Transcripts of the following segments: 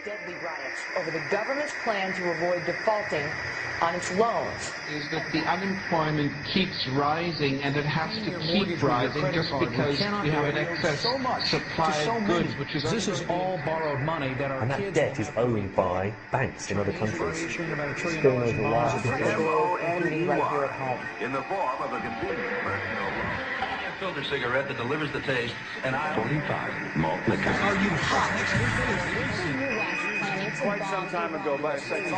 deadly riots over the government's plan to avoid defaulting on its loans. Is that the unemployment keeps rising, and it has to keep rising just because you have an excess supply of goods, which is this is all borrowed money that our and that debt is owned by banks in other countries. Still over large Right here at home. In the form of a convenient personal loan. Filter cigarette that delivers the taste, and 45 malt liquor. Are you Quite some time ago, by a second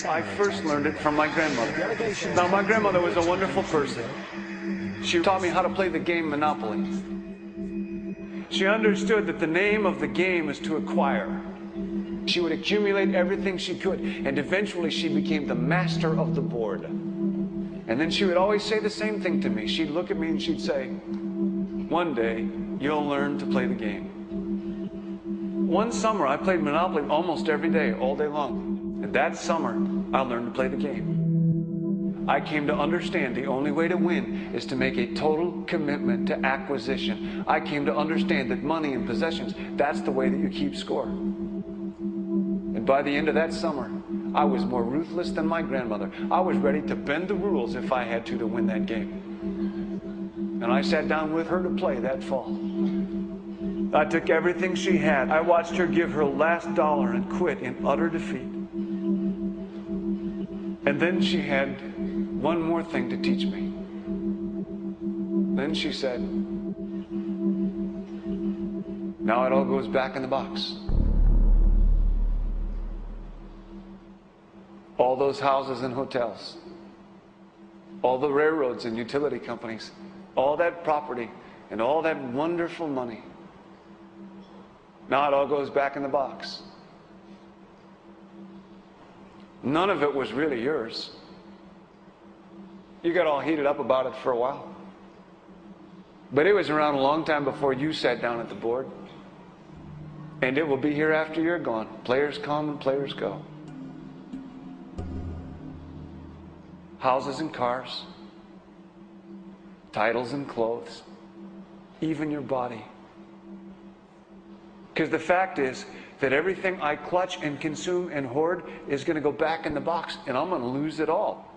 I first learned it from my grandmother. Now, my grandmother was a wonderful person. She taught me how to play the game Monopoly. She understood that the name of the game is to acquire. She would accumulate everything she could, and eventually she became the master of the board. And then she would always say the same thing to me. She'd look at me and she'd say, "One day, you'll learn to play the game." One summer, I played Monopoly almost every day, all day long. And that summer, I learned to play the game. I came to understand the only way to win is to make a total commitment to acquisition. I came to understand that money and possessions, that's the way that you keep score. And by the end of that summer, I was more ruthless than my grandmother. I was ready to bend the rules if I had to win that game. And I sat down with her to play that fall. I took everything she had. I watched her give her last dollar and quit in utter defeat. And then she had one more thing to teach me. Then she said, "Now it all goes back in the box." All those houses and hotels, all the railroads and utility companies, all that property and all that wonderful money. Now it all goes back in the box. None of it was really yours. You got all heated up about it for a while. But it was around a long time before you sat down at the board. And it will be here after you're gone. Players come and players go. Houses and cars, titles and clothes, even your body. Because the fact is that everything I clutch and consume and hoard is going to go back in the box, and I'm going to lose it all.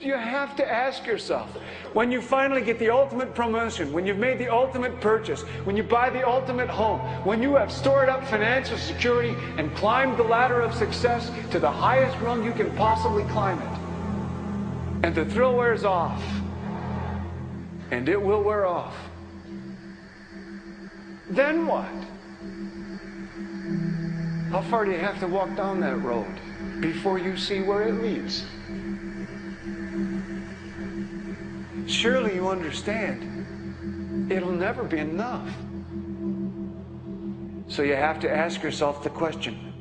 You have to ask yourself, when you finally get the ultimate promotion, when you've made the ultimate purchase, when you buy the ultimate home, when you have stored up financial security and climbed the ladder of success to the highest rung you can possibly climb it, and the thrill wears off, and it will wear off, then what? How far do you have to walk down that road before you see where it leads? Surely you understand, it'll never be enough. So you have to ask yourself the question,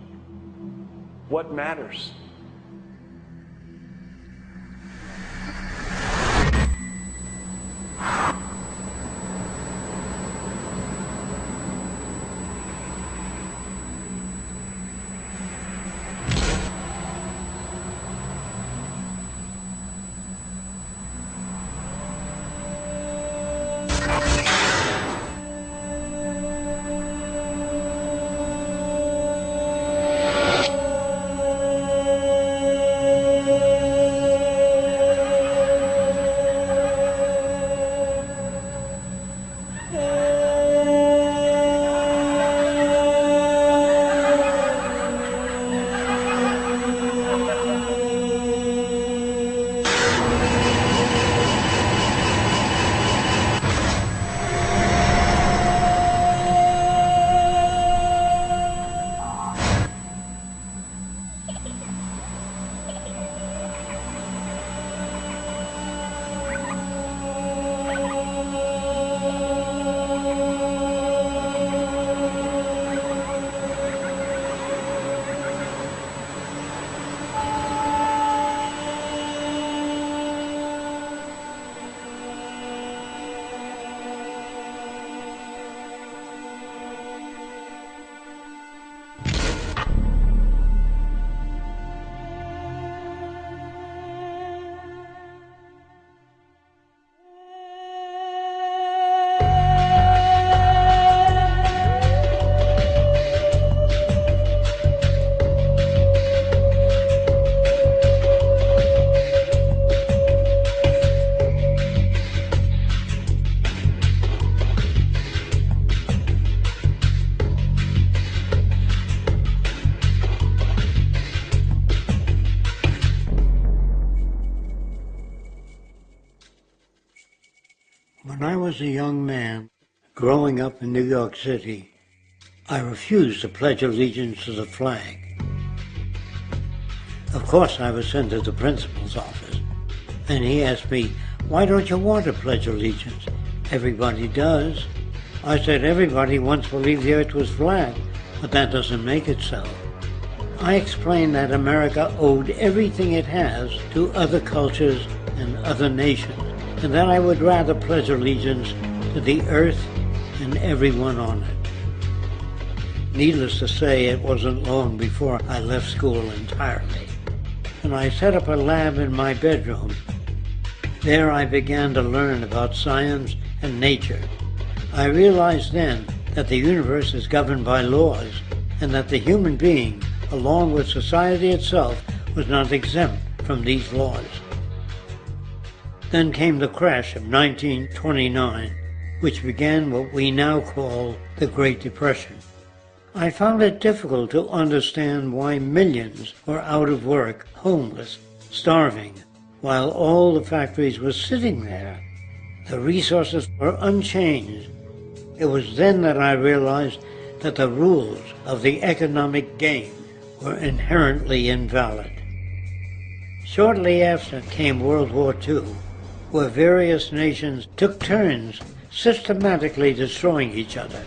what matters? was a young man growing up in New York City, I refused to pledge allegiance to the flag. Of course, I was sent to the principal's office, and he asked me, "Why don't you want to pledge allegiance? Everybody does." I said, "Everybody once believed the earth was flat, but that doesn't make it so." I explained that America owed everything it has to other cultures and other nations, and that I would rather pledge allegiance to the earth and everyone on it. Needless to say, it wasn't long before I left school entirely, and I set up a lab in my bedroom. There I began to learn about science and nature. I realized then that the universe is governed by laws, and that the human being, along with society itself, was not exempt from these laws. Then came the crash of 1929, which began what we now call the Great Depression. I found it difficult to understand why millions were out of work, homeless, starving, while all the factories were sitting there. The resources were unchanged. It was then that I realized that the rules of the economic game were inherently invalid. Shortly after came World War II, where various nations took turns systematically destroying each other.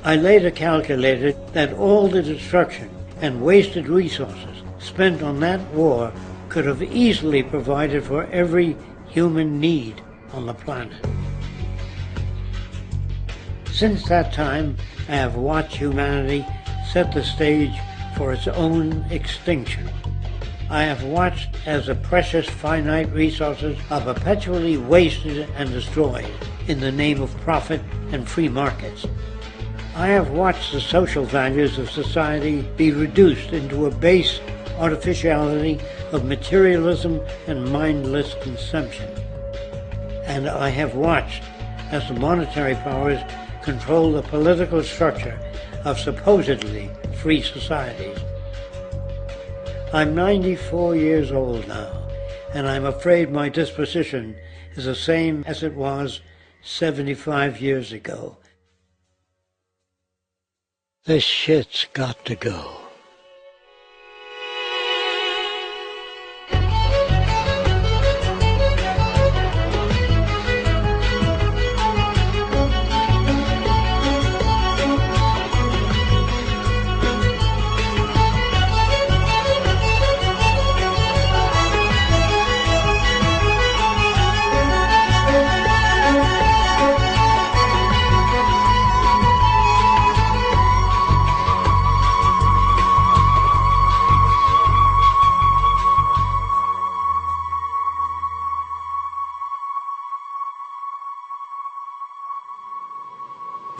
I later calculated that all the destruction and wasted resources spent on that war could have easily provided for every human need on the planet. Since that time, I have watched humanity set the stage for its own extinction. I have watched as the precious finite resources are perpetually wasted and destroyed in the name of profit and free markets. I have watched the social values of society be reduced into a base artificiality of materialism and mindless consumption. And I have watched as the monetary powers control the political structure of supposedly free societies. I'm 94 years old now, and I'm afraid my disposition is the same as it was 75 years ago. This shit's got to go.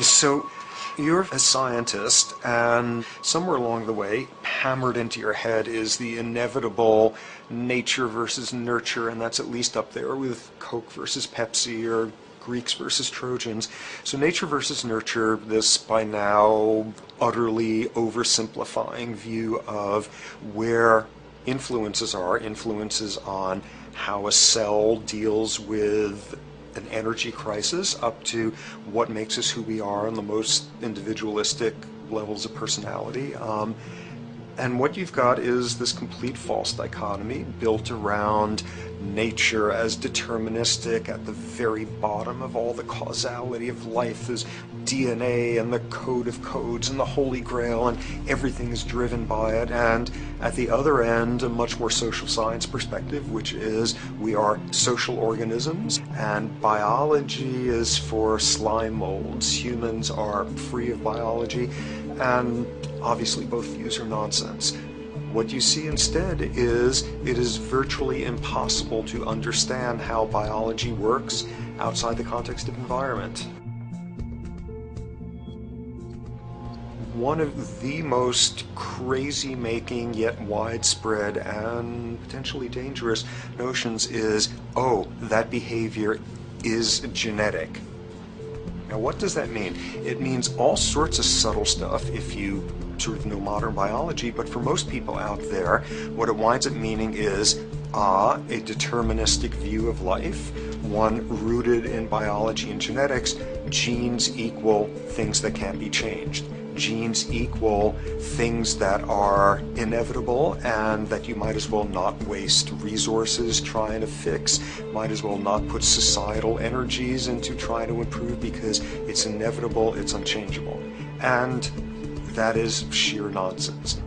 So you're a scientist, and somewhere along the way, hammered into your head is the inevitable nature versus nurture, and that's at least up there with Coke versus Pepsi or Greeks versus Trojans. So nature versus nurture, this by now utterly oversimplifying view of where influences are, influences on how a cell deals with an energy crisis, up to what makes us who we are on the most individualistic levels of personality. And what you've got is this complete false dichotomy built around nature as deterministic. At the very bottom of all the causality of life is DNA and the code of codes and the Holy Grail, and everything is driven by it. And at the other end, a much more social science perspective, which is we are social organisms, and biology is for slime molds. Humans are free of biology, and obviously both views are nonsense. What you see instead is it is virtually impossible to understand how biology works outside the context of environment. One of the most crazy-making yet widespread and potentially dangerous notions is, oh, that behavior is genetic. Now, what does that mean? It means all sorts of subtle stuff if you sort of know modern biology, but for most people out there, what it winds up meaning is a deterministic view of life, one rooted in biology and genetics, genes equal things that can't be changed. Genes equal things that are inevitable and that you might as well not waste resources trying to fix, might as well not put societal energies into trying to improve because it's inevitable, it's unchangeable. And that is sheer nonsense.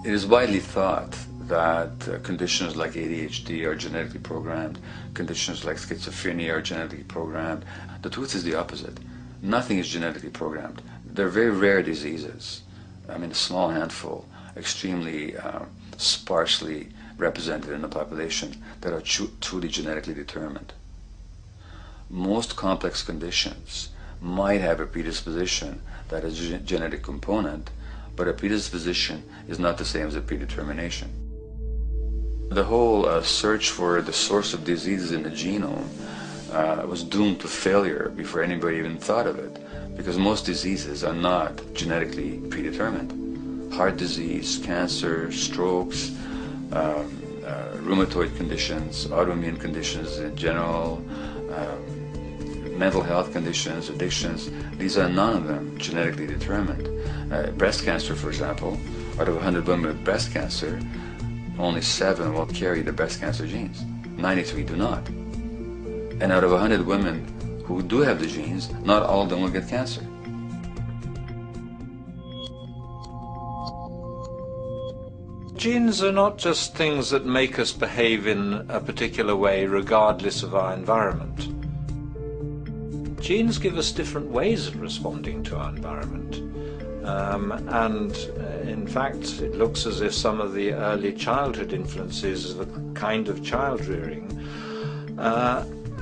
It is widely thought that conditions like ADHD are genetically programmed, conditions like schizophrenia are genetically programmed. The truth is the opposite. Nothing is genetically programmed. They're very rare diseases. I mean, a small handful, extremely sparsely represented in the population, that are truly genetically determined. Most complex conditions might have a predisposition that is a genetic component, but a predisposition is not the same as a predetermination. The whole search for the source of diseases in the genome was doomed to failure before anybody even thought of it, because most diseases are not genetically predetermined. Heart disease, cancer, strokes, rheumatoid conditions, autoimmune conditions in general, mental health conditions, addictions, these are none of them genetically determined. Breast cancer, for example, out of 100 women with breast cancer, only 7 will carry the breast cancer genes. 93 do not. And out of 100 women who do have the genes, not all of them will get cancer. Genes are not just things that make us behave in a particular way regardless of our environment. Genes give us different ways of responding to our environment. And in fact, it looks as if some of the early childhood influences of the kind of child rearing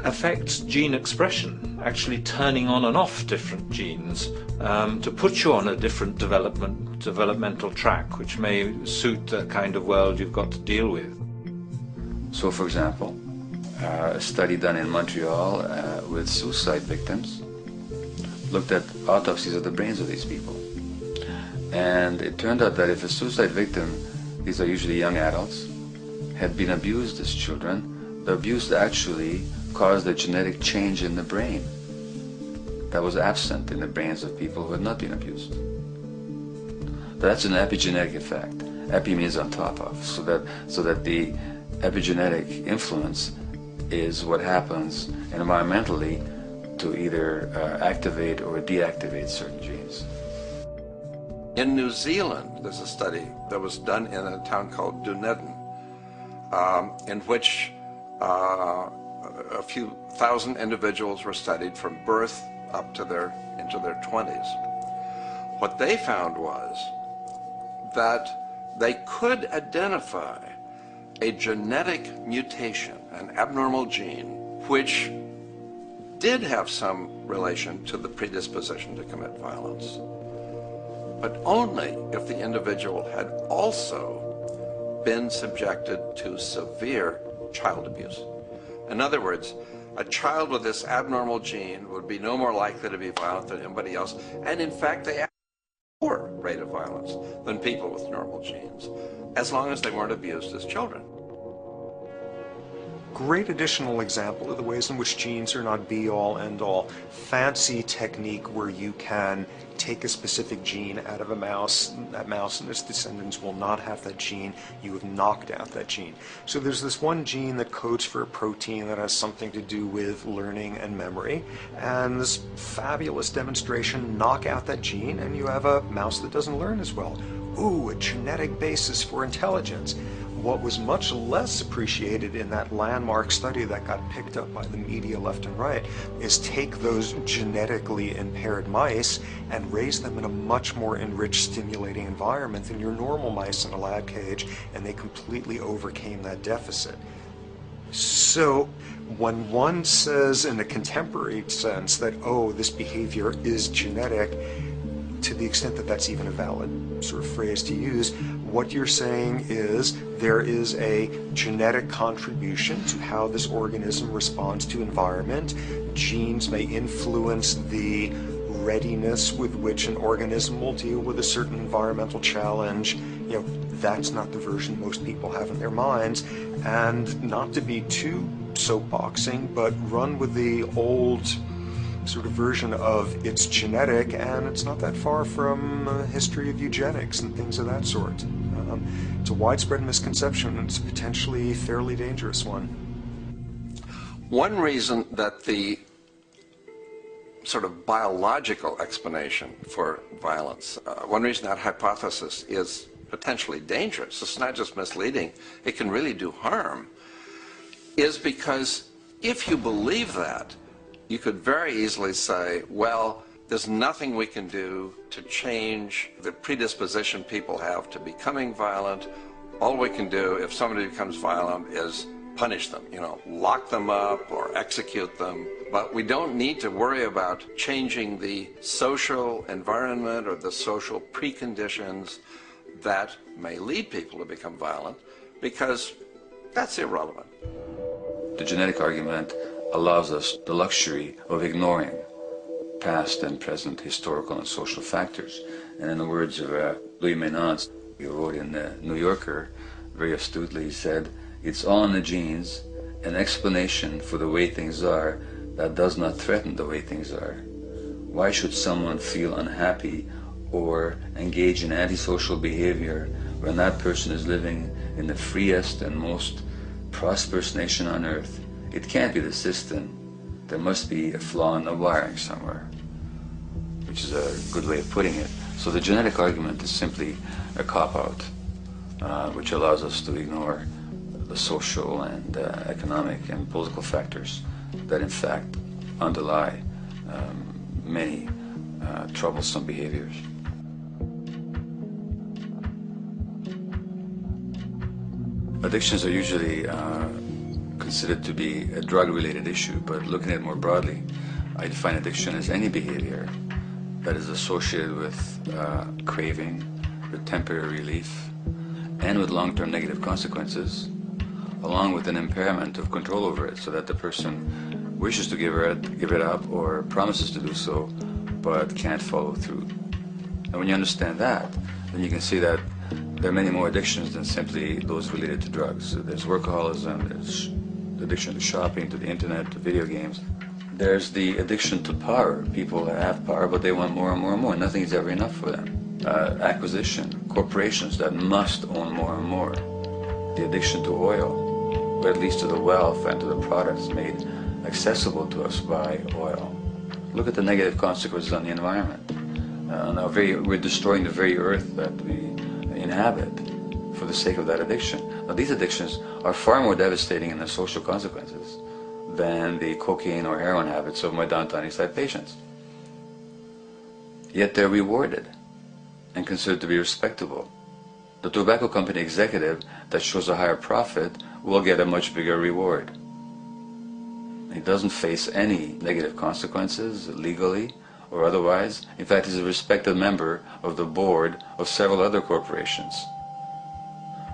affects gene expression, actually turning on and off different genes to put you on a different developmental track, which may suit the kind of world you've got to deal with. So, for example, a study done in Montreal with suicide victims looked at autopsies of the brains of these people. And it turned out that if a suicide victim, these are usually young adults, had been abused as children, the abuse actually caused a genetic change in the brain that was absent in the brains of people who had not been abused. That's an epigenetic effect. Epi means on top of, so that the epigenetic influence is what happens environmentally to either activate or deactivate certain genes. In New Zealand, there's a study that was done in a town called Dunedin, in which a few thousand individuals were studied from birth up to into their 20s. What they found was that they could identify a genetic mutation, an abnormal gene, which did have some relation to the predisposition to commit violence, but only if the individual had also been subjected to severe child abuse. In other words, a child with this abnormal gene would be no more likely to be violent than anybody else, and in fact they have a lower rate of violence than people with normal genes, as long as they weren't abused as children. Great additional example of the ways in which genes are not be-all, end-all. Fancy technique where you can take a specific gene out of a mouse, that mouse and its descendants will not have that gene, you have knocked out that gene. So there's this one gene that codes for a protein that has something to do with learning and memory, and this fabulous demonstration, knock out that gene and you have a mouse that doesn't learn as well. Ooh, a genetic basis for intelligence. What was much less appreciated in that landmark study that got picked up by the media left and right is take those genetically impaired mice and raise them in a much more enriched, stimulating environment than your normal mice in a lab cage, and they completely overcame that deficit. So when one says in a contemporary sense that, oh, this behavior is genetic, to the extent that that's even a valid sort of phrase to use, what you're saying is there is a genetic contribution to how this organism responds to environment. Genes may influence the readiness with which an organism will deal with a certain environmental challenge. that's not the version most people have in their minds, and not to be too soapboxing, but run with the old sort of version of it's genetic, and it's not that far from a history of eugenics and things of that sort. It's a widespread misconception, and it's a potentially fairly dangerous one. One reason that the sort of biological explanation for violence, one reason that hypothesis is potentially dangerous, it's not just misleading, it can really do harm, is because if you believe that, you could very easily say, well, there's nothing we can do to change the predisposition people have to becoming violent. All we can do if somebody becomes violent is punish them, lock them up or execute them. But we don't need to worry about changing the social environment or the social preconditions that may lead people to become violent, because that's irrelevant. The genetic argument allows us the luxury of ignoring past and present historical and social factors. And in the words of Louis Menand, he wrote in the New Yorker, very astutely, he said, "It's all in the genes, an explanation for the way things are that does not threaten the way things are. Why should someone feel unhappy or engage in antisocial behavior when that person is living in the freest and most prosperous nation on earth? It can't be the system. There must be a flaw in the wiring somewhere," which is a good way of putting it. So the genetic argument is simply a cop-out, which allows us to ignore the social and economic and political factors that in fact underlie many troublesome behaviors. Addictions are usually considered to be a drug-related issue, but looking at it more broadly, I define addiction as any behavior that is associated with craving, with temporary relief, and with long-term negative consequences, along with an impairment of control over it, so that the person wishes to give it up or promises to do so, but can't follow through. And when you understand that, then you can see that there are many more addictions than simply those related to drugs. So there's workaholism, there's addiction to shopping, to the internet, to video games. There's the addiction to power. People have power, but they want more and more and more. Nothing is ever enough for them. Acquisition, corporations that must own more and more. The addiction to oil, or at least to the wealth and to the products made accessible to us by oil. Look at the negative consequences on the environment. We're destroying the very earth that we inhabit for the sake of that addiction. Now, these addictions are far more devastating in their social consequences than the cocaine or heroin habits of my downtown East Side patients. Yet they're rewarded and considered to be respectable. The tobacco company executive that shows a higher profit will get a much bigger reward. He doesn't face any negative consequences legally or otherwise. In fact, he's a respected member of the board of several other corporations.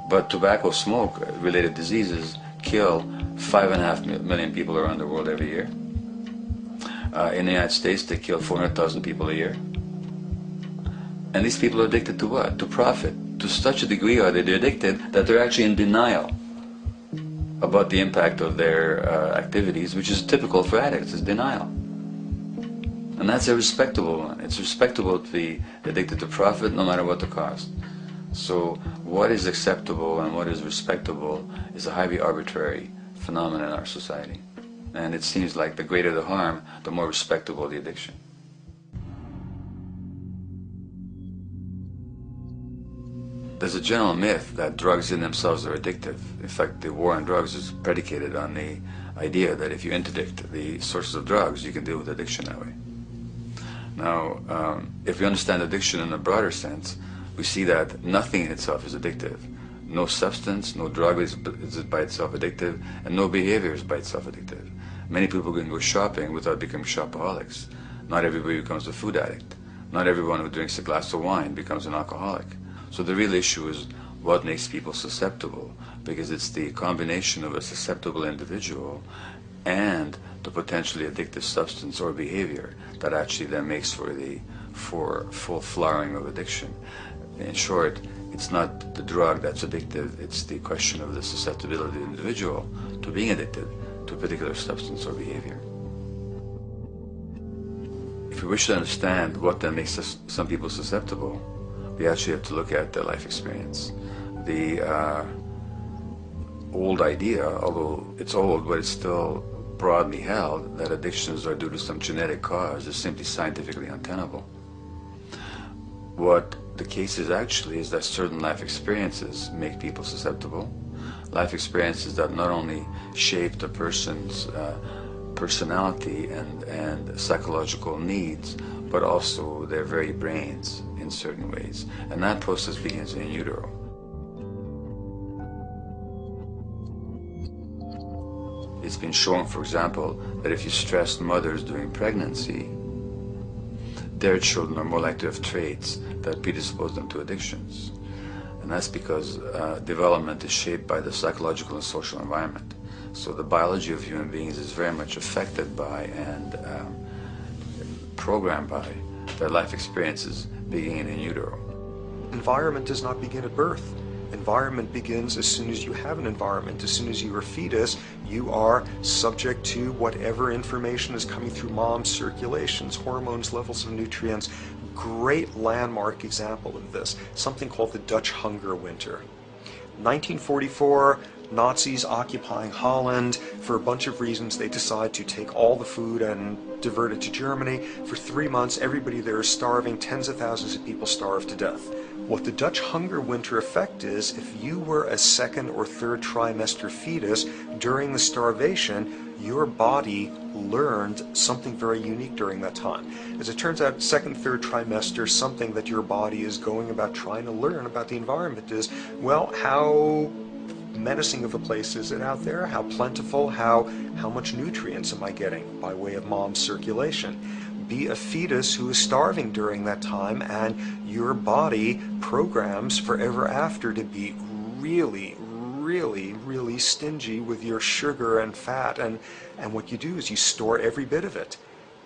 But tobacco smoke-related diseases kill 5.5 million people around the world every year. In the United States, they kill 400,000 people a year. And these people are addicted to what? To profit. To such a degree are they addicted that they're actually in denial about the impact of their activities, which is typical for addicts, is denial. And that's a respectable one. It's respectable to be addicted to profit no matter what the cost. So what is acceptable and what is respectable is a highly arbitrary phenomenon in our society. And it seems like the greater the harm, the more respectable the addiction. There's a general myth that drugs in themselves are addictive. In fact, the war on drugs is predicated on the idea that if you interdict the sources of drugs, you can deal with addiction that way. Now, if we understand addiction in a broader sense, we see that nothing in itself is addictive. No substance, no drug is by itself addictive, and no behavior is by itself addictive. Many people can go shopping without becoming shopaholics. Not everybody becomes a food addict. Not everyone who drinks a glass of wine becomes an alcoholic. So the real issue is what makes people susceptible, because it's the combination of a susceptible individual and the potentially addictive substance or behavior that actually then makes for the full flowering of addiction. In short, it's not the drug that's addictive, it's the question of the susceptibility of the individual to being addicted to a particular substance or behavior. If we wish to understand what then makes some people susceptible, we actually have to look at their life experience. The old idea, although it's old, but it's still broadly held, that addictions are due to some genetic cause is simply scientifically untenable. What the case is actually is that certain life experiences make people susceptible. Life experiences that not only shape the person's personality and psychological needs, but also their very brains in certain ways. And that process begins in utero. It's been shown, for example, that if you stress mothers during pregnancy, their children are more likely to have traits that predispose them to addictions. And that's because development is shaped by the psychological and social environment. So the biology of human beings is very much affected by and programmed by their life experiences beginning in utero. Environment does not begin at birth. Environment begins as soon as you have an environment. As soon as you are a fetus, you are subject to whatever information is coming through mom's circulations, hormones, levels of nutrients. Great landmark example of this, something called the Dutch hunger winter. 1944, Nazis occupying Holland. For a bunch of reasons, they decide to take all the food and divert it to Germany. For 3 months, everybody there is starving. Tens of thousands of people starve to death. What the Dutch hunger winter effect is, if you were a second or third trimester fetus during the starvation, your body learned something very unique during that time. As it turns out, second, third trimester, something that your body is going about trying to learn about the environment is, well, how menacing of a place is it out there? How plentiful? How much nutrients am I getting by way of mom's circulation? Be a fetus who is starving during that time, and your body programs forever after to be really, really, really stingy with your sugar and fat, and what you do is you store every bit of it.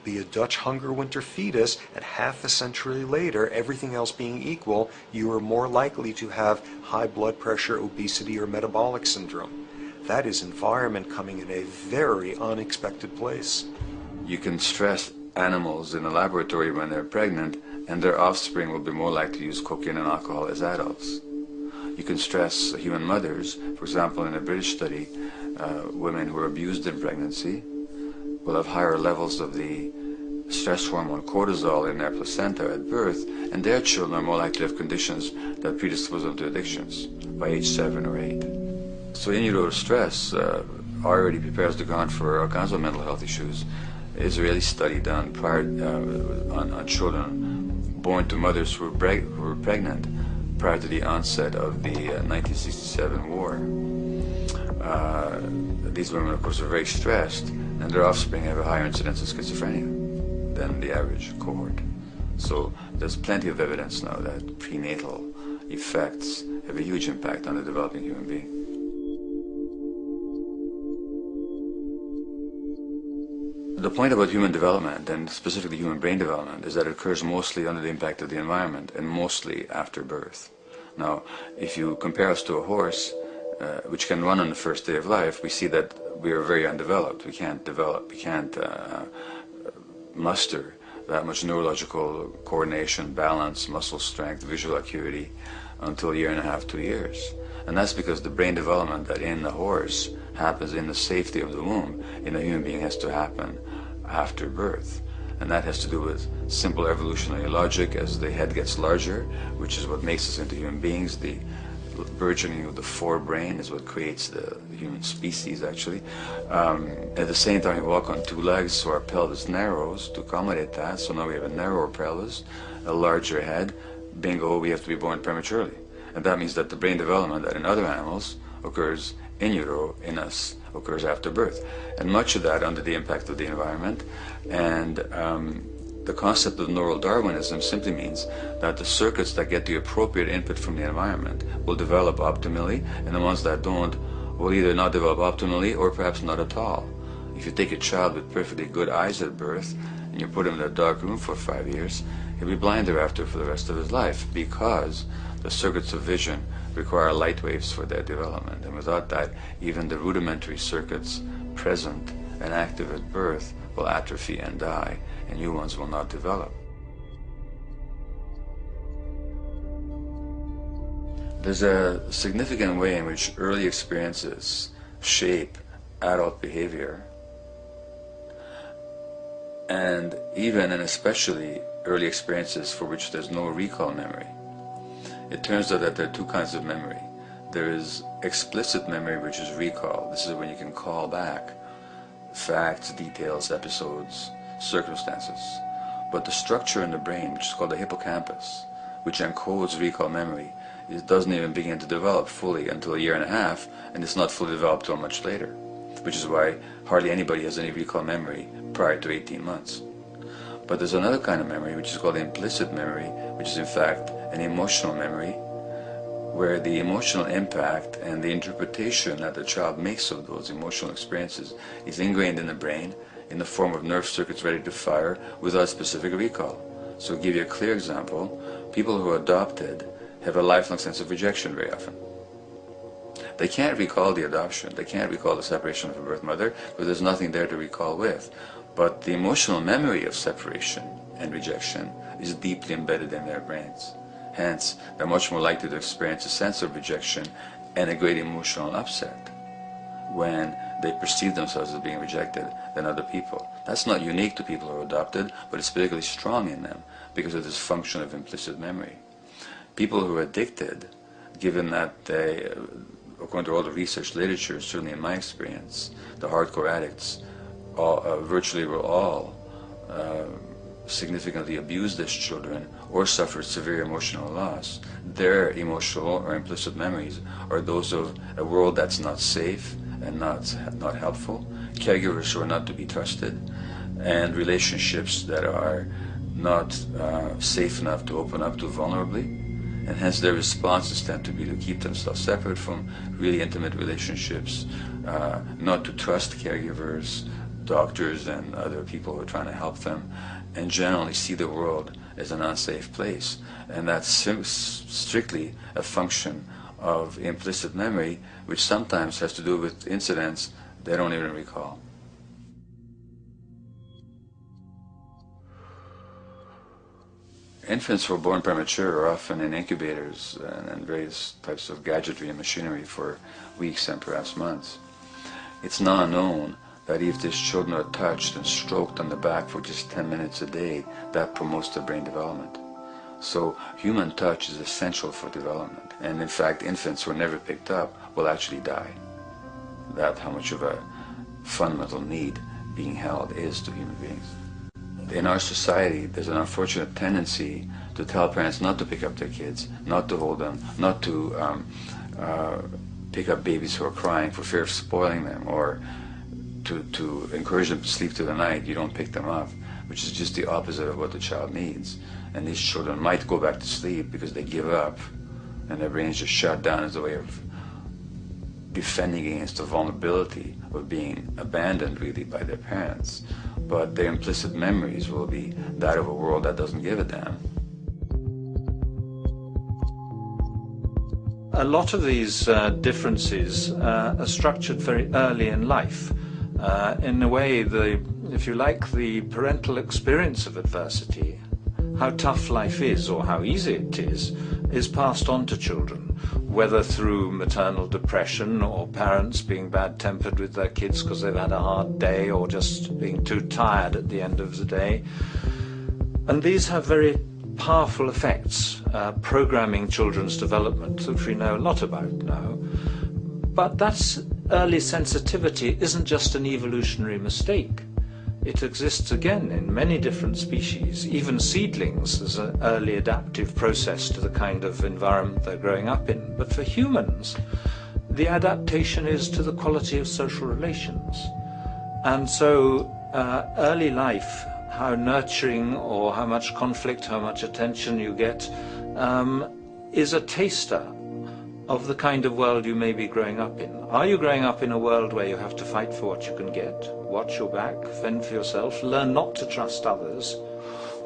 Be a Dutch hunger winter fetus, and half a century later, everything else being equal, you are more likely to have high blood pressure, obesity, or metabolic syndrome. That is environment coming in a very unexpected place. You can stress animals in a laboratory when they're pregnant, and their offspring will be more likely to use cocaine and alcohol as adults. You can stress human mothers. For example, in a British study, women who are abused in pregnancy will have higher levels of the stress hormone cortisol in their placenta at birth, and their children are more likely to have conditions that predispose them to addictions by age 7 or 8. So in utero stress already prepares the ground for all kinds of mental health issues. Israeli study done prior on children born to mothers who were pregnant prior to the onset of the 1967 war. These women, of course, are very stressed, and their offspring have a higher incidence of schizophrenia than the average cohort. So there's plenty of evidence now that prenatal effects have a huge impact on the developing human being. The point about human development, and specifically human brain development, is that it occurs mostly under the impact of the environment and mostly after birth. Now, if you compare us to a horse, which can run on the first day of life, we see that we are very undeveloped. We can't muster that much neurological coordination, balance, muscle strength, visual acuity until a year and a half, 2 years. And that's because the brain development that in the horse happens in the safety of the womb, in a human being has to happen after birth. And that has to do with simple evolutionary logic. As the head gets larger, which is what makes us into human beings, the burgeoning of the forebrain is what creates the human species, actually. At the same time, we walk on 2 legs, so our pelvis narrows to accommodate that. So now we have a narrower pelvis, a larger head. Bingo, we have to be born prematurely. And that means that the brain development that in other animals occurs in utero, in us, occurs after birth. And much of that under the impact of the environment. And the concept of neural Darwinism simply means that the circuits that get the appropriate input from the environment will develop optimally, and the ones that don't will either not develop optimally or perhaps not at all. If you take a child with perfectly good eyes at birth and you put him in a dark room for 5 years, he'll be blind thereafter for the rest of his life, because The circuits of vision require light waves for their development, and without that, even the rudimentary circuits present and active at birth will atrophy and die, and new ones will not develop. There's a significant way in which early experiences shape adult behavior, and even and especially early experiences for which there's no recall memory. It turns out that there are two kinds of memory. There is explicit memory, which is recall. This is when you can call back facts, details, episodes, circumstances. But the structure in the brain, which is called the hippocampus, which encodes recall memory, it doesn't even begin to develop fully until 1.5 years, and it's not fully developed until much later, which is why hardly anybody has any recall memory prior to 18 months. But there's another kind of memory, which is called implicit memory, which is in fact an emotional memory, where the emotional impact and the interpretation that the child makes of those emotional experiences is ingrained in the brain in the form of nerve circuits ready to fire without specific recall. So to give you a clear example, people who are adopted have a lifelong sense of rejection very often. They can't recall the adoption, they can't recall the separation from birth mother, because there's nothing there to recall with. But the emotional memory of separation and rejection is deeply embedded in their brains. Hence, they're much more likely to experience a sense of rejection and a great emotional upset when they perceive themselves as being rejected than other people. That's not unique to people who are adopted, but it's particularly strong in them because of this function of implicit memory. People who are addicted, given that they, according to all the research literature, certainly in my experience, the hardcore addicts virtually were all significantly abused as children or suffered severe emotional loss. Their emotional or implicit memories are those of a world that's not safe and not helpful, caregivers who are not to be trusted, and relationships that are not safe enough to open up to vulnerably. And hence their responses tend to be to keep themselves separate from really intimate relationships, not to trust caregivers, doctors and other people who are trying to help them, and generally see the world as an unsafe place. And that's strictly a function of implicit memory, which sometimes has to do with incidents they don't even recall. Infants who are born premature are often in incubators and various types of gadgetry and machinery for weeks and perhaps months. It's now known that if these children are touched and stroked on the back for just 10 minutes a day, that promotes their brain development. So human touch is essential for development. And in fact, infants who are never picked up will actually die. That's how much of a fundamental need being held is to human beings. In our society, there's an unfortunate tendency to tell parents not to pick up their kids, not to hold them, not to pick up babies who are crying for fear of spoiling them, or to encourage them to sleep through the night. You don't pick them up, which is just the opposite of what the child needs. And these children might go back to sleep because they give up and their brains just shut down as a way of defending against the vulnerability of being abandoned really by their parents. But their implicit memories will be that of a world that doesn't give a damn. A lot of these differences are structured very early in life. In a way, if you like, the parental experience of adversity, how tough life is or how easy it is passed on to children, whether through maternal depression or parents being bad-tempered with their kids because they've had a hard day or just being too tired at the end of the day. And these have very powerful effects, programming children's development, which we know a lot about now. But that's early sensitivity isn't just an evolutionary mistake. It exists again in many different species. Even seedlings, there's an early adaptive process to the kind of environment they're growing up in. But for humans, the adaptation is to the quality of social relations. And so early life, how nurturing or how much conflict, how much attention you get, is a taster of the kind of world you may be growing up in. Are you growing up in a world where you have to fight for what you can get, watch your back, fend for yourself, learn not to trust others?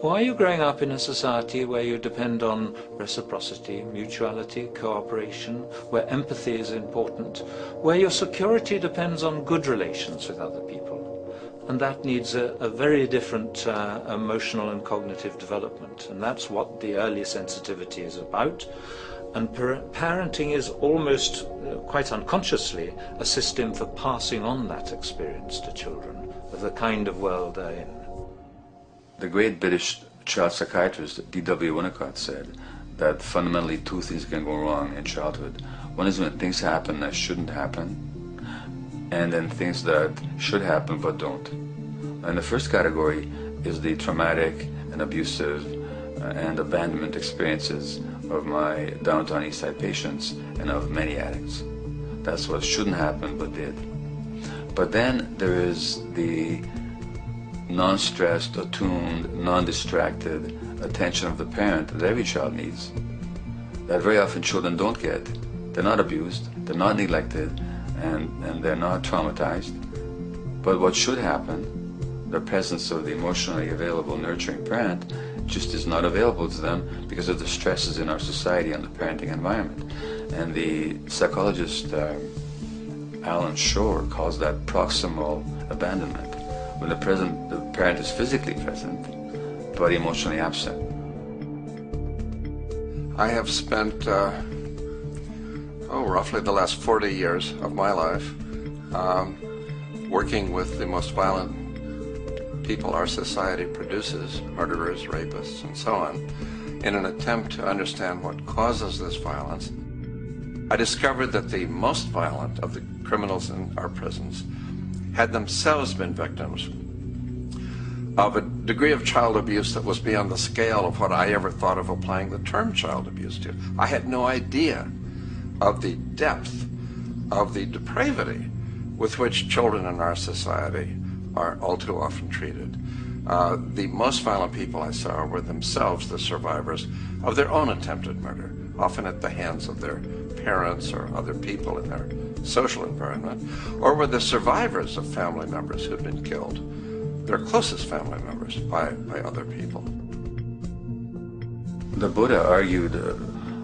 Or are you growing up in a society where you depend on reciprocity, mutuality, cooperation, where empathy is important, where your security depends on good relations with other people? And that needs a very different emotional and cognitive development. And that's what the early sensitivity is about. And parenting is almost, quite unconsciously, a system for passing on that experience to children of the kind of world they're in. The great British child psychiatrist D.W. Winnicott said that fundamentally two things can go wrong in childhood. One is when things happen that shouldn't happen, and then things that should happen but don't. And the first category is the traumatic and abusive and abandonment experiences of my downtown East Side patients and of many addicts. That's what shouldn't happen but did. But then there is the non-stressed, attuned, non-distracted attention of the parent that every child needs, that very often children don't get. They're not abused, they're not neglected, and they're not traumatized. But what should happen, the presence of the emotionally available, nurturing parent, just is not available to them because of the stresses in our society and the parenting environment. And the psychologist Alan Shore calls that proximal abandonment, when the parent is physically present but emotionally absent. I have spent roughly the last 40 years of my life working with the most violent people our society produces, murderers, rapists, and so on, in an attempt to understand what causes this violence. I discovered that the most violent of the criminals in our prisons had themselves been victims of a degree of child abuse that was beyond the scale of what I ever thought of applying the term child abuse to. I had no idea of the depth of the depravity with which children in our society are all too often treated. The most violent people I saw were themselves the survivors of their own attempted murder, often at the hands of their parents or other people in their social environment, or were the survivors of family members who'd been killed, their closest family members, by other people. The Buddha argued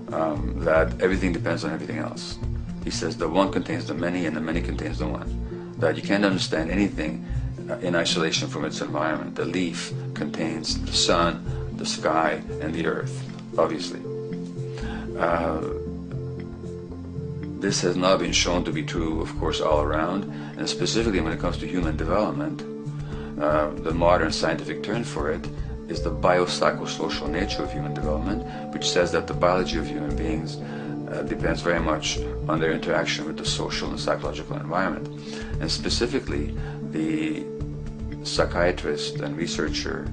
that everything depends on everything else. He says the one contains the many and the many contains the one. That you can't understand anything in isolation from its environment. The leaf contains the sun, the sky, and the earth, obviously. This has not been shown to be true, of course, all around, and specifically when it comes to human development. The modern scientific term for it is the biopsychosocial nature of human development, which says that the biology of human beings depends very much on their interaction with the social and psychological environment. And specifically, the psychiatrist and researcher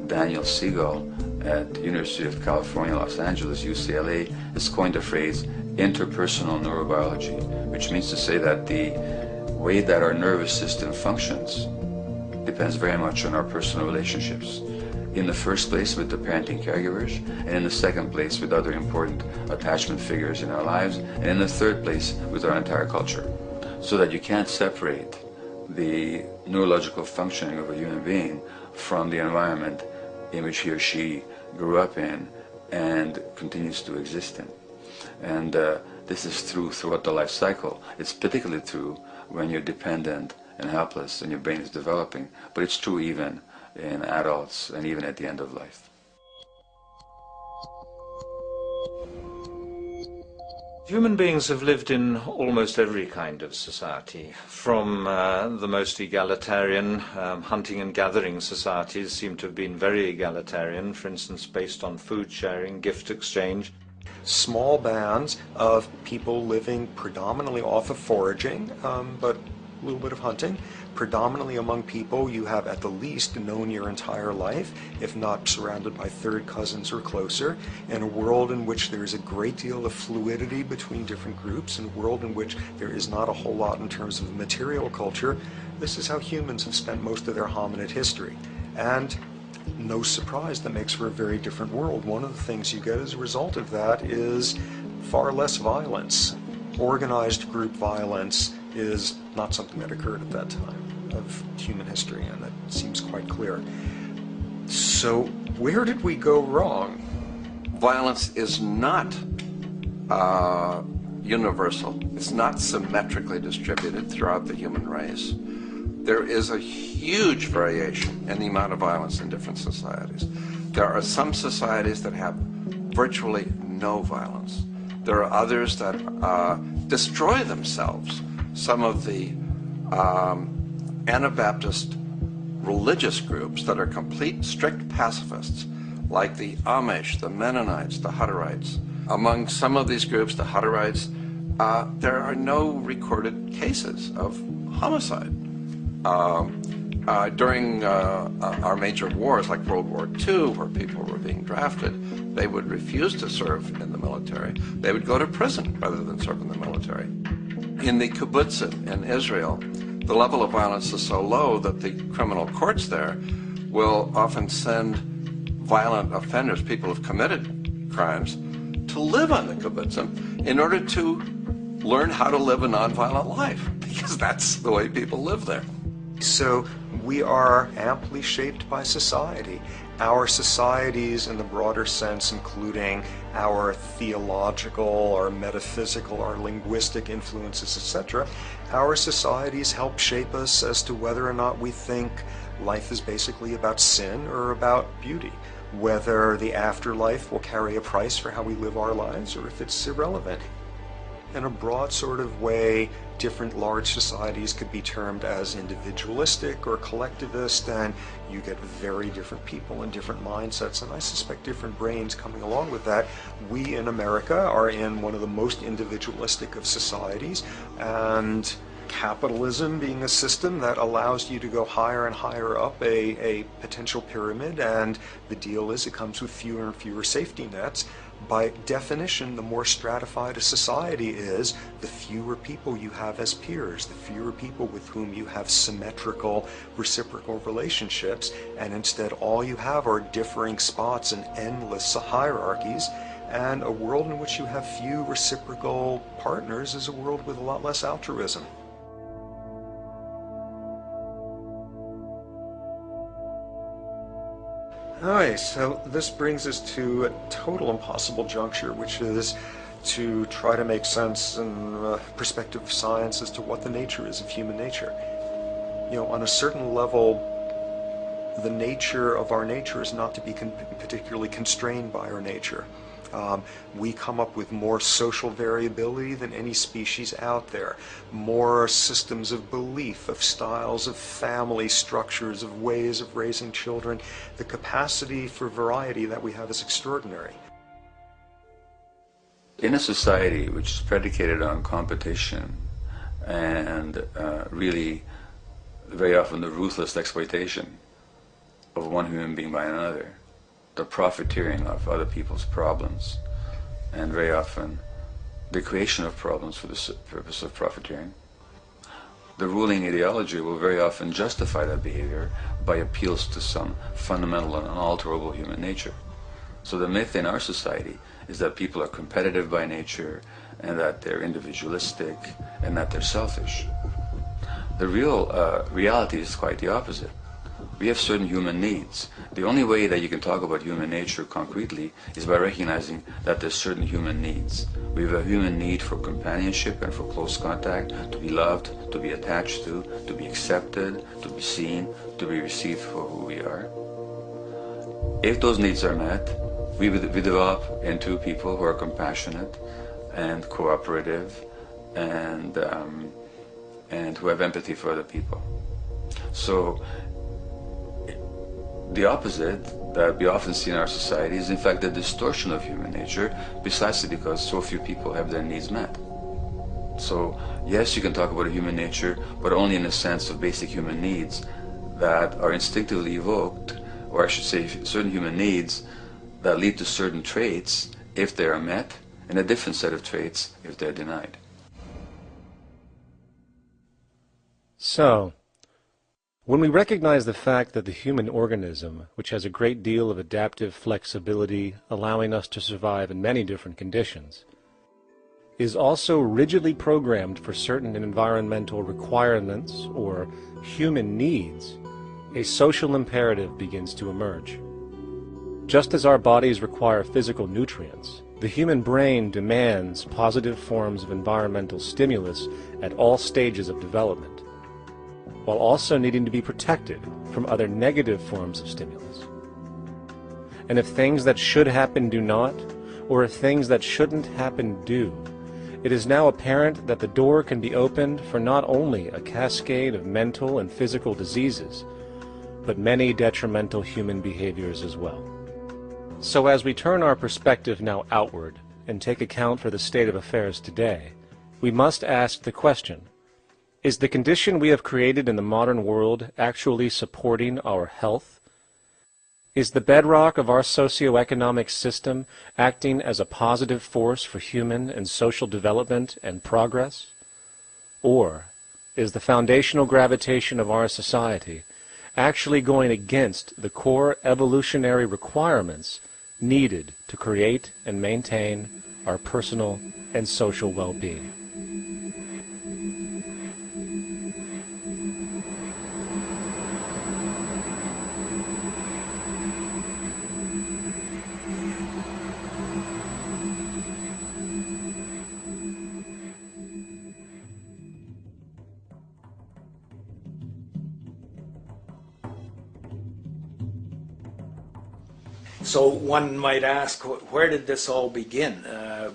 Daniel Siegel at the University of California, Los Angeles, UCLA, has coined the phrase interpersonal neurobiology, which means to say that the way that our nervous system functions depends very much on our personal relationships. In the first place with the parenting caregivers, and in the second place with other important attachment figures in our lives, and in the third place with our entire culture. So that you can't separate the neurological functioning of a human being from the environment in which he or she grew up in and continues to exist in. And this is true throughout the life cycle. It's particularly true when you're dependent and helpless and your brain is developing, but it's true even in adults and even at the end of life. Human beings have lived in almost every kind of society, from the most egalitarian, hunting and gathering societies seem to have been very egalitarian, for instance based on food sharing, gift exchange. Small bands of people living predominantly off of foraging, but a little bit of hunting. Predominantly among people you have at the least known your entire life, if not surrounded by third cousins or closer, in a world in which there is a great deal of fluidity between different groups, in a world in which there is not a whole lot in terms of material culture. This is how humans have spent most of their hominid history. And no surprise, that makes for a very different world. One of the things you get as a result of that is far less violence. Organized group violence is not something that occurred at that time of human history, and that seems quite clear. So where did we go wrong? Violence is not universal. It's not symmetrically distributed throughout the human race. There is a huge variation in the amount of violence in different societies. There are some societies that have virtually no violence. There are others that destroy themselves. Some of the Anabaptist religious groups that are complete strict pacifists, like the Amish, the Mennonites, the Hutterites. Among some of these groups, the Hutterites, there are no recorded cases of homicide. During our major wars, like World War II, where people were being drafted, they would refuse to serve in the military. They would go to prison rather than serve in the military. In the kibbutzim in Israel, the level of violence is so low that the criminal courts there will often send violent offenders, people who've committed crimes, to live on the kibbutzim in order to learn how to live a nonviolent life, because that's the way people live there. So we are amply shaped by society. Our societies in the broader sense, including our theological, our metaphysical, our linguistic influences, etc., our societies help shape us as to whether or not we think life is basically about sin or about beauty, whether the afterlife will carry a price for how we live our lives or if it's irrelevant. In a broad sort of way, different large societies could be termed as individualistic or collectivist, and you get very different people and different mindsets, and I suspect different brains coming along with that. We in America are in one of the most individualistic of societies, and capitalism being a system that allows you to go higher and higher up a potential pyramid, and the deal is it comes with fewer and fewer safety nets. By definition, the more stratified a society is, the fewer people you have as peers, the fewer people with whom you have symmetrical, reciprocal relationships, and instead all you have are differing spots and endless hierarchies. And a world in which you have few reciprocal partners is a world with a lot less altruism. Alright, so this brings us to a total impossible juncture, which is to try to make sense in perspective of science as to what the nature is of human nature. You know, on a certain level, the nature of our nature is not to be particularly constrained by our nature. We come up with more social variability than any species out there, more systems of belief, of styles of family structures, of ways of raising children. The capacity for variety that we have is extraordinary. In a society which is predicated on competition and really very often the ruthless exploitation of one human being by another, the profiteering of other people's problems, and very often the creation of problems for the purpose of profiteering, the ruling ideology will very often justify that behavior by appeals to some fundamental and unalterable human nature. So the myth in our society is that people are competitive by nature, and that they're individualistic, and that they're selfish. The real reality is quite the opposite. We have certain human needs. The only way that you can talk about human nature concretely is by recognizing that there's certain human needs. We have a human need for companionship and for close contact, to be loved, to be attached to be accepted, to be seen, to be received for who we are. If those needs are met, we develop into people who are compassionate and cooperative and who have empathy for other people. So the opposite that we often see in our society is in fact the distortion of human nature, precisely because so few people have their needs met. So yes, you can talk about a human nature, but only in a sense of basic human needs that are instinctively evoked, or I should say certain human needs that lead to certain traits if they are met, and a different set of traits if they're denied. So, when we recognize the fact that the human organism, which has a great deal of adaptive flexibility, allowing us to survive in many different conditions, is also rigidly programmed for certain environmental requirements or human needs, a social imperative begins to emerge. Just as our bodies require physical nutrients, the human brain demands positive forms of environmental stimulus at all stages of development, while also needing to be protected from other negative forms of stimulus. And if things that should happen do not, or if things that shouldn't happen do, it is now apparent that the door can be opened for not only a cascade of mental and physical diseases, but many detrimental human behaviors as well. So as we turn our perspective now outward and take account for the state of affairs today, we must ask the question, is the condition we have created in the modern world actually supporting our health? Is the bedrock of our socio-economic system acting as a positive force for human and social development and progress? Or is the foundational gravitation of our society actually going against the core evolutionary requirements needed to create and maintain our personal and social well-being? So one might ask, where did this all begin?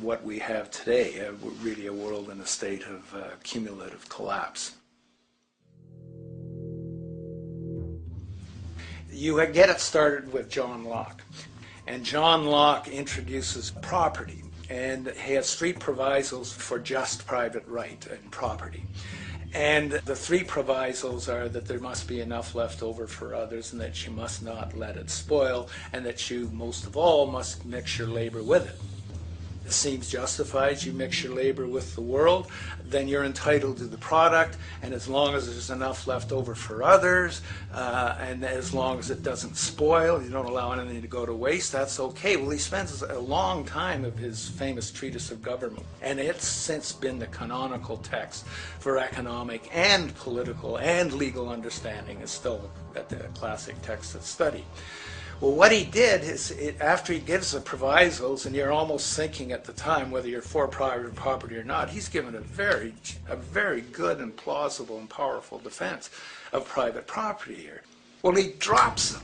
What we have today, really a world in a state of cumulative collapse. You get it started with John Locke. And John Locke introduces property, and he has three provisos for just private right and property. And the three provisos are that there must be enough left over for others, and that you must not let it spoil, and that you, most of all, must mix your labor with it. It seems justified. You mix your labor with the world, then you're entitled to the product, and as long as there's enough left over for others, and as long as it doesn't spoil, you don't allow anything to go to waste, that's okay. Well, he spends a long time of his famous treatise of government, and it's since been the canonical text for economic and political and legal understanding. Is still the classic text of study. Well, what he did is, after he gives the provisos, and you're almost thinking at the time whether you're for private property or not, he's given a very good and plausible and powerful defense of private property here. Well, he drops them.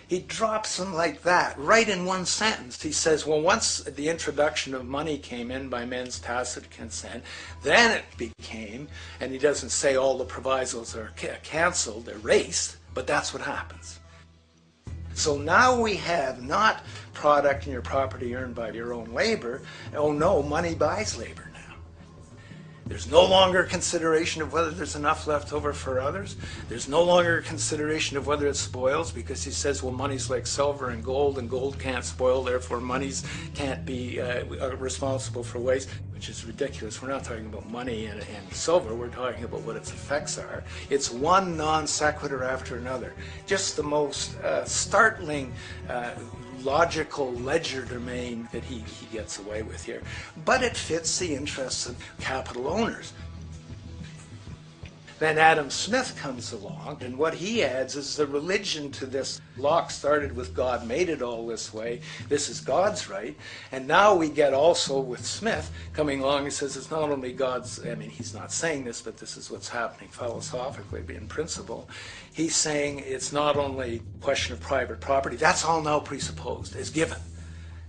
He drops them like that, right in one sentence. He says, well, once the introduction of money came in by men's tacit consent, then it became, and he doesn't say all the provisos are canceled, erased, but that's what happens. So now we have not product and your property earned by your own labor. Oh no, money buys labor now. There's no longer consideration of whether there's enough left over for others. There's no longer consideration of whether it spoils, because he says, well, money's like silver and gold can't spoil, therefore monies can't be responsible for waste, which is ridiculous. We're not talking about money and silver, we're talking about what its effects are. It's one non sequitur after another. Just the most startling logical legerdemain that he gets away with here. But it fits the interests of capital owners. Then Adam Smith comes along, and what he adds is the religion to this. Locke started with God made it all this way. This is God's right. And now we get also with Smith coming along and says it's not only God's, I mean, he's not saying this, but this is what's happening philosophically, in principle. He's saying it's not only a question of private property, that's all now presupposed, is given.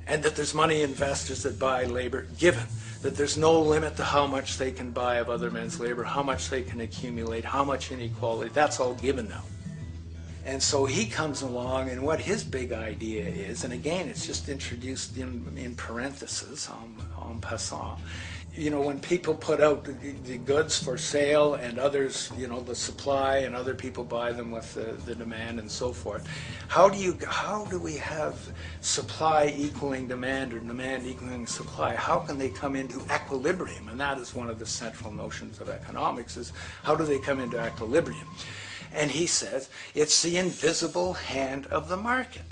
And that there's money investors that buy labor, given. That there's no limit to how much they can buy of other men's labor, how much they can accumulate, how much inequality, that's all given now. And so he comes along, and what his big idea is, and again, it's just introduced in parentheses, en passant. You know, when people put out the goods for sale and others, you know, the supply, and other people buy them with the demand and so forth, how do we have supply equaling demand or demand equaling supply? How can they come into equilibrium? And that is one of the central notions of economics, is how do they come into equilibrium? And he says it's the invisible hand of the market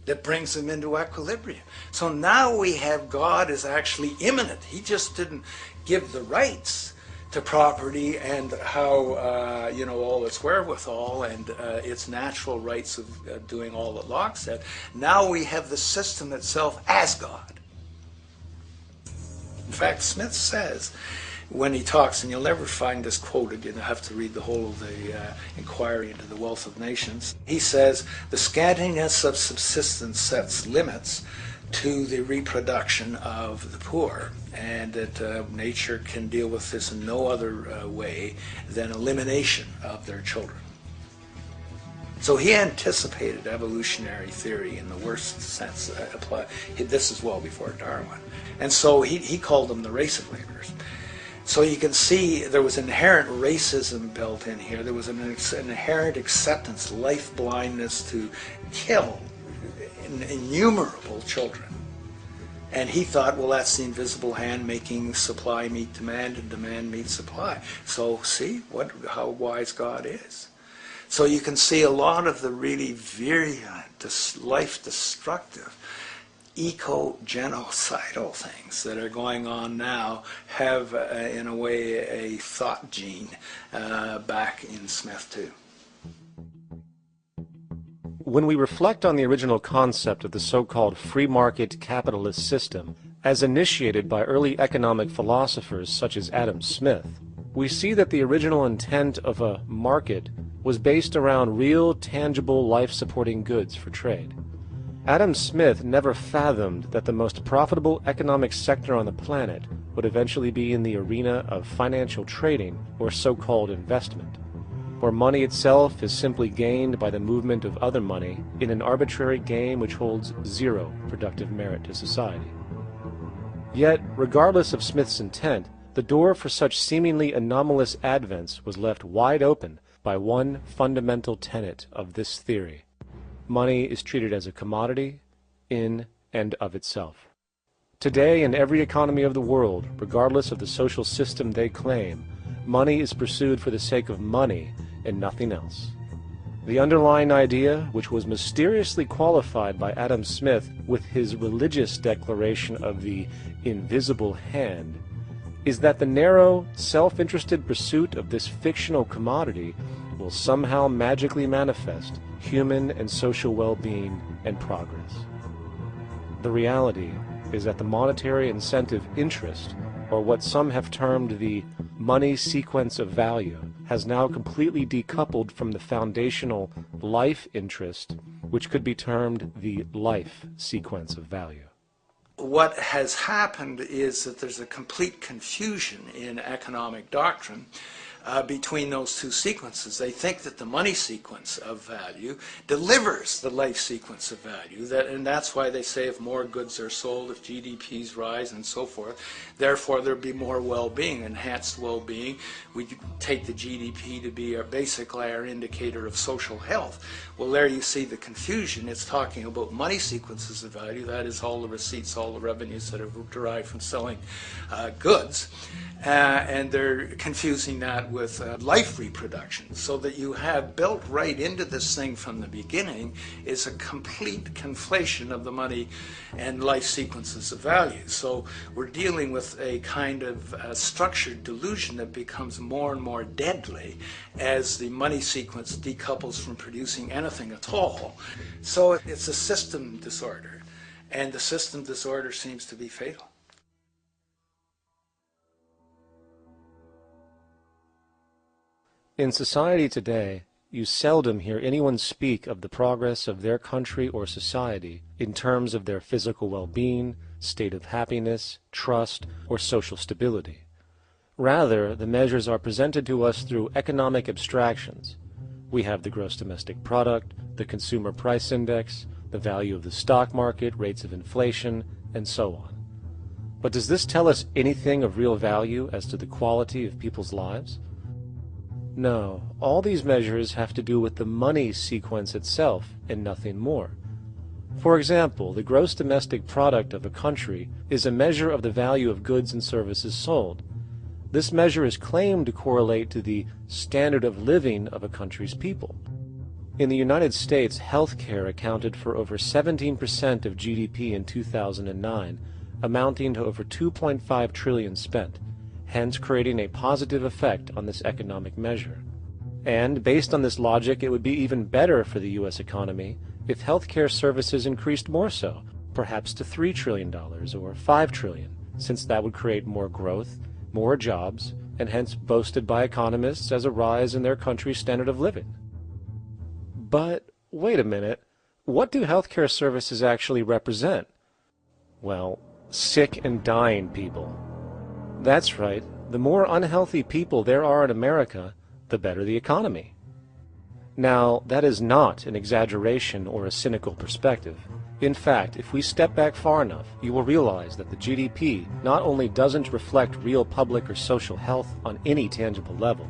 that brings them into equilibrium. So now we have God is actually immanent. He just didn't give the rights to property and how, you know, all its wherewithal and its natural rights of doing all that Locke said. Now we have the system itself as God. In fact, Smith says, when he talks, and you'll never find this quoted, you'll have to read the whole of the Inquiry into the Wealth of Nations. He says, the scantiness of subsistence sets limits to the reproduction of the poor, and that nature can deal with this in no other way than elimination of their children. So he anticipated evolutionary theory in the worst sense. This is well before Darwin. And so he called them the race of laborers. So you can see there was inherent racism built in here. There was an inherent acceptance, life blindness to kill innumerable children. And he thought, well, that's the invisible hand making supply meet demand and demand meet supply. So see how wise God is. So you can see a lot of the really virulent, life-destructive, eco-genocidal things that are going on now have, in a way, a thought gene back in Smith too. When we reflect on the original concept of the so-called free market capitalist system, as initiated by early economic philosophers such as Adam Smith, we see that the original intent of a market was based around real, tangible, life-supporting goods for trade. Adam Smith never fathomed that the most profitable economic sector on the planet would eventually be in the arena of financial trading or so-called investment, where money itself is simply gained by the movement of other money in an arbitrary game which holds zero productive merit to society. Yet, regardless of Smith's intent, the door for such seemingly anomalous advents was left wide open by one fundamental tenet of this theory. Money is treated as a commodity in and of itself. Today, in every economy of the world, regardless of the social system they claim, money is pursued for the sake of money and nothing else. The underlying idea, which was mysteriously qualified by Adam Smith with his religious declaration of the invisible hand, is that the narrow, self-interested pursuit of this fictional commodity will somehow magically manifest human and social well-being and progress. The reality is that the monetary incentive interest, or what some have termed the money sequence of value, has now completely decoupled from the foundational life interest, which could be termed the life sequence of value. What has happened is that there's a complete confusion in economic doctrine between those two sequences. They think that the money sequence of value delivers the life sequence of value, and that's why they say if more goods are sold, if GDPs rise and so forth, therefore there'll be more well-being, enhanced well-being. We take the GDP to be basically our indicator of social health. Well, there you see the confusion. It's talking about money sequences of value, that is all the receipts, all the revenues that are derived from selling goods, and they're confusing that with life reproduction, so that you have built right into this thing from the beginning is a complete conflation of the money and life sequences of value. So we're dealing with a kind of structured delusion that becomes more and more deadly as the money sequence decouples from producing anything at all. So it's a system disorder, and the system disorder seems to be fatal. In society today, you seldom hear anyone speak of the progress of their country or society in terms of their physical well-being, state of happiness, trust, or social stability. Rather, the measures are presented to us through economic abstractions. We have the gross domestic product, the consumer price index, the value of the stock market, rates of inflation, and so on. But does this tell us anything of real value as to the quality of people's lives? No, all these measures have to do with the money sequence itself and nothing more. For example, the gross domestic product of a country is a measure of the value of goods and services sold. This measure is claimed to correlate to the standard of living of a country's people. In the United States, healthcare accounted for over 17% of GDP in 2009, amounting to over $2.5 trillion spent. hence creating a positive effect on this economic measure. And based on this logic, it would be even better for the U.S. economy if healthcare services increased more so, perhaps to $3 trillion or $5 trillion, since that would create more growth, more jobs, and hence boasted by economists as a rise in their country's standard of living. But wait a minute, what do healthcare services actually represent? Well, sick and dying people. That's right, the more unhealthy people there are in America, the better the economy. Now, that is not an exaggeration or a cynical perspective. In fact, if we step back far enough, you will realize that the GDP not only doesn't reflect real public or social health on any tangible level,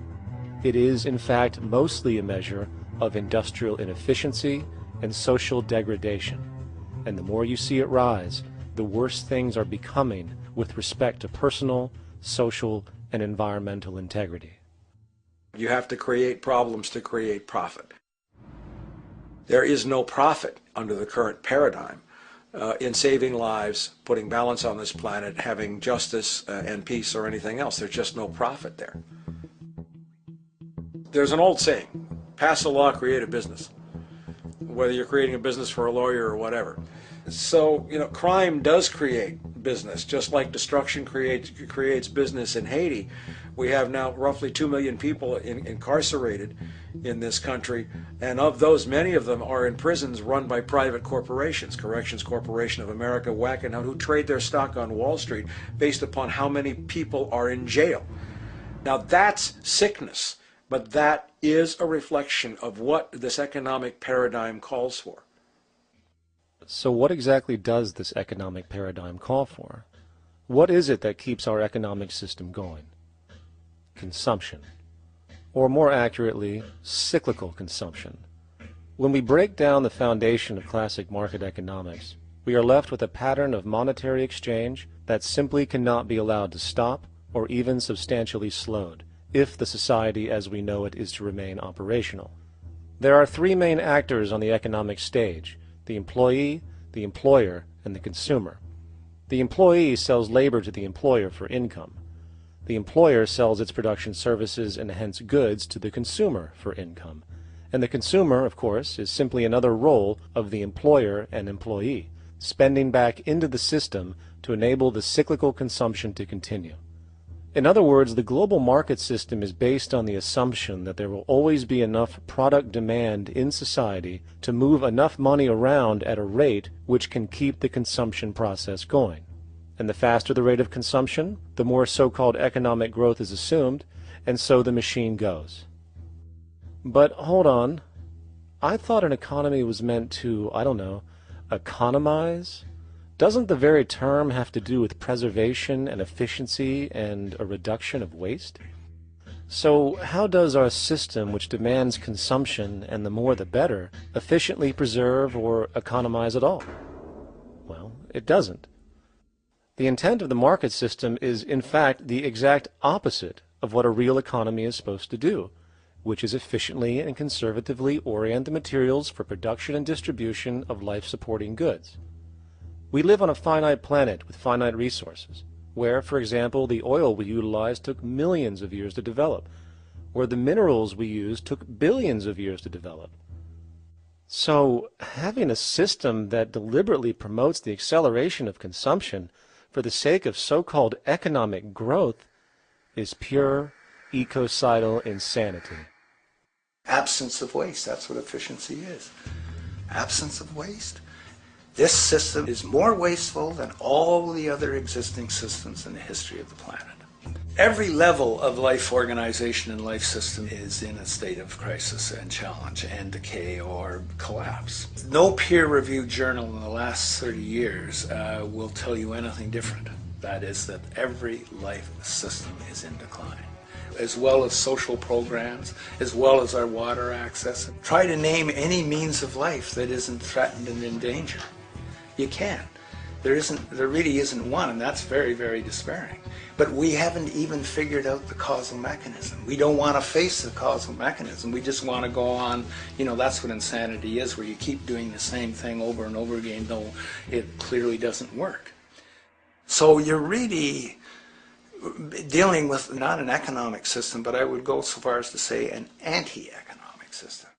it is, in fact, mostly a measure of industrial inefficiency and social degradation. And the more you see it rise, the worse things are becoming with respect to personal, social, and environmental integrity. You have to create problems to create profit. There is no profit under the current paradigm in saving lives, putting balance on this planet, having justice and peace or anything else. There's just no profit there. There's an old saying, pass a law, create a business. Whether you're creating a business for a lawyer or whatever. So, crime does create business, just like destruction creates business in Haiti. We have now roughly 2 million people incarcerated in this country, and of those, many of them are in prisons run by private corporations, Corrections Corporation of America, Wackenhut, who trade their stock on Wall Street based upon how many people are in jail. Now that's sickness, but that is a reflection of what this economic paradigm calls for. So what exactly does this economic paradigm call for? What is it that keeps our economic system going? Consumption. Or more accurately, cyclical consumption. When we break down the foundation of classic market economics, we are left with a pattern of monetary exchange that simply cannot be allowed to stop or even substantially slowed, if the society as we know it is to remain operational. There are three main actors on the economic stage: the employee, the employer, and the consumer. The employee sells labor to the employer for income. The employer sells its production services and hence goods to the consumer for income. And the consumer, of course, is simply another role of the employer and employee, spending back into the system to enable the cyclical consumption to continue. In other words, the global market system is based on the assumption that there will always be enough product demand in society to move enough money around at a rate which can keep the consumption process going. And the faster the rate of consumption, the more so-called economic growth is assumed, and so the machine goes. But hold on, I thought an economy was meant to, economize? Doesn't the very term have to do with preservation and efficiency and a reduction of waste? So how does our system, which demands consumption and the more the better, efficiently preserve or economize at all? Well, it doesn't. The intent of the market system is, in fact, the exact opposite of what a real economy is supposed to do, which is efficiently and conservatively orient the materials for production and distribution of life-supporting goods. We live on a finite planet with finite resources, where, for example, the oil we utilize took millions of years to develop, where the minerals we use took billions of years to develop. So, having a system that deliberately promotes the acceleration of consumption for the sake of so-called economic growth is pure ecocidal insanity. Absence of waste, that's what efficiency is. Absence of waste. This system is more wasteful than all the other existing systems in the history of the planet. Every level of life organization and life system is in a state of crisis and challenge and decay or collapse. No peer-reviewed journal in the last 30 years will tell you anything different. That is that every life system is in decline, as well as social programs, as well as our water access. Try to name any means of life that isn't threatened and in danger. You can't. There really isn't one, and that's very, very despairing. But we haven't even figured out the causal mechanism. We don't want to face the causal mechanism. We just want to go on, that's what insanity is, where you keep doing the same thing over and over again, though it clearly doesn't work. So you're really dealing with not an economic system, but I would go so far as to say an anti-economic system.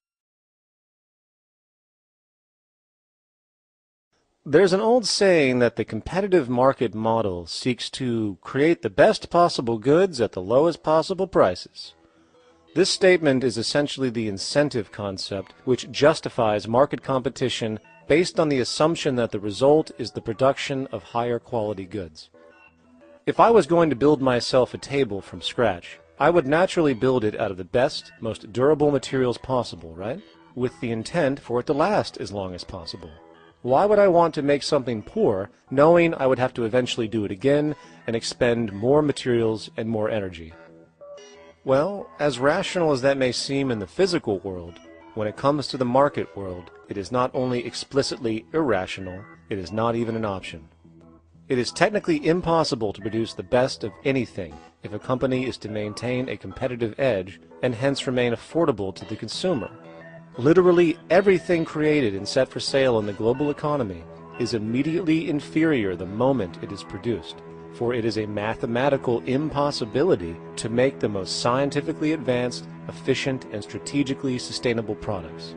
There's an old saying that the competitive market model seeks to create the best possible goods at the lowest possible prices. This statement is essentially the incentive concept which justifies market competition based on the assumption that the result is the production of higher quality goods. If I was going to build myself a table from scratch, I would naturally build it out of the best, most durable materials possible, right? With the intent for it to last as long as possible. Why would I want to make something poor, knowing I would have to eventually do it again and expend more materials and more energy? Well, as rational as that may seem in the physical world, when it comes to the market world, it is not only explicitly irrational, it is not even an option. It is technically impossible to produce the best of anything if a company is to maintain a competitive edge and hence remain affordable to the consumer. Literally everything created and set for sale in the global economy is immediately inferior the moment it is produced, for it is a mathematical impossibility to make the most scientifically advanced, efficient, and strategically sustainable products.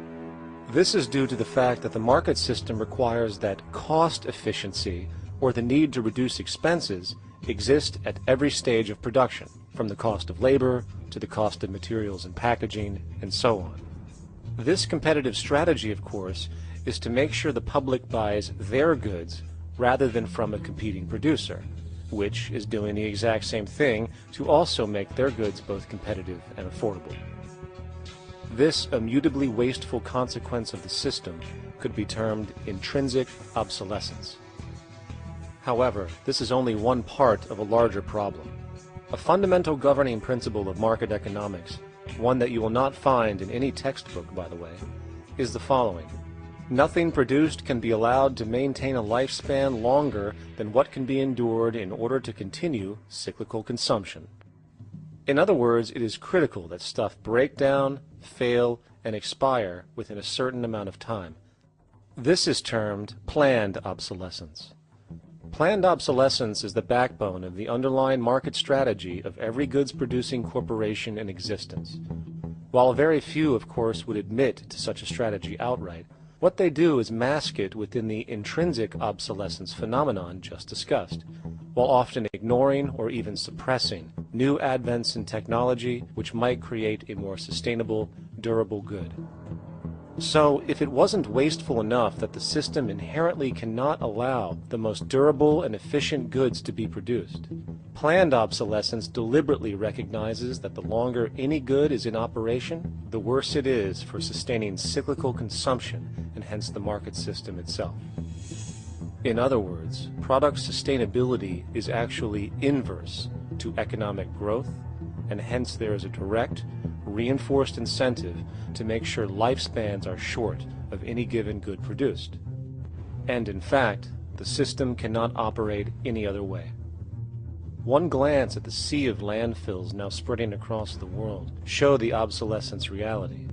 This is due to the fact that the market system requires that cost efficiency, or the need to reduce expenses, exist at every stage of production, from the cost of labor to the cost of materials and packaging, and so on. This competitive strategy, of course, is to make sure the public buys their goods rather than from a competing producer, which is doing the exact same thing to also make their goods both competitive and affordable. This immutably wasteful consequence of the system could be termed intrinsic obsolescence. However, this is only one part of a larger problem. A fundamental governing principle of market economics, one that you will not find in any textbook, by the way, is the following. Nothing produced can be allowed to maintain a lifespan longer than what can be endured in order to continue cyclical consumption. In other words, it is critical that stuff break down, fail, and expire within a certain amount of time. This is termed planned obsolescence. Planned obsolescence is the backbone of the underlying market strategy of every goods-producing corporation in existence. While very few, of course, would admit to such a strategy outright, what they do is mask it within the intrinsic obsolescence phenomenon just discussed, while often ignoring or even suppressing new advents in technology which might create a more sustainable, durable good. So, if it wasn't wasteful enough that the system inherently cannot allow the most durable and efficient goods to be produced, planned obsolescence deliberately recognizes that the longer any good is in operation, the worse it is for sustaining cyclical consumption and hence the market system itself. In other words, product sustainability is actually inverse to economic growth, and hence there is a direct, reinforced incentive to make sure lifespans are short of any given good produced. And in fact, the system cannot operate any other way. One glance at the sea of landfills now spreading across the world show the obsolescence reality.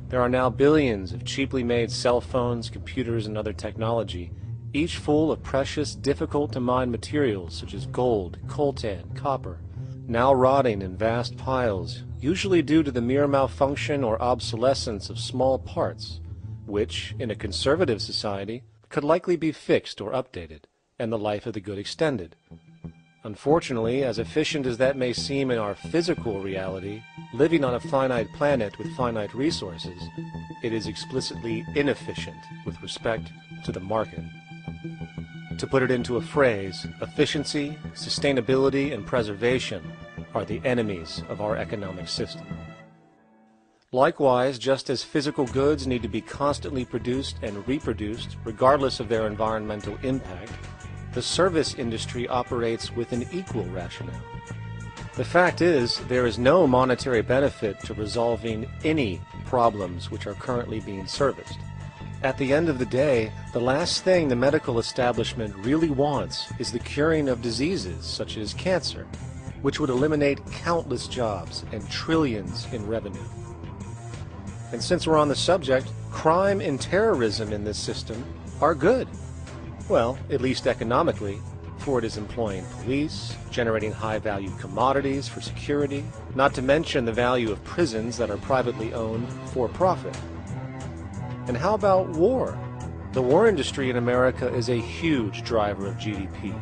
There are now billions of cheaply made cell phones, computers, and other technology, each full of precious, difficult-to-mine materials such as gold, coltan, copper, now rotting in vast piles, usually due to the mere malfunction or obsolescence of small parts, which, in a conservative society, could likely be fixed or updated, and the life of the good extended. Unfortunately, as efficient as that may seem in our physical reality, living on a finite planet with finite resources, it is explicitly inefficient with respect to the market. To put it into a phrase, efficiency, sustainability, and preservation are the enemies of our economic system. Likewise, just as physical goods need to be constantly produced and reproduced, regardless of their environmental impact, the service industry operates with an equal rationale. The fact is, there is no monetary benefit to resolving any problems which are currently being serviced. At the end of the day, the last thing the medical establishment really wants is the curing of diseases such as cancer, which would eliminate countless jobs and trillions in revenue. And since we're on the subject, crime and terrorism in this system are good. Well, at least economically, for it is employing police, generating high-value commodities for security, not to mention the value of prisons that are privately owned for profit. And how about war? The war industry in America is a huge driver of GDP,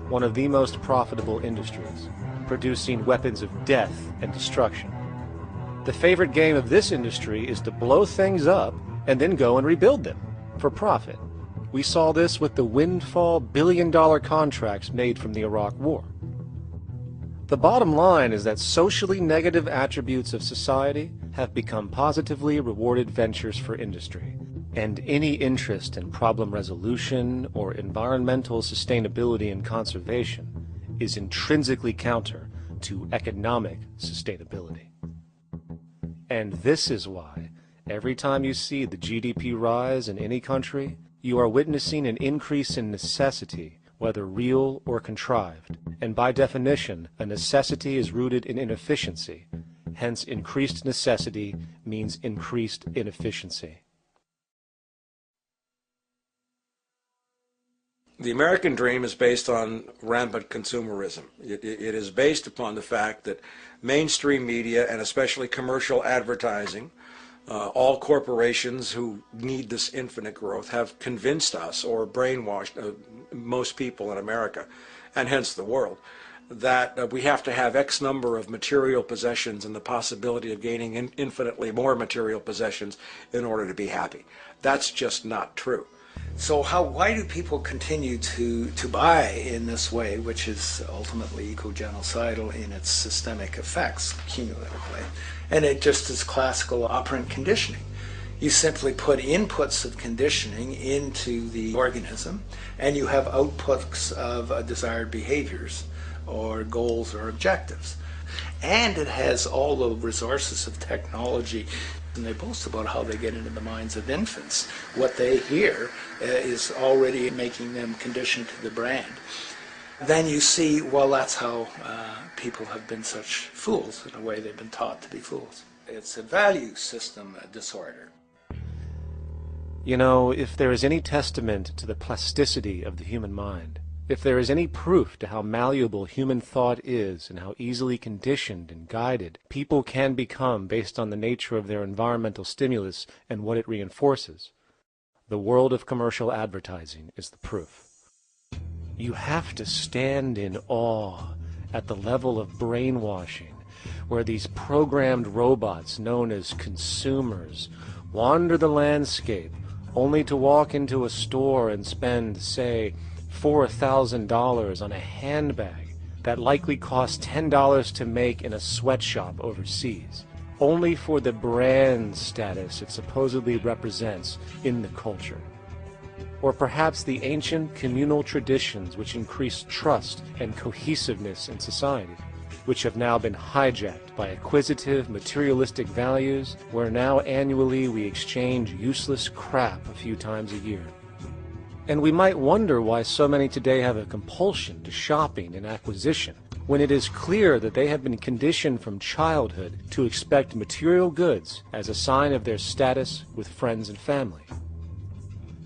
one of the most profitable industries, producing weapons of death and destruction. The favorite game of this industry is to blow things up and then go and rebuild them for profit. We saw this with the windfall billion-dollar contracts made from the Iraq War. The bottom line is that socially negative attributes of society have become positively rewarded ventures for industry, and any interest in problem resolution or environmental sustainability and conservation is intrinsically counter to economic sustainability. And this is why, every time you see the GDP rise in any country, you are witnessing an increase in necessity, whether real or contrived. And by definition, a necessity is rooted in inefficiency. Hence, increased necessity means increased inefficiency. The American dream is based on rampant consumerism. It is based upon the fact that mainstream media, and especially commercial advertising, all corporations who need this infinite growth have convinced us, or brainwashed most people in America, and hence the world, that we have to have X number of material possessions and the possibility of gaining infinitely more material possessions in order to be happy. That's just not true. So why do people continue to buy in this way, which is ultimately eco-genocidal in its systemic effects, cumulatively? And it just is classical operant conditioning. You simply put inputs of conditioning into the organism, and you have outputs of desired behaviors or goals or objectives. And it has all the resources of technology. And they boast about how they get into the minds of infants. What they hear is already making them conditioned to the brand. Then you see, well, that's how people have been such fools. In a way, they've been taught to be fools. It's a value system disorder. You know, if there is any testament to the plasticity of the human mind, if there is any proof to how malleable human thought is and how easily conditioned and guided people can become based on the nature of their environmental stimulus and what it reinforces, the world of commercial advertising is the proof. You have to stand in awe at the level of brainwashing where these programmed robots known as consumers wander the landscape only to walk into a store and spend, say, $4,000 on a handbag that likely costs $10 to make in a sweatshop overseas, only for the brand status it supposedly represents in the culture. Or perhaps the ancient communal traditions which increase trust and cohesiveness in society, which have now been hijacked by acquisitive, materialistic values, where now annually we exchange useless crap a few times a year. And we might wonder why so many today have a compulsion to shopping and acquisition, when it is clear that they have been conditioned from childhood to expect material goods as a sign of their status with friends and family.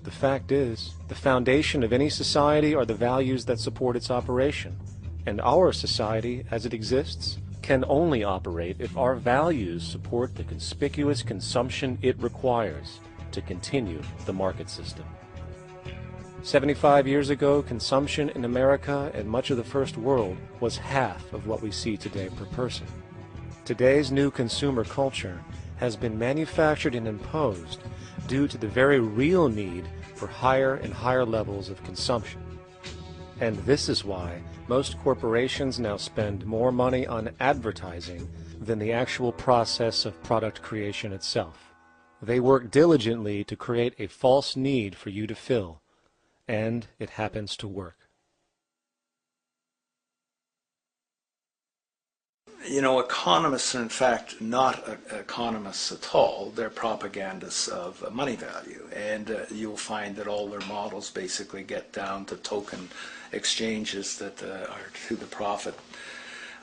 The fact is, the foundation of any society are the values that support its operation, and our society, as it exists, can only operate if our values support the conspicuous consumption it requires to continue the market system. 75 years ago, consumption in America and much of the First World was half of what we see today per person. Today's new consumer culture has been manufactured and imposed due to the very real need for higher and higher levels of consumption. And this is why most corporations now spend more money on advertising than the actual process of product creation itself. They work diligently to create a false need for you to fill, and it happens to work. You know, economists are in fact not economists at all. They're propagandists of money value, and you'll find that all their models basically get down to token exchanges that are to the profit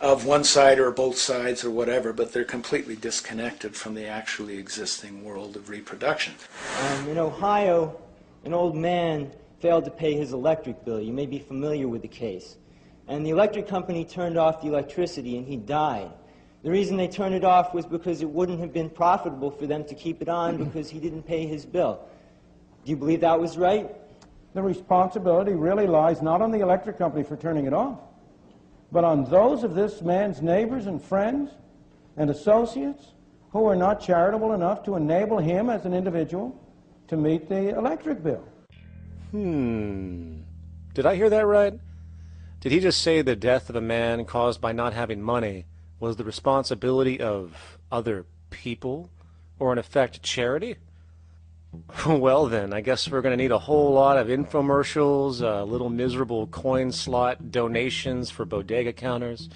of one side or both sides or whatever, but they're completely disconnected from the actually existing world of reproduction. In Ohio, an old man failed to pay his electric bill. You may be familiar with the case. And the electric company turned off the electricity and he died. The reason they turned it off was because it wouldn't have been profitable for them to keep it on because he didn't pay his bill. Do you believe that was right? The responsibility really lies not on the electric company for turning it off, but on those of this man's neighbors and friends and associates who are not charitable enough to enable him as an individual to meet the electric bill. Did I hear that right? Did he just say the death of a man caused by not having money was the responsibility of other people, or in effect charity? Well then, I guess we're going to need a whole lot of infomercials, little miserable coin slot donations for bodega counters,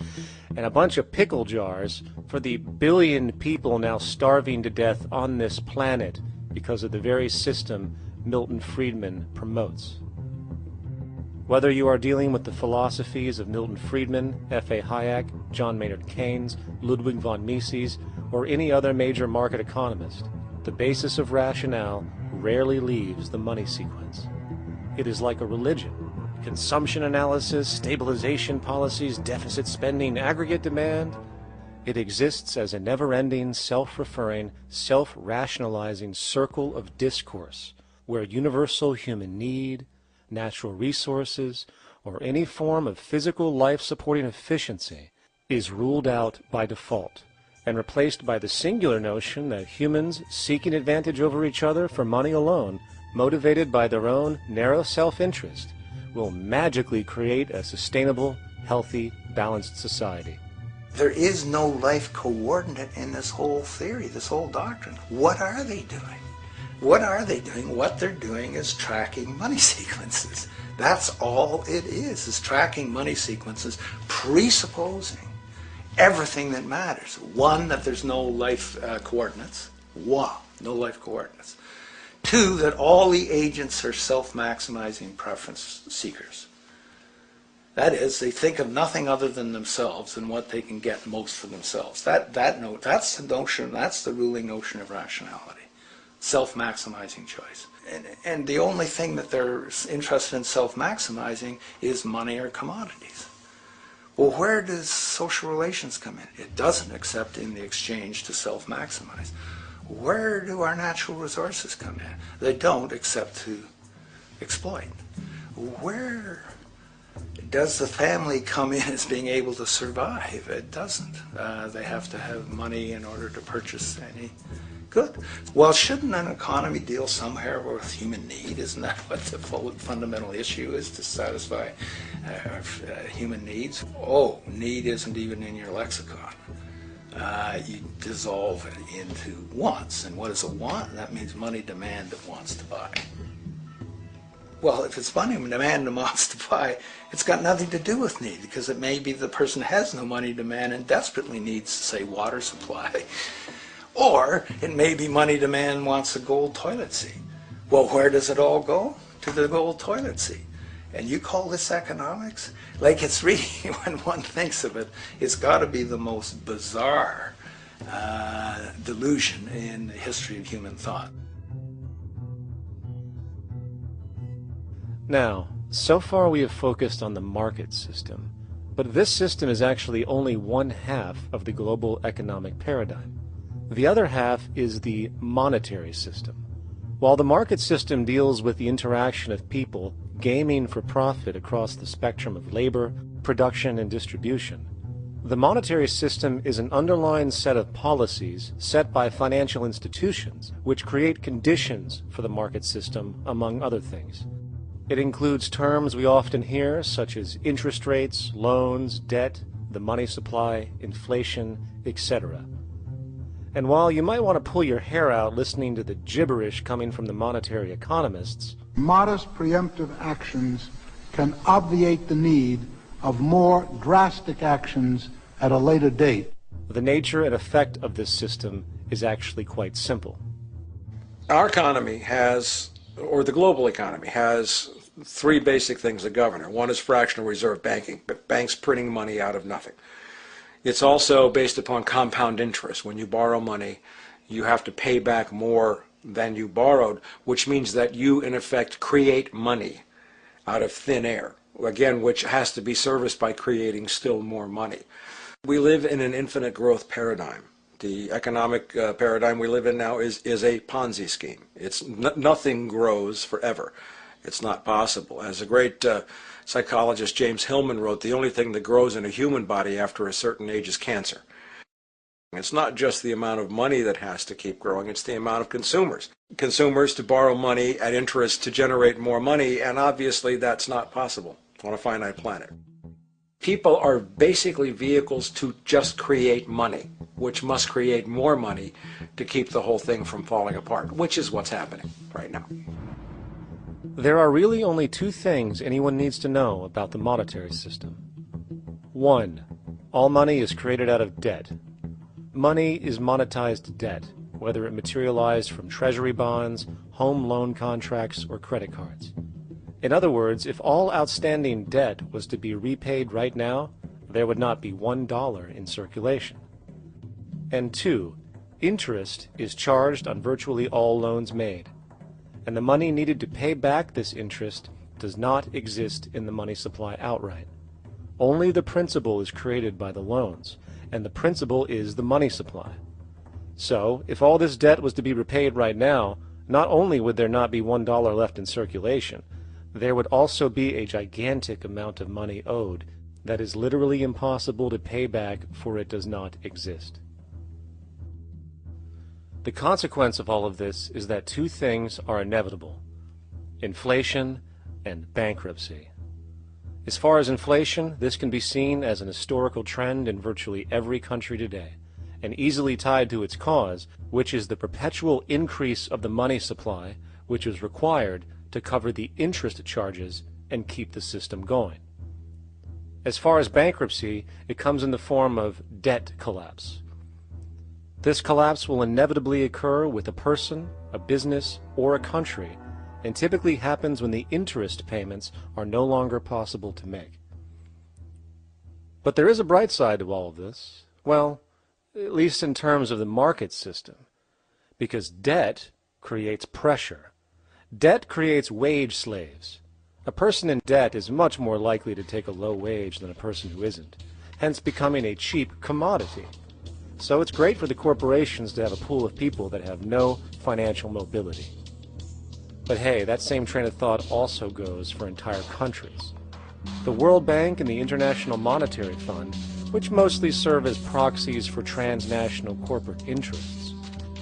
and a bunch of pickle jars for the billion people now starving to death on this planet because of the very system Milton Friedman promotes. Whether you are dealing with the philosophies of Milton Friedman, F.A. Hayek, John Maynard Keynes, Ludwig von Mises, or any other major market economist, the basis of rationale rarely leaves the money sequence. It is like a religion. Consumption analysis, stabilization policies, deficit spending, aggregate demand. It exists as a never-ending, self-referring, self-rationalizing circle of discourse where universal human need, natural resources, or any form of physical life-supporting efficiency is ruled out by default and replaced by the singular notion that humans seeking advantage over each other for money alone, motivated by their own narrow self-interest, will magically create a sustainable, healthy, balanced society. There is no life coordinate in this whole theory, this whole doctrine. What are they doing? What are they doing? What they're doing is tracking money sequences. That's all it is tracking money sequences, presupposing everything that matters. One, that there's no life coordinates. Wow, no life coordinates. Two, that all the agents are self-maximizing preference seekers. That is, they think of nothing other than themselves and what they can get most for themselves. That's the notion, that's the ruling notion of rationality. Self-maximizing choice. And the only thing that they're interested in self-maximizing is money or commodities. Well, where does social relations come in? It doesn't, except in the exchange to self-maximize. Where do our natural resources come in? They don't, except to exploit. Where does the family come in as being able to survive? It doesn't. They have to have money in order to purchase any good. Well, shouldn't an economy deal somewhere with human need? Isn't that what the fundamental issue is, to satisfy human needs? Oh, need isn't even in your lexicon. You dissolve it into wants. And what is a want? That means money demand that wants to buy. Well, if it's money demand that wants to buy, it's got nothing to do with need, because it may be the person has no money demand and desperately needs, say, water supply. Or it may be money demand wants a gold toilet seat. Well, where does it all go? To the gold toilet seat. And you call this economics? Like, it's really, when one thinks of it, it's got to be the most bizarre delusion in the history of human thought. Now, so far we have focused on the market system, but this system is actually only one half of the global economic paradigm. The other half is the monetary system. While the market system deals with the interaction of people gaming for profit across the spectrum of labor, production, and distribution, the monetary system is an underlying set of policies set by financial institutions which create conditions for the market system, among other things. It includes terms we often hear, such as interest rates, loans, debt, the money supply, inflation, etc. And while you might want to pull your hair out listening to the gibberish coming from the monetary economists, modest preemptive actions can obviate the need of more drastic actions at a later date. The nature and effect of this system is actually quite simple. Our economy has, or the global economy has, three basic things that govern it. One is fractional reserve banking, but banks printing money out of nothing. It's also based upon compound interest. When you borrow money, you have to pay back more than you borrowed, which means that you, in effect, create money out of thin air, again, which has to be serviced by creating still more money. We live in an infinite growth paradigm. The economic paradigm we live in now is a Ponzi scheme. Nothing grows forever. It's not possible. As a great psychologist James Hillman wrote, the only thing that grows in a human body after a certain age is cancer. It's not just the amount of money that has to keep growing, it's the amount of consumers. Consumers to borrow money at interest to generate more money, and obviously that's not possible on a finite planet. People are basically vehicles to just create money, which must create more money to keep the whole thing from falling apart, which is what's happening right now. There are really only two things anyone needs to know about the monetary system. 1. All money is created out of debt. Money is monetized debt, whether it materialized from treasury bonds, home loan contracts, or credit cards. In other words, if all outstanding debt was to be repaid right now, there would not be $1 in circulation. And 2, interest is charged on virtually all loans made, and the money needed to pay back this interest does not exist in the money supply outright. Only the principal is created by the loans, and the principal is the money supply. So, if all this debt was to be repaid right now, not only would there not be $1 left in circulation, there would also be a gigantic amount of money owed that is literally impossible to pay back, for it does not exist. The consequence of all of this is that two things are inevitable: inflation and bankruptcy. As far as inflation, this can be seen as an historical trend in virtually every country today, and easily tied to its cause, which is the perpetual increase of the money supply, which is required to cover the interest charges and keep the system going. As far as bankruptcy, it comes in the form of debt collapse. This collapse will inevitably occur with a person, a business, or a country, and typically happens when the interest payments are no longer possible to make. But there is a bright side to all of this. Well, at least in terms of the market system, because debt creates pressure. Debt creates wage slaves. A person in debt is much more likely to take a low wage than a person who isn't, hence becoming a cheap commodity. So it's great for the corporations to have a pool of people that have no financial mobility. But hey, that same train of thought also goes for entire countries. The World Bank and the International Monetary Fund, which mostly serve as proxies for transnational corporate interests,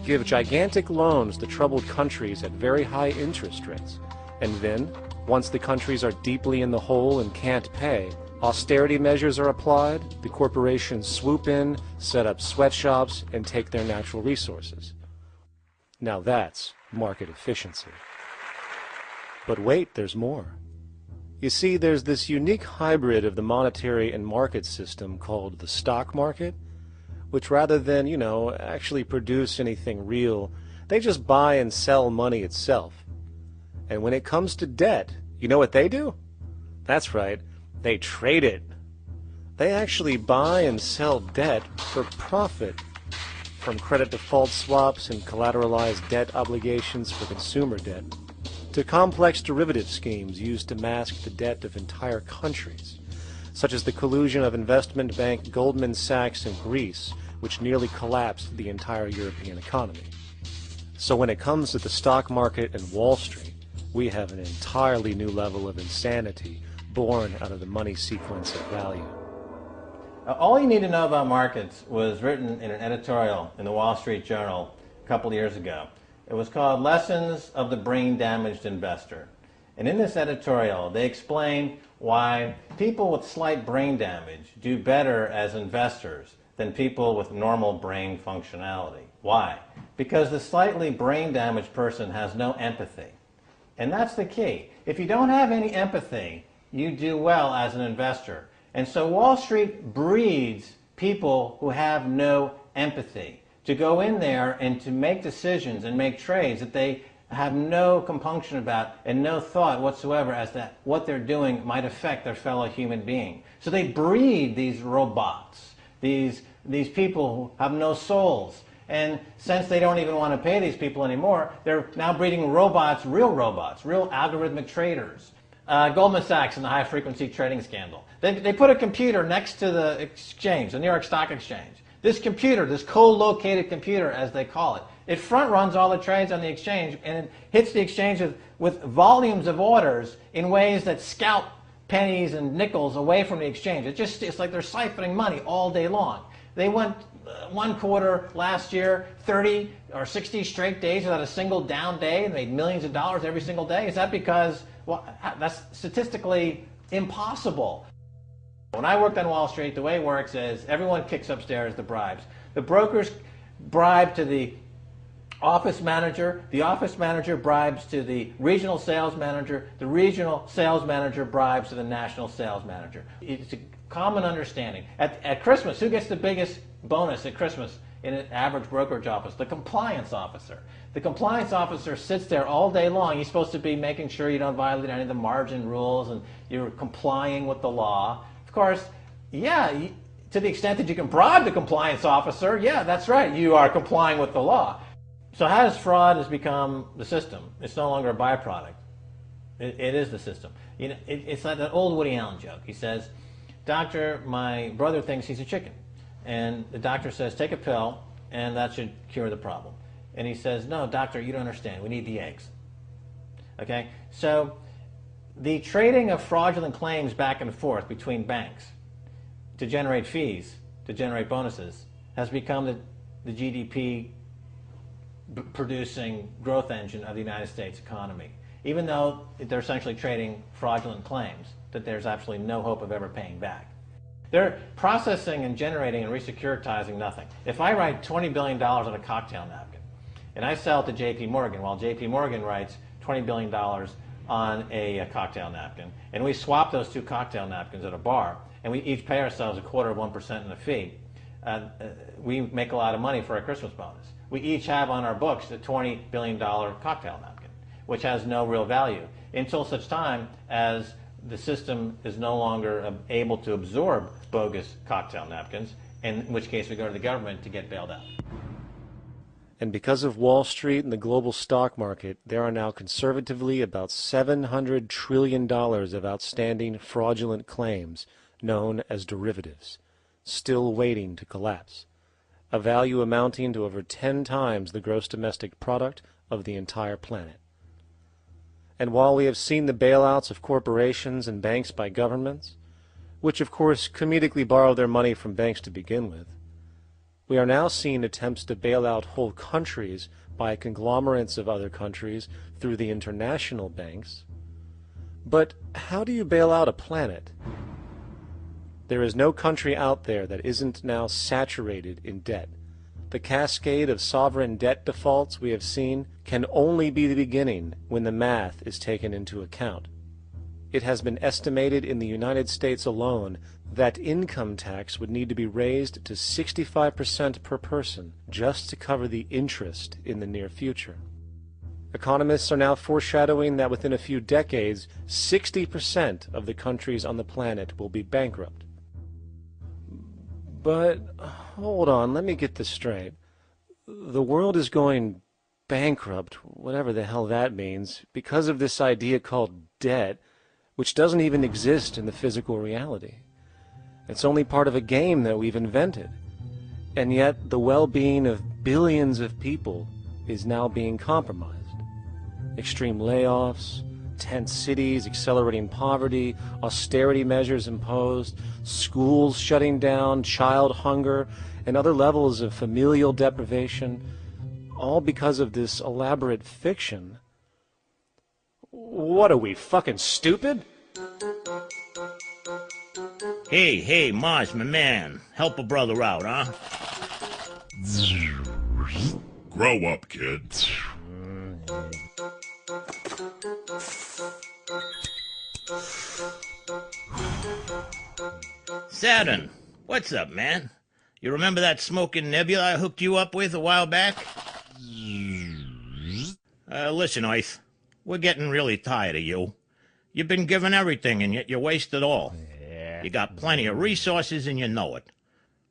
give gigantic loans to troubled countries at very high interest rates. And then, once the countries are deeply in the hole and can't pay, austerity measures are applied, the corporations swoop in, set up sweatshops, and take their natural resources. Now that's market efficiency. But wait, there's more. You see, there's this unique hybrid of the monetary and market system called the stock market, which rather than, actually produce anything real, they just buy and sell money itself. And when it comes to debt, you know what they do? That's right, they trade it. They actually buy and sell debt for profit, from credit default swaps and collateralized debt obligations for consumer debt, to complex derivative schemes used to mask the debt of entire countries, such as the collusion of investment bank Goldman Sachs in Greece, which nearly collapsed the entire European economy. So when it comes to the stock market and Wall Street, we have an entirely new level of insanity born out of the money sequence of value. All you need to know about markets was written in an editorial in the Wall Street Journal a couple of years ago. It was called Lessons of the Brain-Damaged Investor. And in this editorial, they explain why people with slight brain damage do better as investors than people with normal brain functionality. Why? Because the slightly brain-damaged person has no empathy. And that's the key. If you don't have any empathy, you do well as an investor. And so Wall Street breeds people who have no empathy to go in there and to make decisions and make trades that they have no compunction about and no thought whatsoever as to what they're doing might affect their fellow human being. So they breed these robots, these people who have no souls. And since they don't even want to pay these people anymore, they're now breeding robots, real algorithmic traders, Goldman Sachs and the high-frequency trading scandal. They put a computer next to the exchange, the New York Stock Exchange. This computer, this co-located computer, as they call it, it front-runs all the trades on the exchange, and it hits the exchange with volumes of orders in ways that scalp pennies and nickels away from the exchange. It's like they're siphoning money all day long. They went one quarter last year, 30 or 60 straight days without a single down day, and made millions of dollars every single day. Is that because, well, that's statistically impossible. When I worked on Wall Street, the way it works is everyone kicks upstairs the bribes. The brokers bribe to the office manager bribes to the regional sales manager bribes to the national sales manager. It's a common understanding. At Christmas, who gets the biggest bonus at Christmas in an average brokerage office? The compliance officer. The compliance officer sits there all day long. He's supposed to be making sure you don't violate any of the margin rules and you're complying with the law. Of course, yeah, to the extent that you can bribe the compliance officer, yeah, that's right, you are complying with the law. So how does fraud has become the system? It's no longer a byproduct. It is the system. You know, it's like that old Woody Allen joke. He says, "Doctor, my brother thinks he's a chicken." And the doctor says, "Take a pill, and that should cure the problem." And he says, "No, doctor, you don't understand. We need the eggs." Okay? So the trading of fraudulent claims back and forth between banks to generate fees, to generate bonuses, has become the GDP producing growth engine of the United States economy, even though they're essentially trading fraudulent claims that there's absolutely no hope of ever paying back. They're processing and generating and re-securitizing nothing. If I write $20 billion on a cocktail napkin and I sell it to JP Morgan, while JP Morgan writes $20 billion on a cocktail napkin, and we swap those two cocktail napkins at a bar, and we each pay ourselves 1/4% in a fee, we make a lot of money for our Christmas bonus. We each have on our books a $20 billion cocktail napkin, which has no real value until such time as the system is no longer able to absorb bogus cocktail napkins, in which case we go to the government to get bailed out. And because of Wall Street and the global stock market, there are now conservatively about $700 trillion of outstanding fraudulent claims known as derivatives, still waiting to collapse, a value amounting to over 10 times the gross domestic product of the entire planet. And while we have seen the bailouts of corporations and banks by governments, which of course comedically borrow their money from banks to begin with, we are now seeing attempts to bail out whole countries by conglomerates of other countries through the international banks. But how do you bail out a planet? There is no country out there that isn't now saturated in debt. The cascade of sovereign debt defaults we have seen can only be the beginning when the math is taken into account. It has been estimated in the United States alone that income tax would need to be raised to 65% per person just to cover the interest in the near future. Economists are now foreshadowing that within a few decades, 60% of the countries on the planet will be bankrupt. But hold on, let me get this straight. The world is going bankrupt, whatever the hell that means, because of this idea called debt, which doesn't even exist in the physical reality. It's only part of a game that we've invented. And yet the well-being of billions of people is now being compromised. Extreme layoffs, tent cities, accelerating poverty, austerity measures imposed, schools shutting down, child hunger, and other levels of familial deprivation, all because of this elaborate fiction. What are we, fucking stupid? Hey, Mars, my man. Help a brother out, huh? Grow up, kid. Saturn, what's up, man? You remember that smoking nebula I hooked you up with a while back? Listen, Earth, we're getting really tired of you. You've been given everything, and yet you waste it all. You got plenty of resources, and you know it.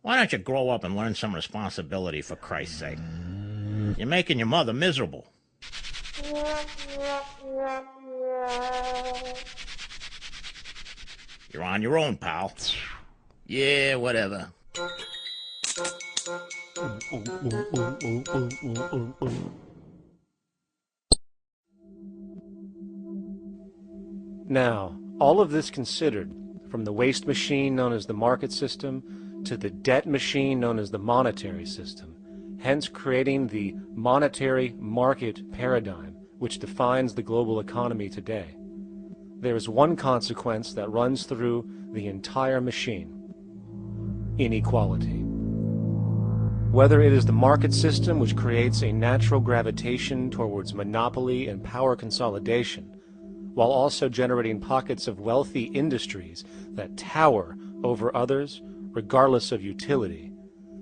Why don't you grow up and learn some responsibility, for Christ's sake? You're making your mother miserable. You're on your own, pal. Yeah, whatever. Now, all of this considered, from the waste machine known as the market system to the debt machine known as the monetary system, hence creating the monetary market paradigm which defines the global economy today, there is one consequence that runs through the entire machine: inequality. Whether it is the market system which creates a natural gravitation towards monopoly and power consolidation, while also generating pockets of wealthy industries that tower over others regardless of utility,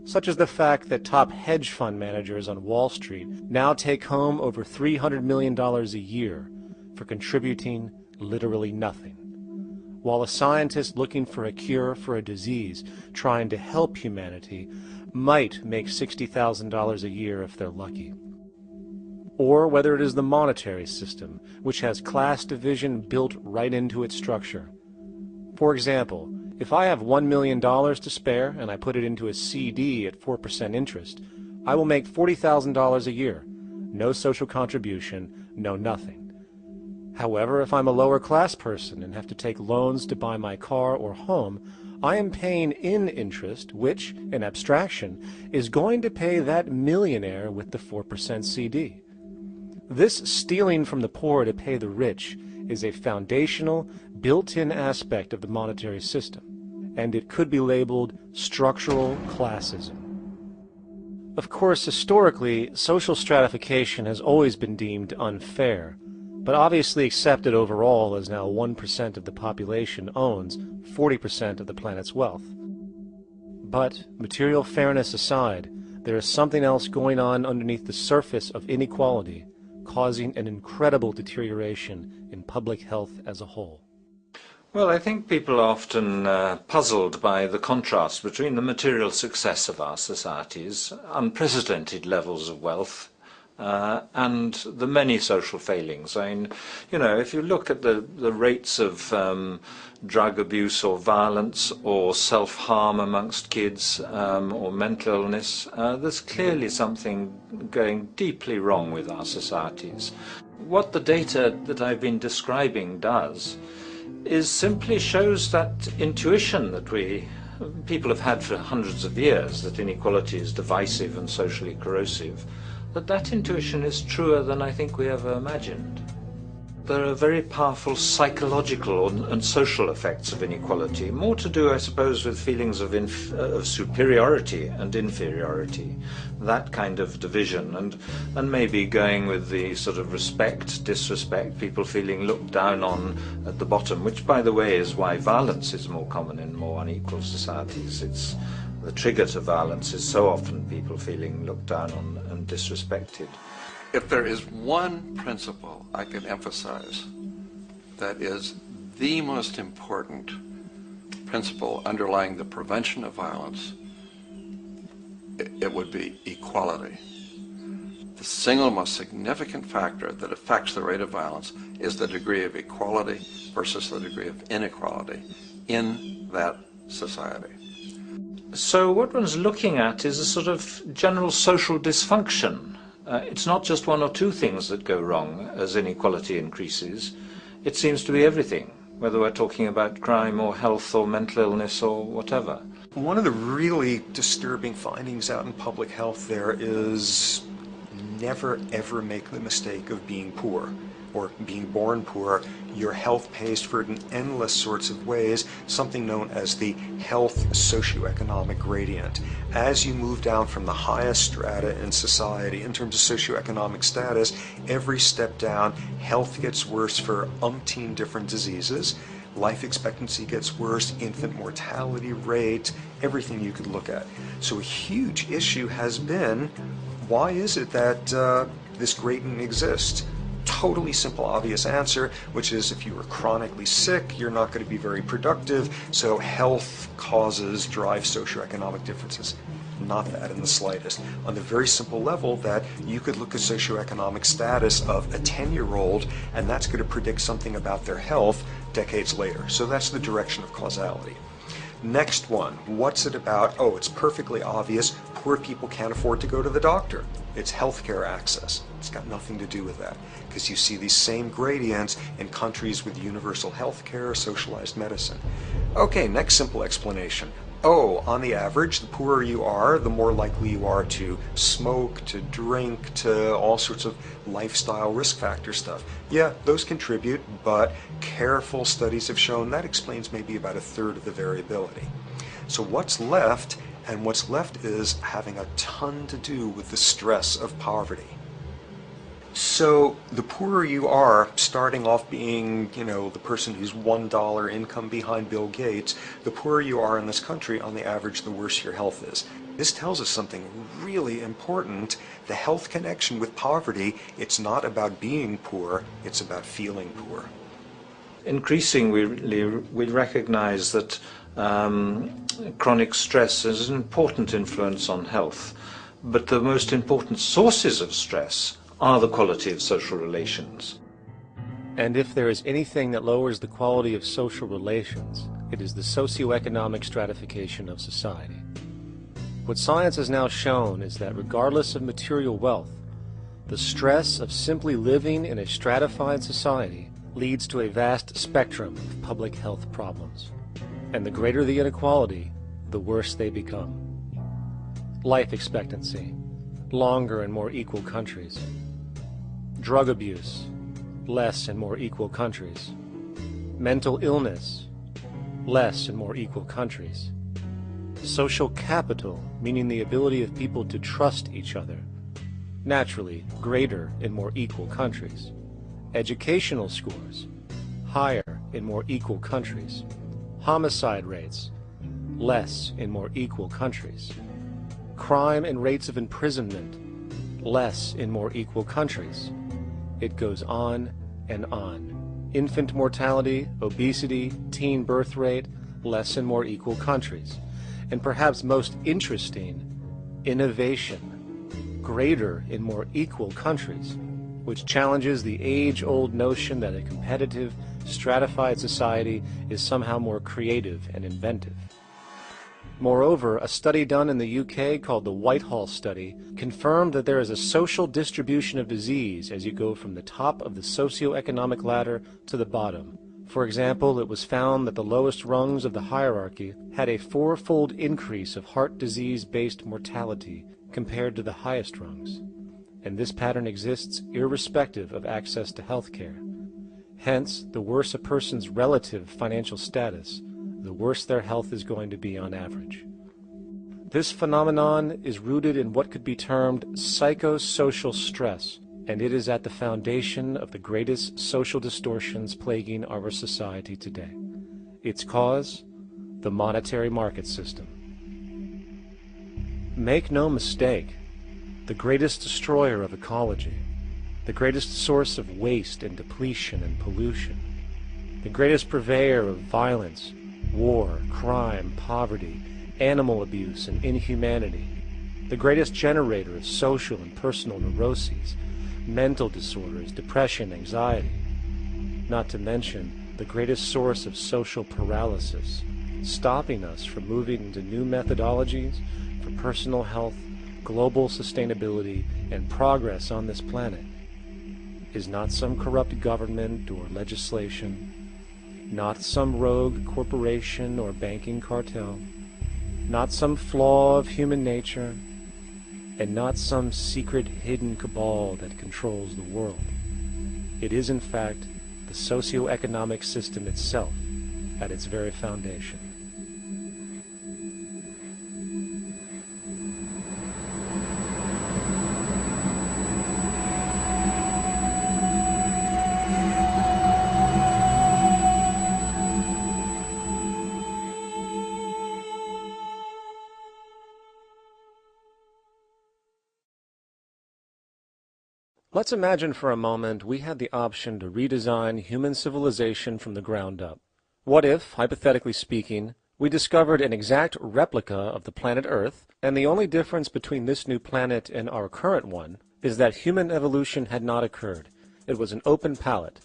such as the fact that top hedge fund managers on Wall Street now take home over $300 million a year for contributing literally nothing, while a scientist looking for a cure for a disease trying to help humanity might make $60,000 a year if they're lucky. Or whether it is the monetary system, which has class division built right into its structure. For example, if I have $1 million to spare and I put it into a CD at 4% interest, I will make $40,000 a year. No social contribution, no nothing. However, if I'm a lower class person and have to take loans to buy my car or home, I am paying in interest, which, in abstraction, is going to pay that millionaire with the 4% CD. This stealing from the poor to pay the rich is a foundational, built-in aspect of the monetary system, and it could be labeled structural classism. Of course, historically, social stratification has always been deemed unfair, but obviously accepted overall as now 1% of the population owns 40% of the planet's wealth. But, material fairness aside, there is something else going on underneath the surface of inequality, causing an incredible deterioration in public health as a whole. Well, I think people are often puzzled by the contrast between the material success of our societies, unprecedented levels of wealth, and the many social failings. I mean, you know, if you look at the rates of drug abuse or violence or self-harm amongst kids or mental illness, there's clearly something going deeply wrong with our societies. What the data that I've been describing does is simply shows that intuition that people have had for hundreds of years, that inequality is divisive and socially corrosive, that intuition is truer than I think we ever imagined. There are very powerful psychological and social effects of inequality, more to do, I suppose, with feelings of superiority and inferiority, that kind of division, and maybe going with the sort of respect, disrespect, people feeling looked down on at the bottom, which, by the way, is why violence is more common in more unequal societies. It's the trigger to violence is so often people feeling looked down on and disrespected. If there is one principle I can emphasize that is the most important principle underlying the prevention of violence, it would be equality. The single most significant factor that affects the rate of violence is the degree of equality versus the degree of inequality in that society. So what one's looking at is a sort of general social dysfunction. It's not just one or two things that go wrong as inequality increases. It seems to be everything, whether we're talking about crime or health or mental illness or whatever. One of the really disturbing findings out in public health there is never ever make the mistake of being poor or being born poor. Your health pays for it in endless sorts of ways, something known as the health socioeconomic gradient. As you move down from the highest strata in society in terms of socioeconomic status, every step down, health gets worse for umpteen different diseases. Life expectancy gets worse, infant mortality rate, everything you could look at. So a huge issue has been, why is it that this gradient exists? Totally simple, obvious answer, which is if you are chronically sick, you're not going to be very productive, so health causes drive socioeconomic differences. not that in the slightest. On the very simple level that you could look at socioeconomic status of a 10-year-old, and that's going to predict something about their health decades later. So that's the direction of causality. Next one, what's it about? Oh, it's perfectly obvious. Poor people can't afford to go to the doctor. It's healthcare access. It's got nothing to do with that, because you see these same gradients in countries with universal healthcare, socialized medicine. Okay, next simple explanation. Oh, on the average, the poorer you are, the more likely you are to smoke, to drink, to all sorts of lifestyle risk factor stuff. Yeah, those contribute, but careful studies have shown that explains maybe about 1/3 of the variability. So what's left? And what's left is having a ton to do with the stress of poverty. So the poorer you are, starting off being, the person who's $1 income behind Bill Gates, the poorer you are in this country, on the average, the worse your health is. This tells us something really important. The health connection with poverty, it's not about being poor, it's about feeling poor. Increasingly, we recognize that chronic stress is an important influence on health, but the most important sources of stress are the quality of social relations. And if there is anything that lowers the quality of social relations, it is the socioeconomic stratification of society. What science has now shown is that regardless of material wealth, the stress of simply living in a stratified society leads to a vast spectrum of public health problems. And the greater the inequality, the worse they become. Life expectancy, longer in more equal countries. Drug abuse, less in more equal countries. Mental illness, less in more equal countries. Social capital, meaning the ability of people to trust each other, naturally greater in more equal countries. Educational scores, higher in more equal countries. Homicide rates, less in more equal countries. Crime and rates of imprisonment, less in more equal countries. It goes on and on. Infant mortality, obesity, teen birth rate, less in more equal countries. And perhaps most interesting, innovation, greater in more equal countries, which challenges the age-old notion that a competitive, stratified society is somehow more creative and inventive. Moreover, a study done in the UK called the Whitehall Study confirmed that there is a social distribution of disease as you go from the top of the socioeconomic ladder to the bottom. For example, it was found that the lowest rungs of the hierarchy had a 4-fold increase of heart disease-based mortality compared to the highest rungs. And this pattern exists irrespective of access to health care. Hence, the worse a person's relative financial status, the worse their health is going to be on average. This phenomenon is rooted in what could be termed psychosocial stress, and it is at the foundation of the greatest social distortions plaguing our society today. Its cause? The monetary market system. Make no mistake, the greatest destroyer of ecology, the greatest source of waste and depletion and pollution, the greatest purveyor of violence, war, crime, poverty, animal abuse, and inhumanity, the greatest generator of social and personal neuroses, mental disorders, depression, anxiety, not to mention the greatest source of social paralysis, stopping us from moving into new methodologies for personal health, global sustainability, and progress on this planet, is not some corrupt government or legislation, not some rogue corporation or banking cartel, not some flaw of human nature, and not some secret hidden cabal that controls the world. It is in fact the socio-economic system itself at its very foundation. Let's imagine for a moment we had the option to redesign human civilization from the ground up. What if, hypothetically speaking, We discovered an exact replica of the planet Earth, and the only difference between this new planet and our current one is that human evolution had not occurred. It was an open palette.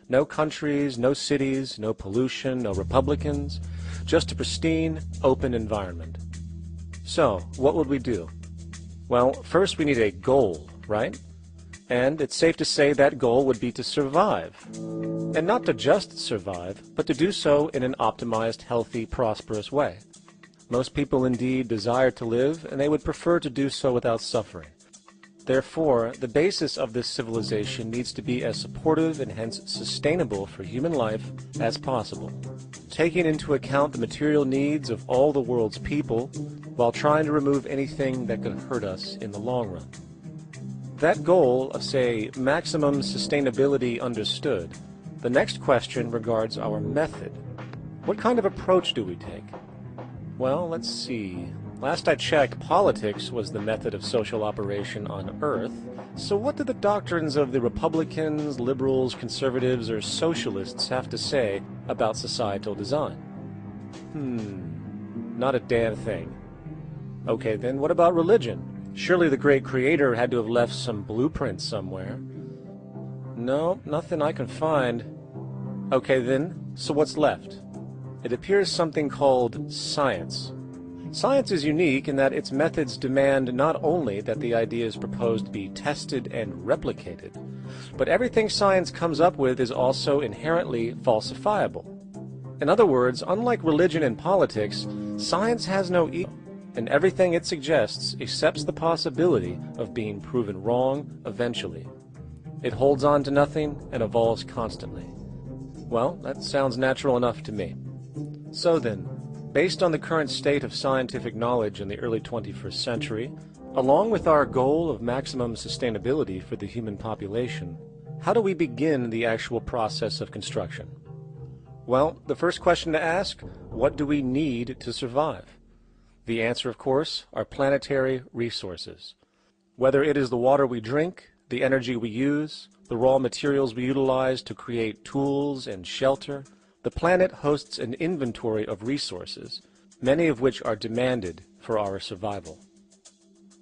No countries, no cities, no pollution, no Republicans, just a pristine, open environment. So, what would we do? Well, first we need a goal, right? And it's safe to say that goal would be to survive. And not to just survive, but to do so in an optimized, healthy, prosperous way. Most people indeed desire to live, and they would prefer to do so without suffering. Therefore, the basis of this civilization needs to be as supportive and hence sustainable for human life as possible, taking into account the material needs of all the world's people while trying to remove anything that could hurt us in the long run. That goal of, say, maximum sustainability understood, the next question regards our method. What kind of approach do we take? Well, let's see. Last I checked, politics was the method of social operation on Earth. So what do the doctrines of the Republicans, liberals, conservatives, or socialists have to say about societal design? Not a damn thing. Okay, then what about religion? Surely the great creator had to have left some blueprint somewhere. No, nothing I can find. Okay then, so what's left? It appears something called science. Science is unique in that its methods demand not only that the ideas proposed be tested and replicated, but everything science comes up with is also inherently falsifiable. In other words, unlike religion and politics, science has no ego, and everything it suggests accepts the possibility of being proven wrong eventually. It holds on to nothing and evolves constantly. Well, that sounds natural enough to me. So then, based on the current state of scientific knowledge in the early 21st century, along with our goal of maximum sustainability for the human population, how do we begin the actual process of construction? Well, the first question to ask, what do we need to survive? The answer, of course, are planetary resources. Whether it is the water we drink, the energy we use, the raw materials we utilize to create tools and shelter, the planet hosts an inventory of resources, many of which are demanded for our survival.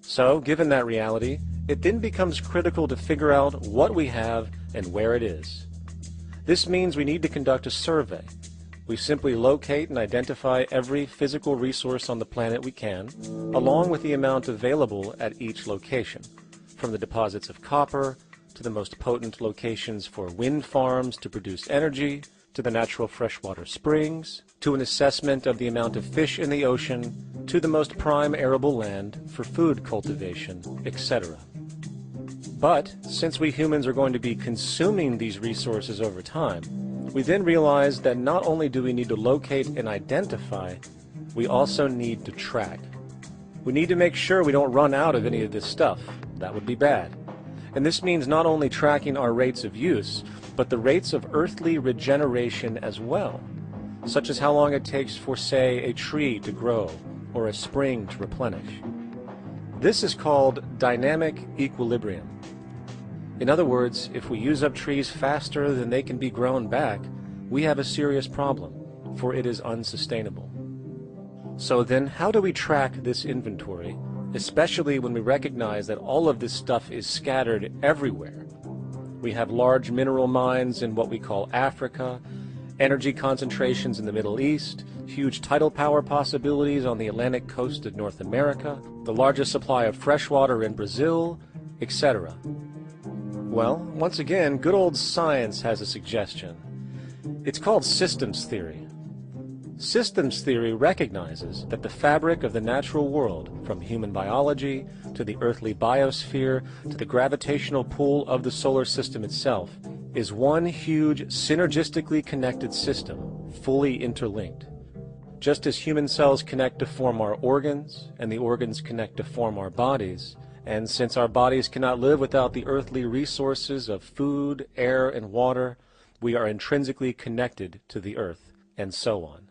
So, given that reality, it then becomes critical to figure out what we have and where it is. This means we need to conduct a survey. We simply locate and identify every physical resource on the planet we can, along with the amount available at each location, from the deposits of copper, to the most potent locations for wind farms to produce energy, to the natural freshwater springs, to an assessment of the amount of fish in the ocean, to the most prime arable land for food cultivation, etc. But, since we humans are going to be consuming these resources over time, we then realize that not only do we need to locate and identify, we also need to track. We need to make sure we don't run out of any of this stuff. That would be bad. And this means not only tracking our rates of use, but the rates of earthly regeneration as well, such as how long it takes for, say, a tree to grow or a spring to replenish. This is called dynamic equilibrium. In other words, if we use up trees faster than they can be grown back, we have a serious problem, for it is unsustainable. So then, how do we track this inventory, especially when we recognize that all of this stuff is scattered everywhere? We have large mineral mines in what we call Africa, energy concentrations in the Middle East, huge tidal power possibilities on the Atlantic coast of North America, the largest supply of freshwater in Brazil, etc. Well, once again, good old science has a suggestion. It's called systems theory. Systems theory recognizes that the fabric of the natural world, from human biology to the earthly biosphere to the gravitational pull of the solar system itself, is one huge synergistically connected system, fully interlinked. Just as human cells connect to form our organs, and the organs connect to form our bodies, and since our bodies cannot live without the earthly resources of food, air, and water, we are intrinsically connected to the earth, and so on.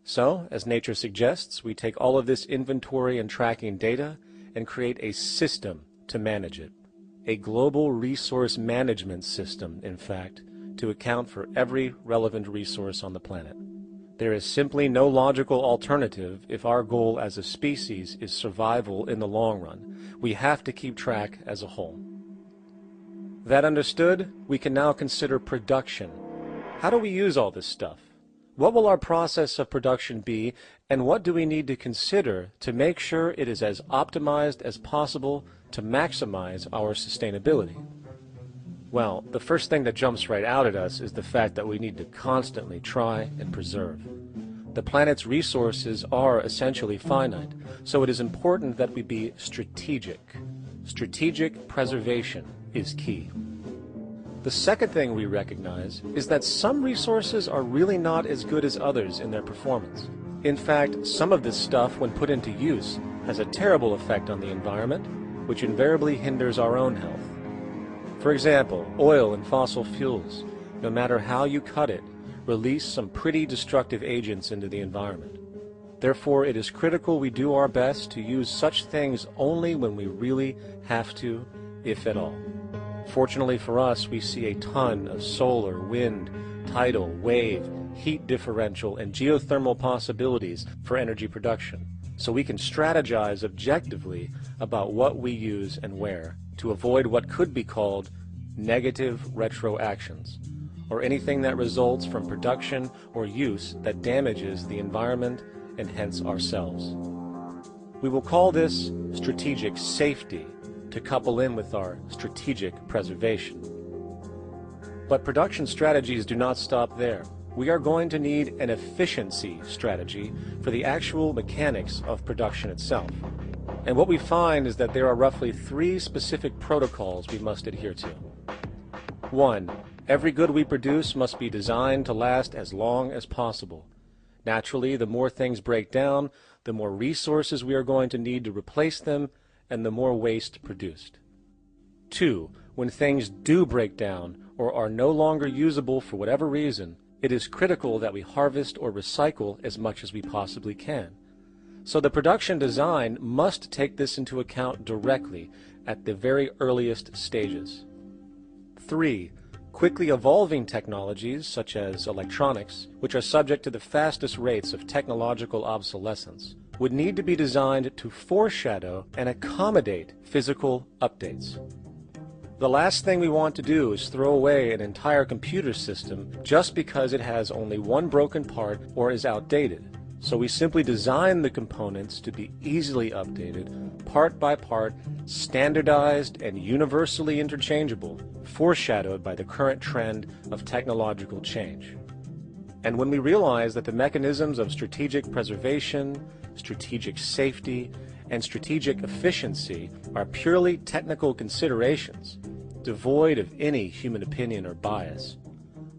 So, as nature suggests, we take all of this inventory and tracking data and create a system to manage it. A global resource management system, in fact, to account for every relevant resource on the planet. There is simply no logical alternative if our goal as a species is survival in the long run. We have to keep track as a whole. That understood, we can now consider production. How do we use all this stuff? What will our process of production be, and what do we need to consider to make sure it is as optimized as possible to maximize our sustainability? Well, the first thing that jumps right out at us is the fact that we need to constantly try and preserve. The planet's resources are essentially finite, so it is important that we be strategic. Strategic preservation is key. The second thing we recognize is that some resources are really not as good as others in their performance. In fact, some of this stuff, when put into use, has a terrible effect on the environment, which invariably hinders our own health. For example, oil and fossil fuels, no matter how you cut it, release some pretty destructive agents into the environment. Therefore, it is critical we do our best to use such things only when we really have to, if at all. Fortunately for us, we see a ton of solar, wind, tidal, wave, heat differential, and geothermal possibilities for energy production, so we can strategize objectively about what we use and where to avoid what could be called negative retroactions, or anything that results from production or use that damages the environment and hence ourselves. We will call this strategic safety to couple in with our strategic preservation. But production strategies do not stop there. We are going to need an efficiency strategy for the actual mechanics of production itself. And what we find is that there are roughly 3 specific protocols we must adhere to. 1. Every good we produce must be designed to last as long as possible. Naturally, the more things break down, the more resources we are going to need to replace them, and the more waste produced. 2. When things do break down or are no longer usable for whatever reason, it is critical that we harvest or recycle as much as we possibly can. So the production design must take this into account directly at the very earliest stages. 3. Quickly evolving technologies, such as electronics, which are subject to the fastest rates of technological obsolescence, would need to be designed to foreshadow and accommodate physical updates. The last thing we want to do is throw away an entire computer system just because it has only one broken part or is outdated. So we simply design the components to be easily updated, part by part, standardized and universally interchangeable, foreshadowed by the current trend of technological change. And when we realize that the mechanisms of strategic preservation, strategic safety, and strategic efficiency are purely technical considerations, devoid of any human opinion or bias,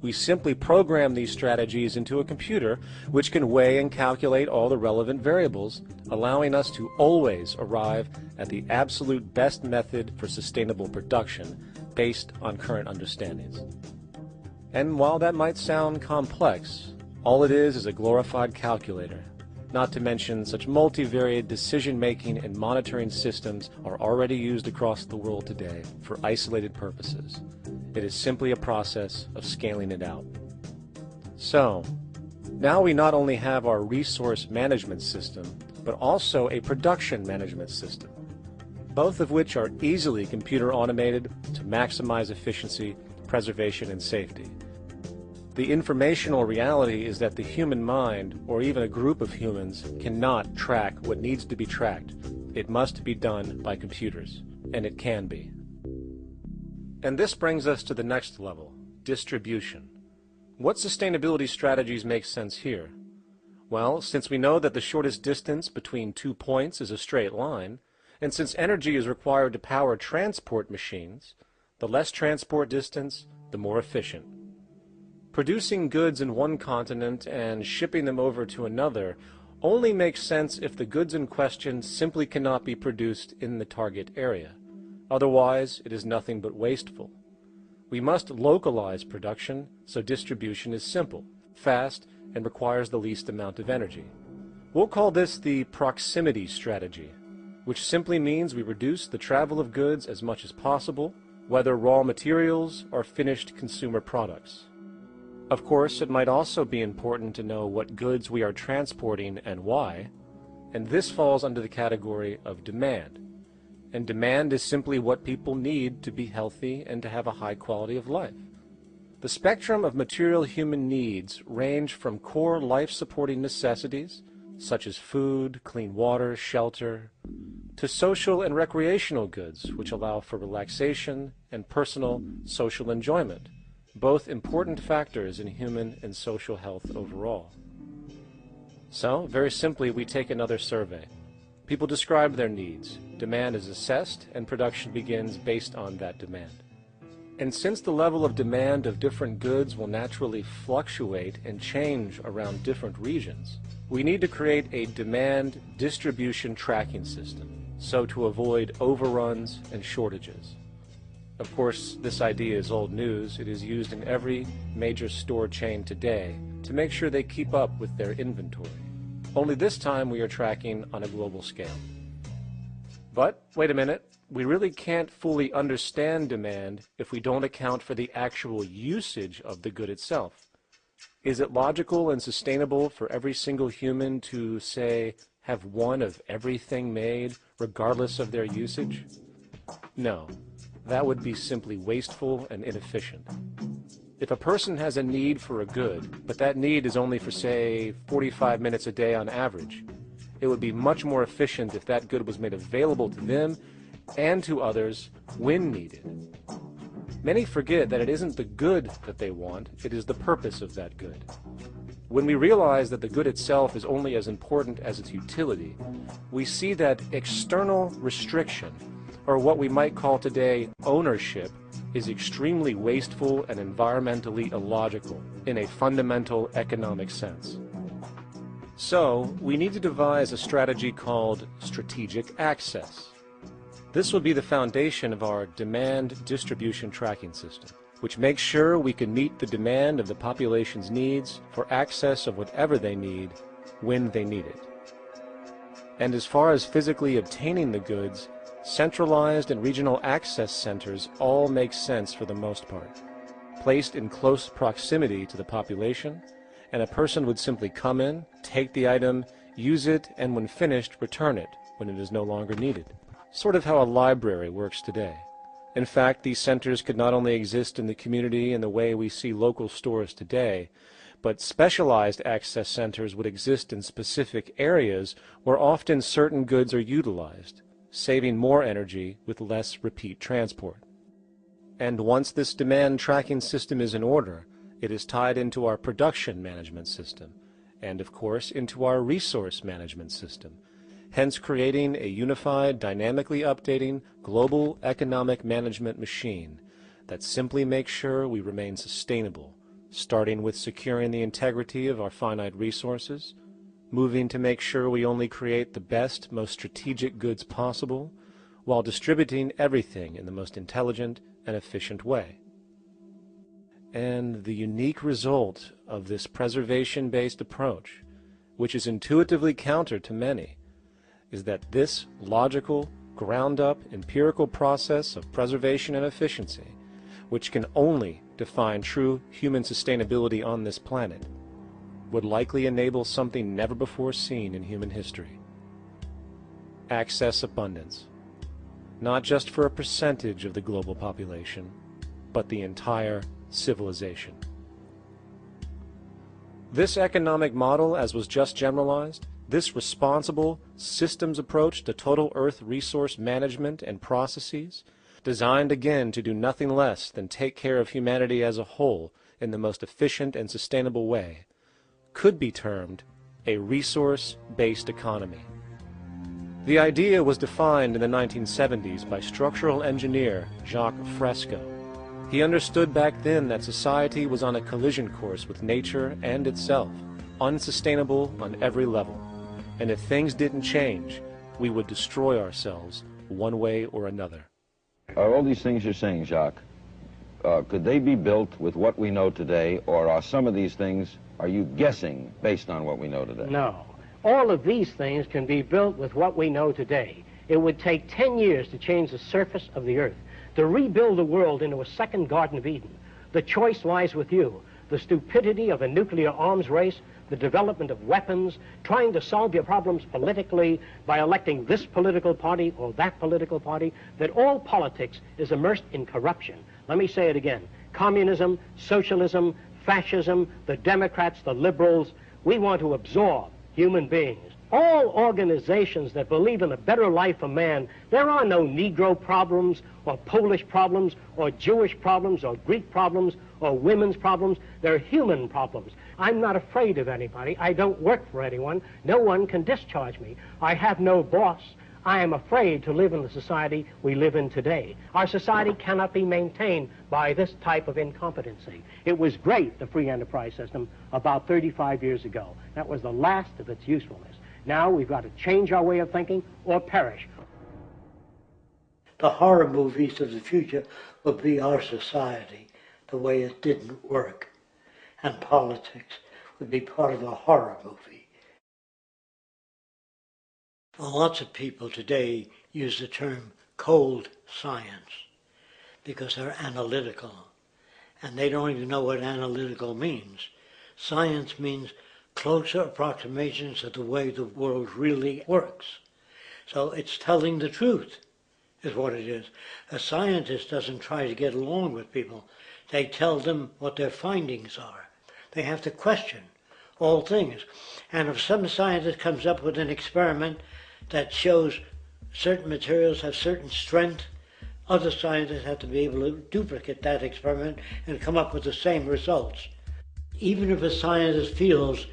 we simply program these strategies into a computer which can weigh and calculate all the relevant variables, allowing us to always arrive at the absolute best method for sustainable production based on current understandings. And while that might sound complex, all it is a glorified calculator. Not to mention such multivariate decision-making and monitoring systems are already used across the world today for isolated purposes. It is simply a process of scaling it out. So, now we not only have our resource management system, but also a production management system, both of which are easily computer automated to maximize efficiency, preservation, and safety. The informational reality is that the human mind, or even a group of humans, cannot track what needs to be tracked. It must be done by computers, and it can be. And this brings us to the next level, distribution. What sustainability strategies make sense here? Well, since we know that the shortest distance between 2 points is a straight line, and since energy is required to power transport machines, the less transport distance, the more efficient. Producing goods in one continent and shipping them over to another only makes sense if the goods in question simply cannot be produced in the target area. Otherwise, it is nothing but wasteful. We must localize production so distribution is simple, fast, and requires the least amount of energy. We'll call this the proximity strategy, which simply means we reduce the travel of goods as much as possible, whether raw materials or finished consumer products. Of course, it might also be important to know what goods we are transporting and why, and this falls under the category of demand. And demand is simply what people need to be healthy and to have a high quality of life. The spectrum of material human needs range from core life-supporting necessities, such as food, clean water, shelter, to social and recreational goods, which allow for relaxation and personal social enjoyment, both important factors in human and social health overall. So, very simply, we take another survey. People describe their needs. Demand is assessed, and production begins based on that demand. And since the level of demand of different goods will naturally fluctuate and change around different regions, we need to create a demand distribution tracking system, so to avoid overruns and shortages. Of course, this idea is old news. It is used in every major store chain today to make sure they keep up with their inventory. Only this time we are tracking on a global scale. But, wait a minute, we really can't fully understand demand if we don't account for the actual usage of the good itself. Is it logical and sustainable for every single human to, say, have one of everything made, regardless of their usage? No, that would be simply wasteful and inefficient. If a person has a need for a good, but that need is only for, say, 45 minutes a day on average, it would be much more efficient if that good was made available to them and to others when needed. Many forget that it isn't the good that they want, it is the purpose of that good. When we realize that the good itself is only as important as its utility, we see that external restriction, or what we might call today ownership, is extremely wasteful and environmentally illogical in a fundamental economic sense. So, we need to devise a strategy called strategic access. This will be the foundation of our demand distribution tracking system, which makes sure we can meet the demand of the population's needs for access of whatever they need, when they need it. And as far as physically obtaining the goods, centralized and regional access centers all make sense for the most part, placed in close proximity to the population, and a person would simply come in, take the item, use it, and when finished, return it when it is no longer needed. Sort of how a library works today. In fact, these centers could not only exist in the community in the way we see local stores today, but specialized access centers would exist in specific areas where often certain goods are utilized, saving more energy with less repeat transport. And once this demand tracking system is in order, it is tied into our production management system, and of course into our resource management system, hence creating a unified, dynamically updating, global economic management machine that simply makes sure we remain sustainable, starting with securing the integrity of our finite resources, moving to make sure we only create the best, most strategic goods possible, while distributing everything in the most intelligent and efficient way. And the unique result of this preservation-based approach, which is intuitively counter to many, is that this logical, ground-up, empirical process of preservation and efficiency, which can only define true human sustainability on this planet, would likely enable something never before seen in human history. Access abundance, not just for a percentage of the global population, but the entire civilization. This economic model, as was just generalized, this responsible systems approach to total Earth resource management and processes, designed again to do nothing less than take care of humanity as a whole in the most efficient and sustainable way, could be termed a resource-based economy. The idea was defined in the 1970s by structural engineer Jacques Fresco. He understood back then that society was on a collision course with nature and itself, unsustainable on every level. And if things didn't change, we would destroy ourselves one way or another. Are all these things you're saying, Jacques, could they be built with what we know today, or are some of these things, are you guessing based on what we know today? No. All of these things can be built with what we know today. It would take 10 years to change the surface of the Earth, to rebuild the world into a second Garden of Eden. The choice lies with you. the stupidity of a nuclear arms race, the development of weapons, trying to solve your problems politically by electing this political party or that political party, that all politics is immersed in corruption. Let me say it again. Communism, socialism, fascism, the Democrats, the liberals, we want to absorb human beings. All organizations that believe in a better life for man, there are no Negro problems or Polish problems or Jewish problems or Greek problems or women's problems. They're human problems. I'm not afraid of anybody. I don't work for anyone. No one can discharge me. I have no boss. I am afraid to live in the society we live in today. Our society cannot be maintained by this type of incompetency. It was great, the free enterprise system, about 35 years ago. That was the last of its usefulness. Now we've got to change our way of thinking or perish. The horror movies of the future will be our society, the way it didn't work. And politics would be part of a horror movie. Lots of people today use the term cold science because they're analytical. And they don't even know what analytical means. Science means closer approximations of the way the world really works. So it's telling the truth, is what it is. A scientist doesn't try to get along with people. They tell them what their findings are. They have to question all things. And if some scientist comes up with an experiment that shows certain materials have certain strength, other scientists have to be able to duplicate that experiment and come up with the same results. Even if a scientist feels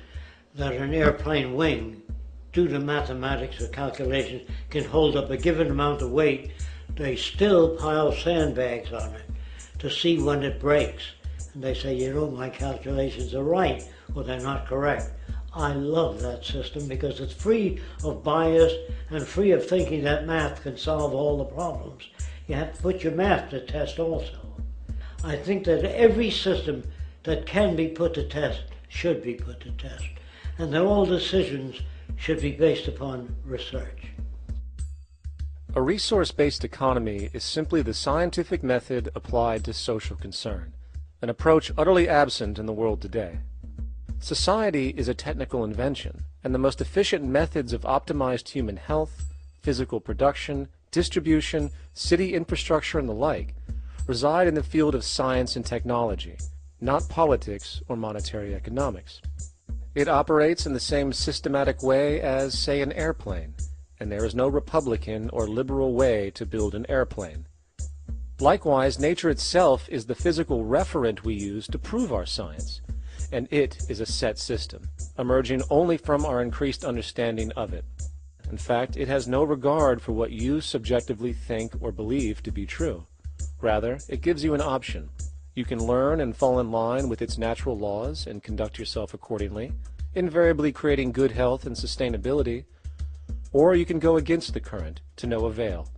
that an airplane wing, due to mathematics or calculations, can hold up a given amount of weight, they still pile sandbags on it to see when it breaks. And they say, you know, my calculations are right, or they're not correct. I love that system because it's free of bias and free of thinking that math can solve all the problems. You have to put your math to test also. I think that every system that can be put to test should be put to test, and that all decisions should be based upon research. A resource-based economy is simply the scientific method applied to social concern, an approach utterly absent in the world today. Society is a technical invention, and the most efficient methods of optimized human health, physical production, distribution, city infrastructure, and the like reside in the field of science and technology, not politics or monetary economics. It operates in the same systematic way as, say, an airplane, and there is no Republican or liberal way to build an airplane. Likewise, nature itself is the physical referent we use to prove our science, and it is a set system, emerging only from our increased understanding of it. In fact, it has no regard for what you subjectively think or believe to be true. Rather, it gives you an option. You can learn and fall in line with its natural laws and conduct yourself accordingly, invariably creating good health and sustainability, or you can go against the current to no avail.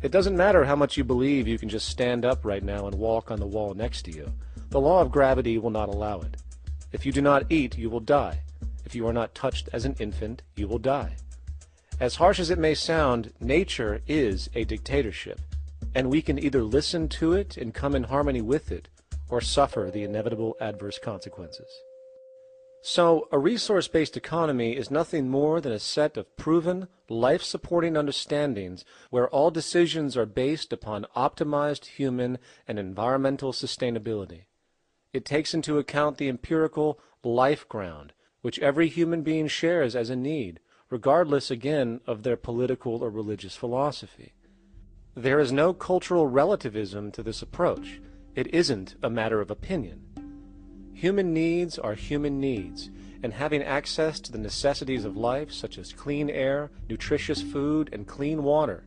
It doesn't matter how much you believe you can just stand up right now and walk on the wall next to you. The law of gravity will not allow it. If you do not eat, you will die. If you are not touched as an infant, you will die. As harsh as it may sound, nature is a dictatorship, and we can either listen to it and come in harmony with it, or suffer the inevitable adverse consequences. So, a resource-based economy is nothing more than a set of proven, life-supporting understandings where all decisions are based upon optimized human and environmental sustainability. It takes into account the empirical life ground, which every human being shares as a need, regardless, again, of their political or religious philosophy. There is no cultural relativism to this approach. It isn't a matter of opinion. Human needs are human needs, and having access to the necessities of life, such as clean air, nutritious food, and clean water,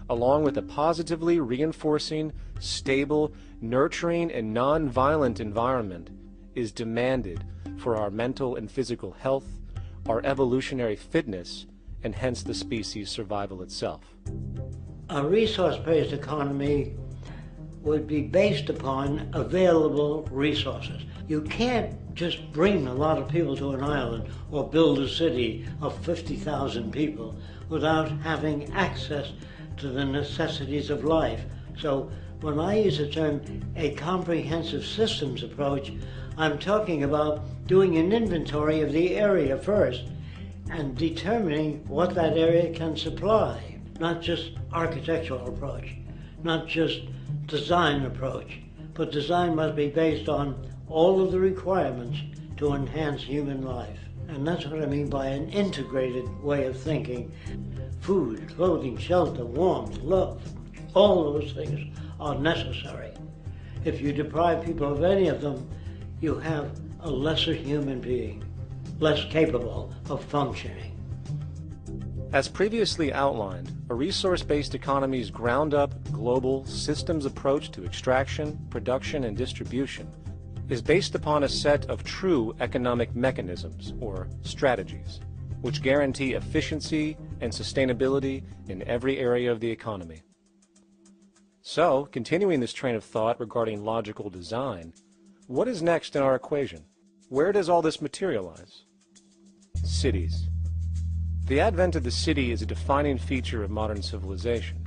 along with a positively reinforcing, stable, nurturing, and non-violent environment, is demanded for our mental and physical health, our evolutionary fitness, and hence the species' survival itself. A resource-based economy would be based upon available resources. You can't just bring a lot of people to an island or build a city of 50,000 people without having access to the necessities of life. So When I use the term a comprehensive systems approach, I'm talking about doing an inventory of the area first and determining what that area can supply, not just architectural approach, not just design approach, but design must be based on all of the requirements to enhance human life. And that's what I mean by an integrated way of thinking. Food, clothing, shelter, warmth, love, all those things are necessary. If you deprive people of any of them, you have a lesser human being, less capable of functioning. As previously outlined, a resource-based economy's ground-up, global, systems approach to extraction, production, and distribution is based upon a set of true economic mechanisms, or strategies, which guarantee efficiency and sustainability in every area of the economy. So, continuing this train of thought regarding logical design, what is next in our equation? Where does all this materialize? Cities. The advent of the city is a defining feature of modern civilization.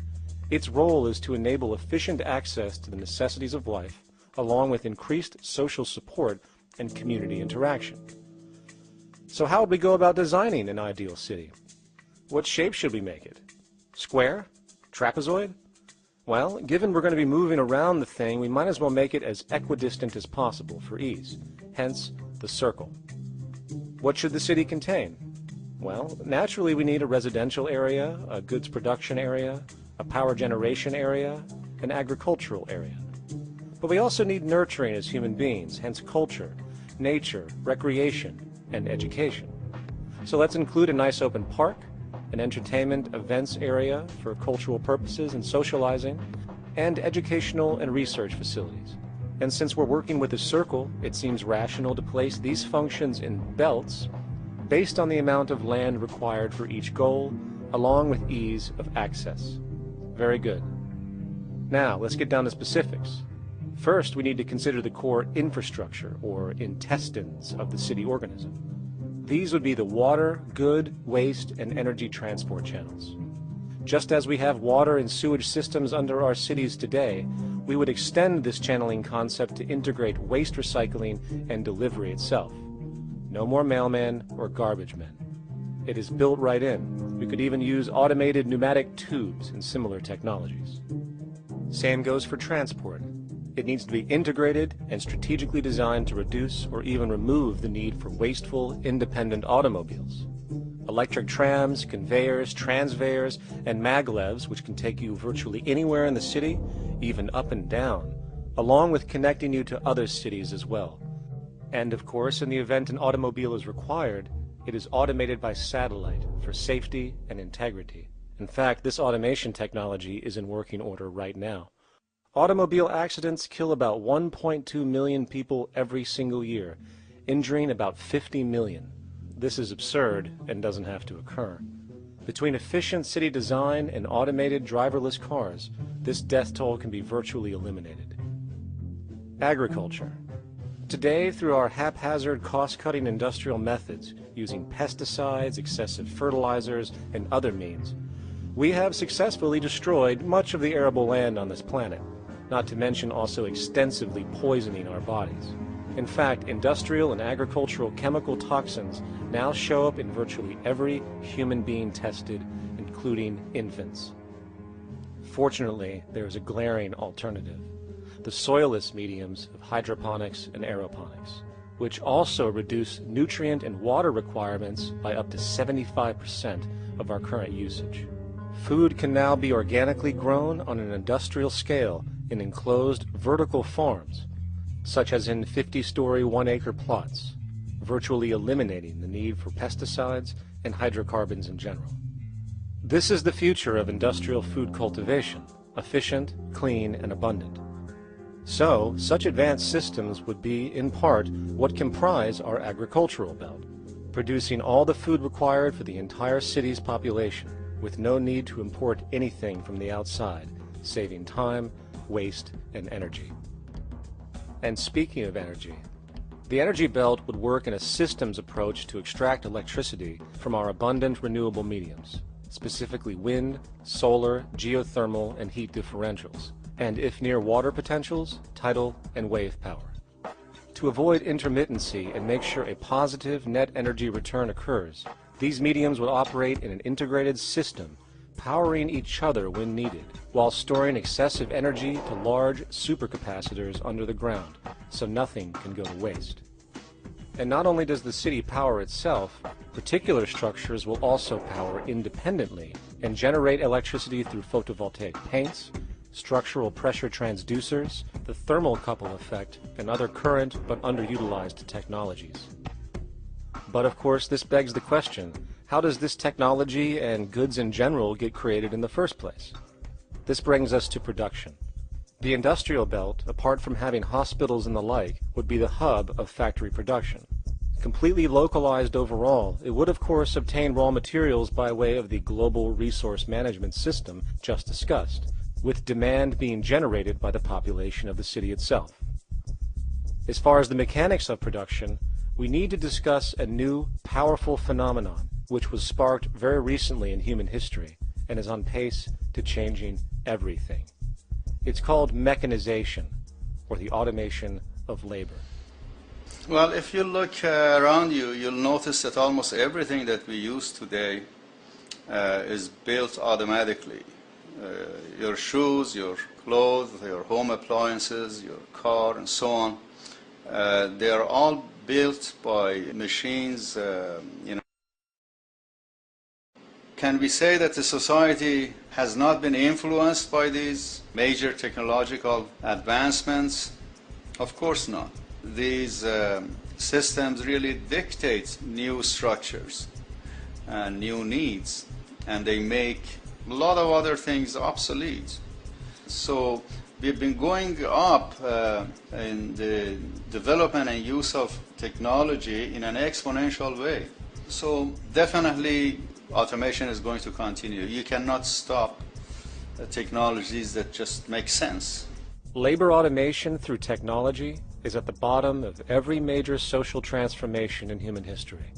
Its role is to enable efficient access to the necessities of life, along with increased social support and community interaction. So how would we go about designing an ideal city? What shape should we make it? Square? Trapezoid? Well, given we're going to be moving around the thing, we might as well make it as equidistant as possible for ease, hence the circle. What should the city contain? Well, naturally we need a residential area, a goods production area, a power generation area, an agricultural area. But we also need nurturing as human beings, hence culture, nature, recreation, and education. So let's include a nice open park, an entertainment events area for cultural purposes and socializing, and educational and research facilities. And since we're working with a circle, it seems rational to place these functions in belts based on the amount of land required for each goal, along with ease of access. Very good. Now, let's get down to specifics. First, we need to consider the core infrastructure, or intestines, of the city organism. These would be the water, good, waste, and energy transport channels. Just as we have water and sewage systems under our cities today, we would extend this channeling concept to integrate waste recycling and delivery itself. No more mailmen or garbage men. It is built right in. We could even use automated pneumatic tubes and similar technologies. Same goes for transport. It needs to be integrated and strategically designed to reduce or even remove the need for wasteful, independent automobiles. Electric trams, conveyors, transveyors, and maglevs, which can take you virtually anywhere in the city, even up and down, along with connecting you to other cities as well. And of course, in the event an automobile is required, it is automated by satellite for safety and integrity. In fact, this automation technology is in working order right now. Automobile accidents kill about 1.2 million people every single year, injuring about 50 million. This is absurd and doesn't have to occur. Between efficient city design and automated driverless cars, this death toll can be virtually eliminated. Agriculture. Today, through our haphazard, cost-cutting industrial methods, using pesticides, excessive fertilizers, and other means, we have successfully destroyed much of the arable land on this planet, not to mention also extensively poisoning our bodies. In fact, industrial and agricultural chemical toxins now show up in virtually every human being tested, including infants. Fortunately, there is a glaring alternative: the soilless mediums of hydroponics and aeroponics, which also reduce nutrient and water requirements by up to 75% of our current usage. Food can now be organically grown on an industrial scale in enclosed vertical farms, such as in 50-story 1-acre plots, virtually eliminating the need for pesticides and hydrocarbons in general. This is the future of industrial food cultivation, efficient, clean, and abundant. So, such advanced systems would be, in part, what comprise our agricultural belt, producing all the food required for the entire city's population, with no need to import anything from the outside, saving time, waste, and energy. And speaking of energy, the energy belt would work in a systems approach to extract electricity from our abundant renewable mediums, specifically wind, solar, geothermal, and heat differentials, and if near water potentials, tidal and wave power. To avoid intermittency and make sure a positive net energy return occurs, these mediums would operate in an integrated system, powering each other when needed, while storing excessive energy to large supercapacitors under the ground, so nothing can go to waste. And not only does the city power itself, particular structures will also power independently and generate electricity through photovoltaic paints, structural pressure transducers, the thermocouple effect, and other current but underutilized technologies. But of course, this begs the question, how does this technology and goods in general get created in the first place? This brings us to production. The industrial belt, apart from having hospitals and the like, would be the hub of factory production. Completely localized overall, it would of course obtain raw materials by way of the global resource management system just discussed, with demand being generated by the population of the city itself. As far as the mechanics of production, we need to discuss a new, powerful phenomenon which was sparked very recently in human history and is on pace to changing everything. It's called mechanization, or the automation of labor. Well, if you look around you, you'll notice that almost everything that we use today is built automatically. Your shoes, your clothes, your home appliances, your car, and so on. They are all built by machines, Can we say that the society has not been influenced by these major technological advancements? Of course not. These systems really dictate new structures and new needs, and they make a lot of other things obsolete. So we've been going up in the development and use of technology in an exponential way. So definitely automation is going to continue. You cannot stop technologies that just make sense. Labor automation through technology is at the bottom of every major social transformation in human history.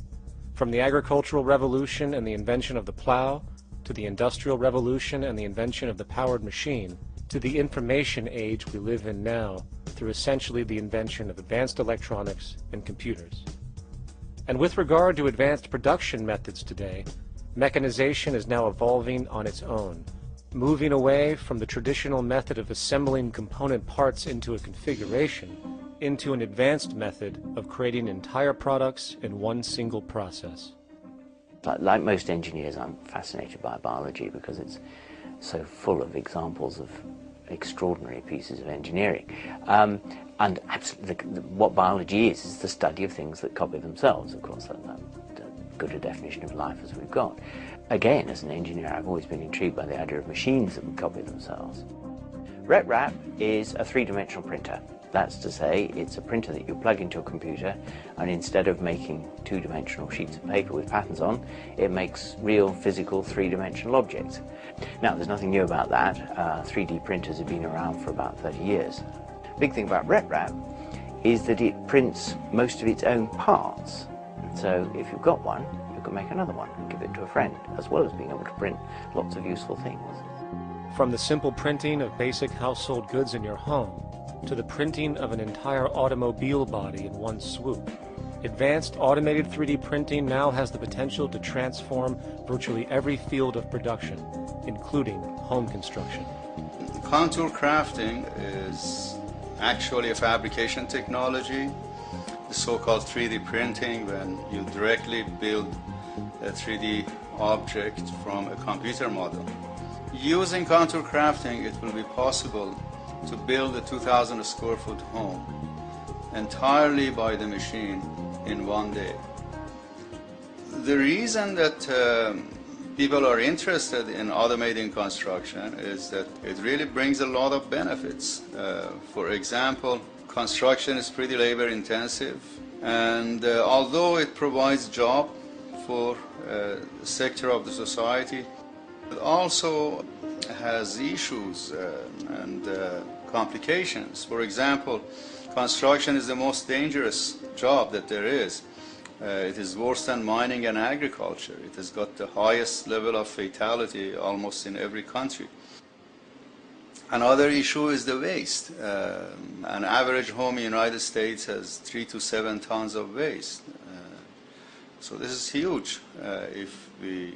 From the agricultural revolution and the invention of the plow, to the industrial revolution and the invention of the powered machine, to the information age we live in now through essentially the invention of advanced electronics and computers. And with regard to advanced production methods today, mechanization is now evolving on its own, moving away from the traditional method of assembling component parts into a configuration into an advanced method of creating entire products in one single process. Like most engineers, I'm fascinated by biology because it's so full of examples of extraordinary pieces of engineering. And absolutely, what biology is the study of things that copy themselves. Of course, that's good a definition of life as we've got. Again, as an engineer, I've always been intrigued by the idea of machines that would copy themselves. RepRap is a three-dimensional printer. That's to say, it's a printer that you plug into a computer, and instead of making two-dimensional sheets of paper with patterns on, it makes real, physical, three-dimensional objects. Now, there's nothing new about that. 3D printers have been around for about 30 years. Big thing about RepRap is that it prints most of its own parts. So if you've got one, you can make another one and give it to a friend, as well as being able to print lots of useful things. From the simple printing of basic household goods in your home, to the printing of an entire automobile body in one swoop, advanced automated 3D printing now has the potential to transform virtually every field of production, including home construction. Contour crafting is actually a fabrication technology. The so-called 3D printing, when you directly build a 3D object from a computer model. Using contour crafting, it will be possible to build a 2,000 square foot home entirely by the machine in one day. The reason that people are interested in automating construction is that it really brings a lot of benefits. For example, construction is pretty labor intensive, and although it provides job for a sector of the society, it also has issues and complications. For example, construction is the most dangerous job that there is. It is worse than mining and agriculture. It has got the highest level of fatality almost in every country. Another issue is the waste. An average home in the United States has 3 to 7 tons of waste. So this is huge if we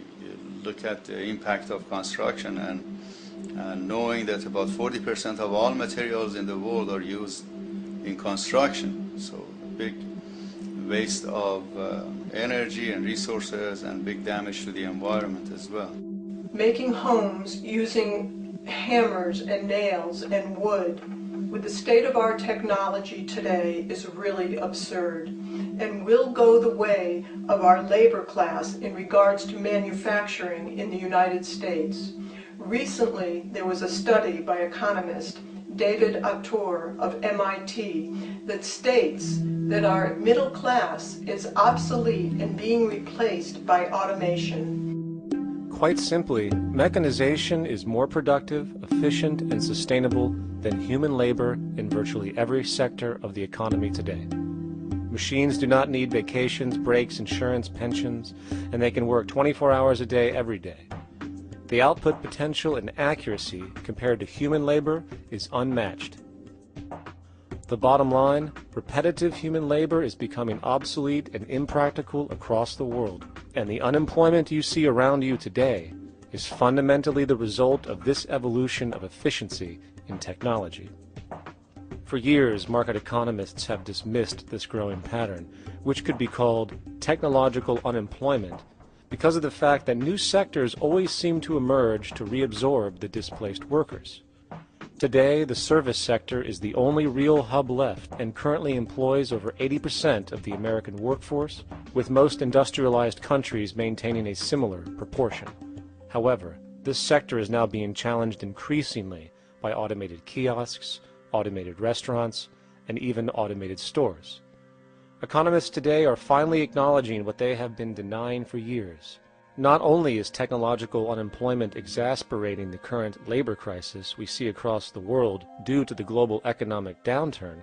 look at the impact of construction and knowing that about 40% of all materials in the world are used in construction. So big waste of energy and resources and big damage to the environment as well. Making homes using hammers and nails and wood with the state of our technology today is really absurd and will go the way of our labor class in regards to manufacturing in the United States. Recently, there was a study by economist David Autor of MIT that states that our middle class is obsolete and being replaced by automation. Quite simply, mechanization is more productive, efficient, and sustainable than human labor in virtually every sector of the economy today. Machines do not need vacations, breaks, insurance, pensions, and they can work 24 hours a day every day. The output potential and accuracy compared to human labor is unmatched. The bottom line, repetitive human labor is becoming obsolete and impractical across the world, and the unemployment you see around you today is fundamentally the result of this evolution of efficiency in technology. For years, market economists have dismissed this growing pattern, which could be called technological unemployment, because of the fact that new sectors always seem to emerge to reabsorb the displaced workers. Today, the service sector is the only real hub left and currently employs over 80% of the American workforce, with most industrialized countries maintaining a similar proportion. However, this sector is now being challenged increasingly by automated kiosks, automated restaurants, and even automated stores. Economists today are finally acknowledging what they have been denying for years. Not only is technological unemployment exasperating the current labor crisis we see across the world due to the global economic downturn,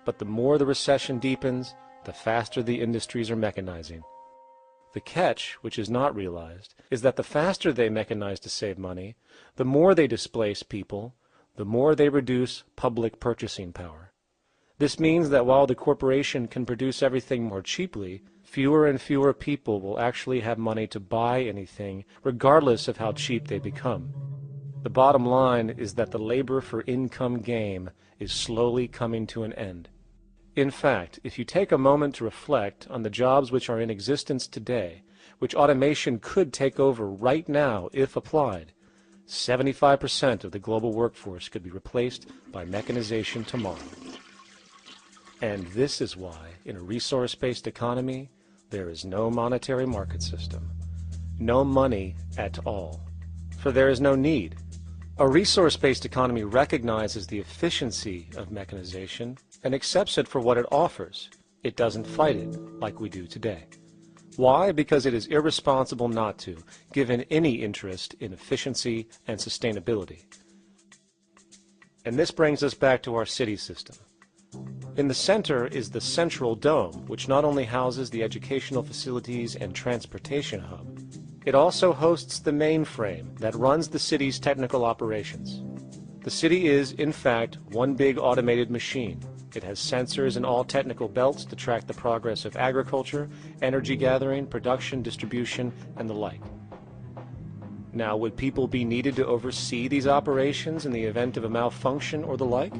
but the more the recession deepens, the faster the industries are mechanizing. The catch, which is not realized, is that the faster they mechanize to save money, the more they displace people, the more they reduce public purchasing power. This means that while the corporation can produce everything more cheaply, fewer and fewer people will actually have money to buy anything, regardless of how cheap they become. The bottom line is that the labor for income game is slowly coming to an end. In fact, if you take a moment to reflect on the jobs which are in existence today, which automation could take over right now if applied, 75% of the global workforce could be replaced by mechanization tomorrow. And this is why, in a resource-based economy, there is no monetary market system, no money at all, for there is no need. A resource-based economy recognizes the efficiency of mechanization and accepts it for what it offers. It doesn't fight it like we do today. Why? Because it is irresponsible not to, given any interest in efficiency and sustainability. And this brings us back to our city system. In the center is the central dome, which not only houses the educational facilities and transportation hub, it also hosts the mainframe that runs the city's technical operations. The city is, in fact, one big automated machine. It has sensors in all technical belts to track the progress of agriculture, energy gathering, production, distribution, and the like. Now, would people be needed to oversee these operations in the event of a malfunction or the like?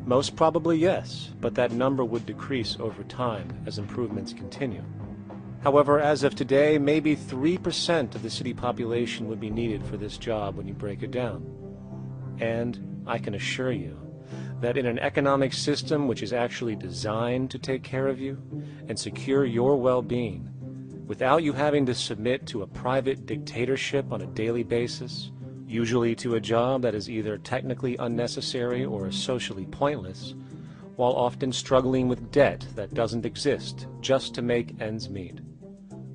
Most probably yes, but that number would decrease over time as improvements continue. However, as of today, maybe 3% of the city population would be needed for this job when you break it down. And I can assure you that in an economic system which is actually designed to take care of you and secure your well-being, without you having to submit to a private dictatorship on a daily basis, usually to a job that is either technically unnecessary or socially pointless, while often struggling with debt that doesn't exist just to make ends meet.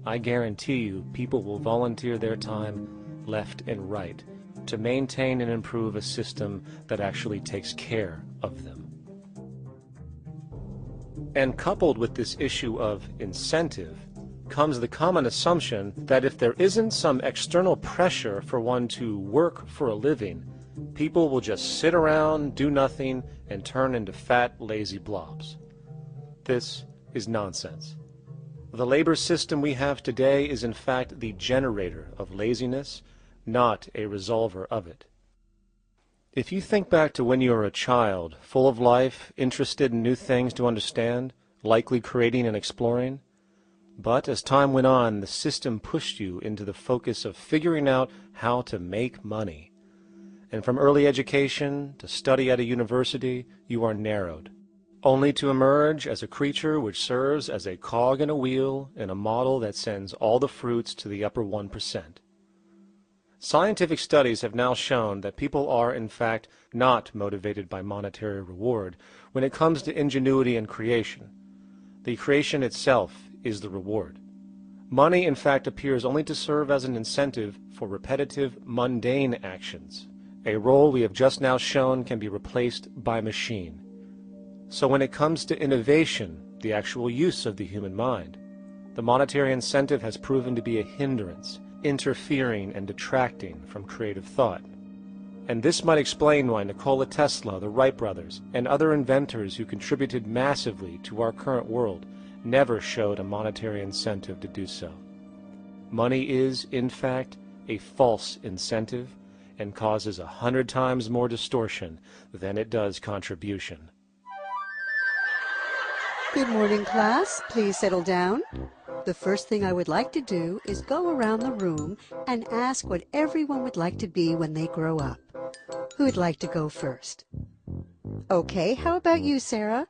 I guarantee you people will volunteer their time left and right to maintain and improve a system that actually takes care of them. And coupled with this issue of incentive comes the common assumption that if there isn't some external pressure for one to work for a living, people will just sit around, do nothing, and turn into fat, lazy blobs. This is nonsense. The labor system we have today is in fact the generator of laziness, not a resolver of it. If you think back to when you were a child, full of life, interested in new things to understand, likely creating and exploring, but as time went on, the system pushed you into the focus of figuring out how to make money. And from early education to study at a university, you are narrowed, only to emerge as a creature which serves as a cog in a wheel in a model that sends all the fruits to the upper 1%. Scientific studies have now shown that people are, in fact, not motivated by monetary reward when it comes to ingenuity and creation. The creation itself is the reward. Money, in fact, appears only to serve as an incentive for repetitive, mundane actions, a role we have just now shown can be replaced by machine. So when it comes to innovation, the actual use of the human mind, the monetary incentive has proven to be a hindrance, interfering and detracting from creative thought. And this might explain why Nikola Tesla, the Wright brothers, and other inventors who contributed massively to our current world never showed a monetary incentive to do so. Money is, in fact, a false incentive and causes 100 times more distortion than it does contribution. Good morning, class. Please settle down. The first thing I would like to do is go around the room and ask what everyone would like to be when they grow up. Who would like to go first? Okay, how about you, Sarah?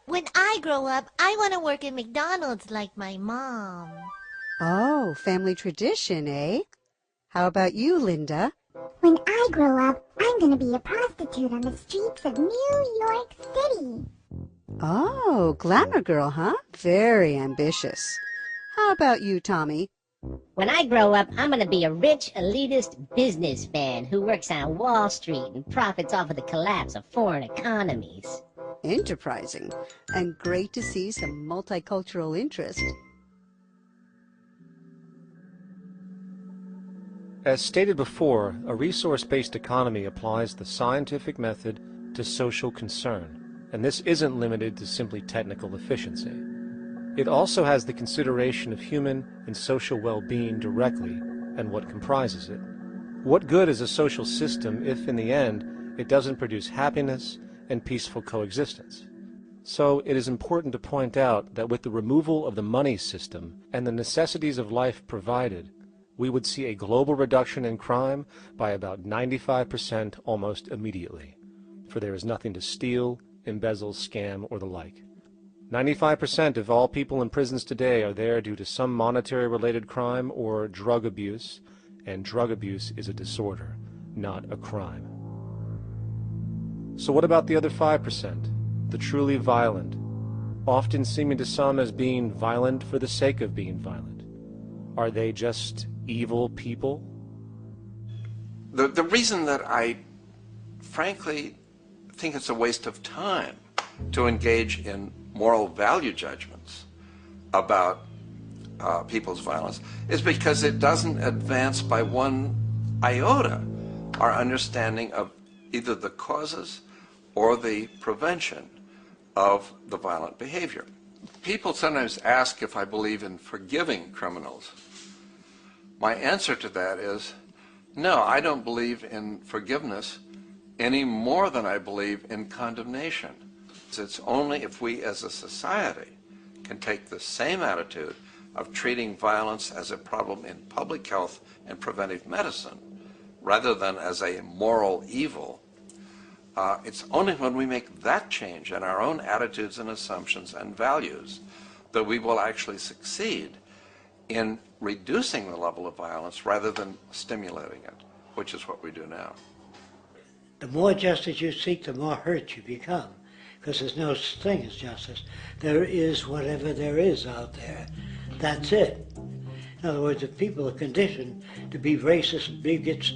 When I grow up, I want to work at McDonald's like my mom. Oh, family tradition, eh? How about you, Linda? When I grow up, I'm going to be a prostitute on the streets of New York City. Oh, glamour girl, huh? Very ambitious. How about you, Tommy? When I grow up, I'm going to be a rich, elitist businessman who works on Wall Street and profits off of the collapse of foreign economies. Enterprising, and great to see some multicultural interest. As stated before, a resource-based economy applies the scientific method to social concern, and this isn't limited to simply technical efficiency. It also has the consideration of human and social well-being directly and what comprises it. What good is a social system if, in the end, it doesn't produce happiness and peaceful coexistence? So it is important to point out that with the removal of the money system and the necessities of life provided, we would see a global reduction in crime by about 95% almost immediately, for there is nothing to steal, embezzle, scam, or the like. 95% of all people in prisons today are there due to some monetary-related crime or drug abuse, and drug abuse is a disorder, not a crime. So what about the other 5%, the truly violent, often seeming to some as being violent for the sake of being violent? Are they just evil people? The reason that I frankly think it's a waste of time to engage in moral value judgments about people's violence is because it doesn't advance by one iota our understanding of either the causes or the prevention of the violent behavior. People sometimes ask if I believe in forgiving criminals. My answer to that is, no, I don't believe in forgiveness any more than I believe in condemnation. It's only if we as a society can take the same attitude of treating violence as a problem in public health and preventive medicine rather than as a moral evil. It's only when we make that change in our own attitudes and assumptions and values that we will actually succeed in reducing the level of violence rather than stimulating it, which is what we do now. The more justice you seek, the more hurt you become, because there's no such thing as justice. There is whatever there is out there. That's it. In other words, if people are conditioned to be racist bigots,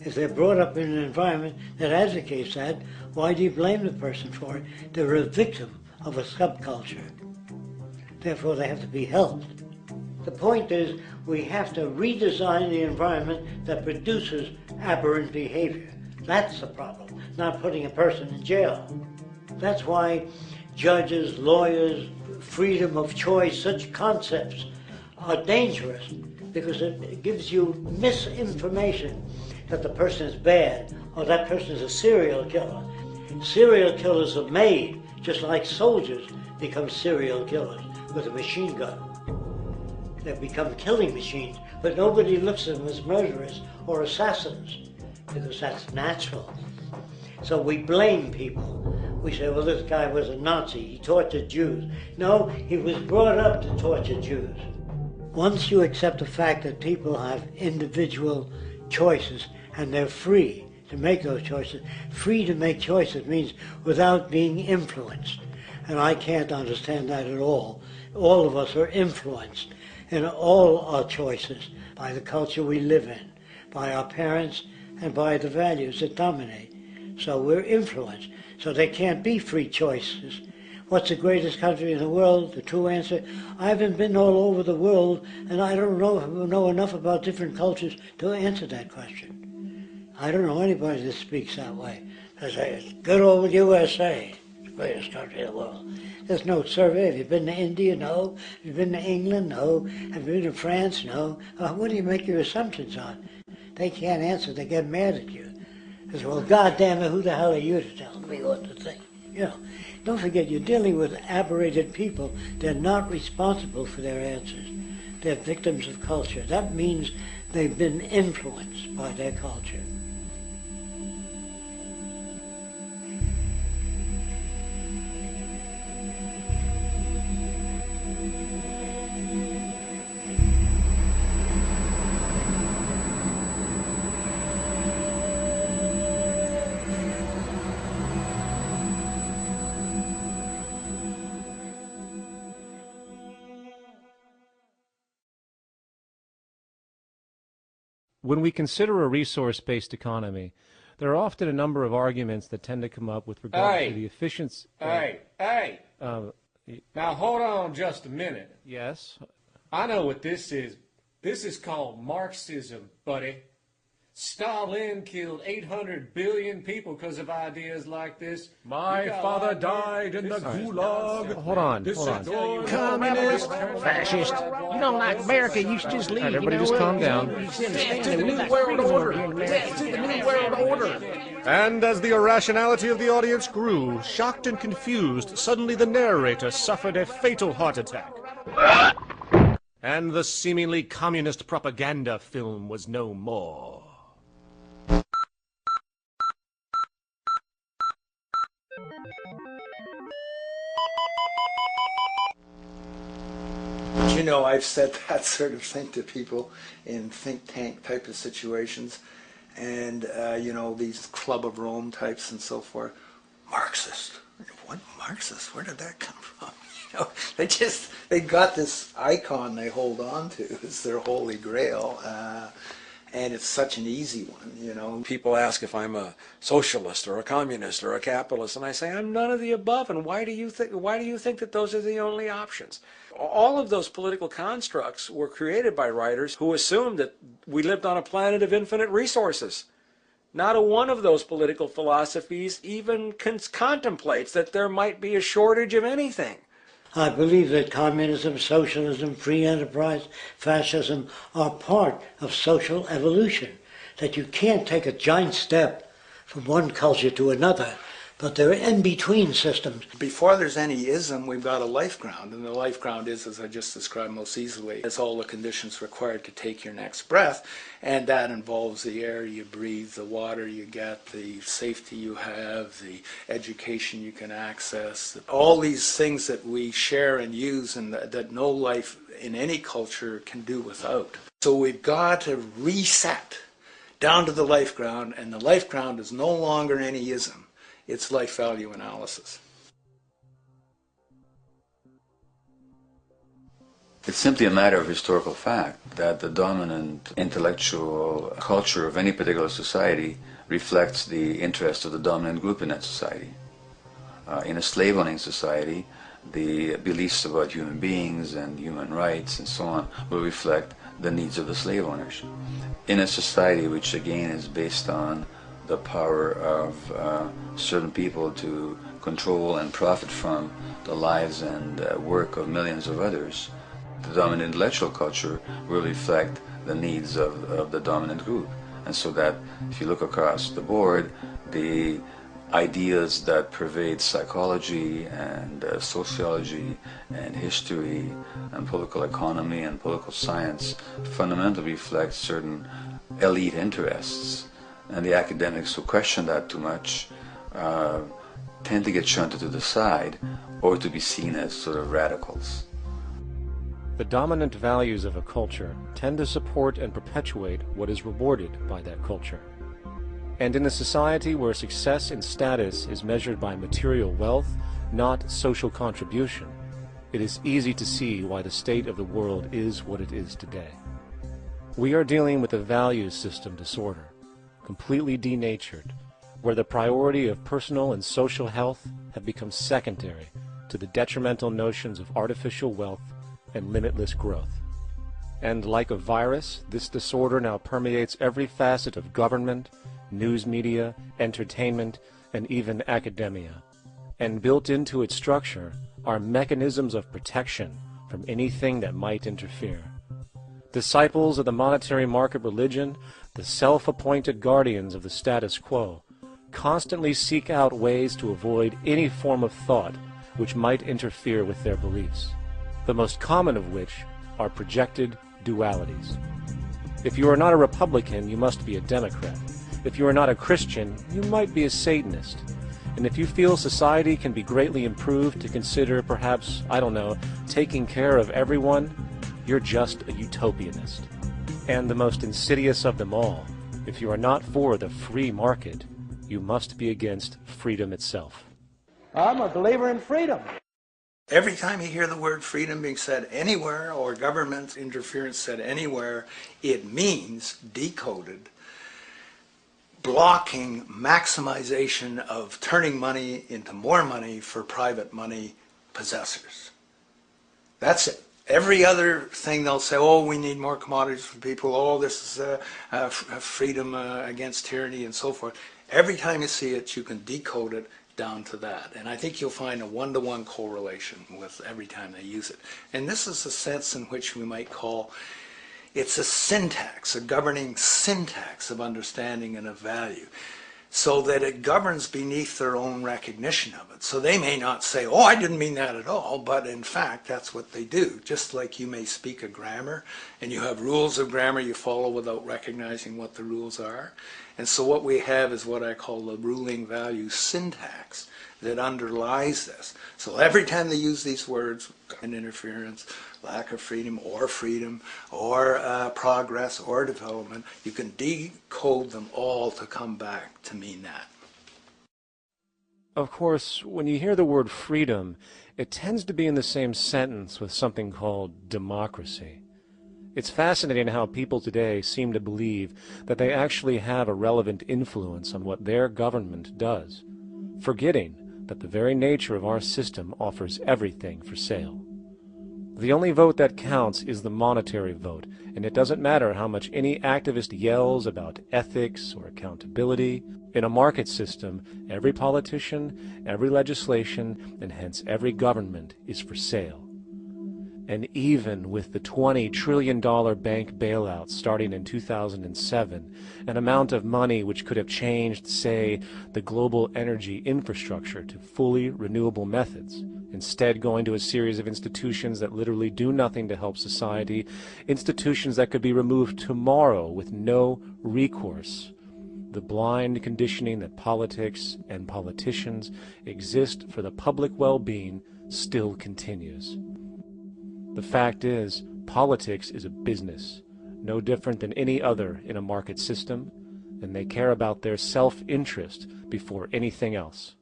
if they're brought up in an environment that advocates that, why do you blame the person for it? They're a victim of a subculture. Therefore, they have to be helped. The point is, we have to redesign the environment that produces aberrant behavior. That's the problem, not putting a person in jail. That's why judges, lawyers, freedom of choice, such concepts are dangerous, because it gives you misinformation that the person is bad or that person is a serial killer. Serial killers are made, just like soldiers become serial killers with a machine gun. They become killing machines, but nobody looks at them as murderers or assassins, because that's natural. So we blame people. We say, well, this guy was a Nazi, he tortured Jews. No, he was brought up to torture Jews. Once you accept the fact that people have individual choices and they're free to make those choices, free to make choices means without being influenced. And I can't understand that at all. All of us are influenced in all our choices by the culture we live in, by our parents, and by the values that dominate. So we're influenced. So there can't be free choices. What's the greatest country in the world? The true answer, I haven't been all over the world, and I don't know enough about different cultures to answer that question. I don't know anybody that speaks that way. They say, good old USA, the greatest country in the world. There's no survey. Have you been to India? No. Have you been to England? No. Have you been to France? No. What do you make your assumptions on? They can't answer. They get mad at you. They say, well, goddamn it, who the hell are you to tell me what to think? You know, don't forget, you're dealing with aberrated people. They're not responsible for their answers. They're victims of culture. That means they've been influenced by their culture. When we consider a resource-based economy, there are often a number of arguments that tend to come up with regard to the efficiency. Now hold on just a minute. Yes? I know what this is. This is called Marxism, buddy. Stalin killed 800 billion people because of ideas like this. My father died in the gulag. Hold on. Communist, fascist. You don't like America, you should just leave. Right, everybody just calm down. Death to the New World Order. Death to the New World Order. And as the irrationality of the audience grew, shocked and confused, suddenly the narrator suffered a fatal heart attack. And the seemingly communist propaganda film was no more. You know, I've said that sort of thing to people in think tank type of situations, and you know, these Club of Rome types and so forth. Marxist? What Marxist? Where did that come from? You know, they got this icon they hold on to as their holy grail, and it's such an easy one. You know, people ask if I'm a socialist or a communist or a capitalist, and I say I'm none of the above. And why do you think that those are the only options? All of those political constructs were created by writers who assumed that we lived on a planet of infinite resources. Not a one of those political philosophies even contemplates that there might be a shortage of anything. I believe that communism, socialism, free enterprise, fascism are part of social evolution, that you can't take a giant step from one culture to another, but they're in-between systems. Before there's any ism, we've got a life ground, and the life ground is, as I just described most easily, it's all the conditions required to take your next breath, and that involves the air you breathe, the water you get, the safety you have, the education you can access, all these things that we share and use and that no life in any culture can do without. So we've got to reset down to the life ground, and the life ground is no longer any ism. It's life value analysis. It's simply a matter of historical fact that the dominant intellectual culture of any particular society reflects the interest of the dominant group in that society. In a slave-owning society, the beliefs about human beings and human rights and so on will reflect the needs of the slave owners. In a society which again is based on the power of certain people to control and profit from the lives and work of millions of others, the dominant intellectual culture will reflect the needs of the dominant group. And so that if you look across the board, the ideas that pervade psychology and sociology and history and political economy and political science fundamentally reflect certain elite interests. And the academics who question that too much tend to get shunted to the side or to be seen as sort of radicals. The dominant values of a culture tend to support and perpetuate what is rewarded by that culture. And in a society where success and status is measured by material wealth, not social contribution, it is easy to see why the state of the world is what it is today. We are dealing with a values system disorder, completely denatured, where the priority of personal and social health have become secondary to the detrimental notions of artificial wealth and limitless growth. And like a virus, this disorder now permeates every facet of government, news media, entertainment, and even academia. And built into its structure are mechanisms of protection from anything that might interfere. Disciples of the monetary market religion, the self-appointed guardians of the status quo, constantly seek out ways to avoid any form of thought which might interfere with their beliefs, the most common of which are projected dualities. If you are not a Republican, you must be a Democrat. If you are not a Christian, you might be a Satanist. And if you feel society can be greatly improved to consider perhaps, I don't know, taking care of everyone, you're just a utopianist. And the most insidious of them all, if you are not for the free market, you must be against freedom itself. I'm a believer in freedom. Every time you hear the word freedom being said anywhere or government interference said anywhere, it means, decoded, blocking maximization of turning money into more money for private money possessors. That's it. Every other thing they'll say, oh, we need more commodities for people, oh, this is freedom against tyranny and so forth. Every time you see it, you can decode it down to that. And I think you'll find a one-to-one correlation with every time they use it. And this is a sense in which we might call it's a syntax, a governing syntax of understanding and of value, so that it governs beneath their own recognition of it. So they may not say, oh, I didn't mean that at all, but in fact, that's what they do. Just like you may speak a grammar, and you have rules of grammar you follow without recognizing what the rules are. And so what we have is what I call the ruling value syntax that underlies this. So every time they use these words, interference, lack of freedom, or progress, or development, you can decode them all to come back to mean that. Of course, when you hear the word freedom, it tends to be in the same sentence with something called democracy. It's fascinating how people today seem to believe that they actually have a relevant influence on what their government does, forgetting that the very nature of our system offers everything for sale. The only vote that counts is the monetary vote, and it doesn't matter how much any activist yells about ethics or accountability. In a market system, every politician, every legislation, and hence every government is for sale. And even with the $20 trillion bank bailout starting in 2007, an amount of money which could have changed, say, the global energy infrastructure to fully renewable methods, instead going to a series of institutions that literally do nothing to help society, institutions that could be removed tomorrow with no recourse. The blind conditioning that politics and politicians exist for the public well-being still continues. The fact is, politics is a business, no different than any other in a market system, and they care about their self-interest before anything else.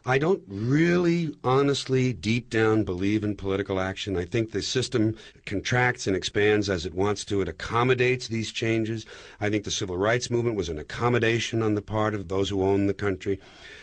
I don't really, honestly, deep down believe in political action. I think the system contracts and expands as it wants to. It accommodates these changes. I think the civil rights movement was an accommodation on the part of those who own the country.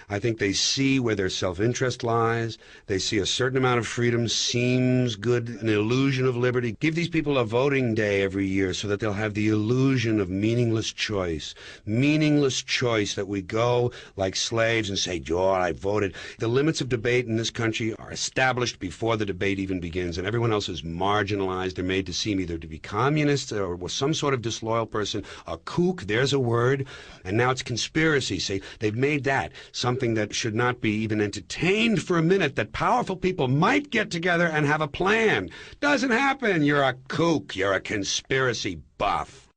I think they see where their self-interest lies. They see a certain amount of freedom seems good, an illusion of liberty. Give these people a voting day every year so that they'll have the illusion of meaningless choice. Meaningless choice that we go like slaves and say, "Joe, I voted." The limits of debate in this country are established before the debate even begins, and everyone else is marginalized. They're made to seem either to be communists or some sort of disloyal person, a kook, there's a word, and now it's conspiracy. Say, they've made that something that should not be even entertained for a minute, that powerful people might get together and have a plan. Doesn't happen. You're a kook. You're a conspiracy buff.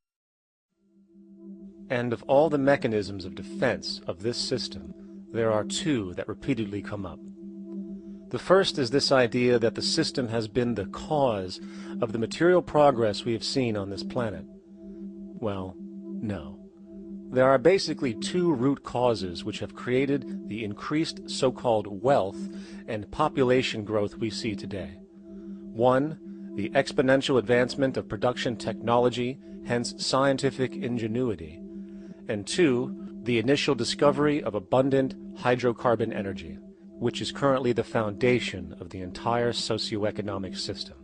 And of all the mechanisms of defense of this system, there are two that repeatedly come up. The first is this idea that the system has been the cause of the material progress we have seen on this planet. Well, no. There are basically two root causes which have created the increased so-called wealth and population growth we see today. One, the exponential advancement of production technology, hence scientific ingenuity. And two, the initial discovery of abundant hydrocarbon energy, which is currently the foundation of the entire socioeconomic system.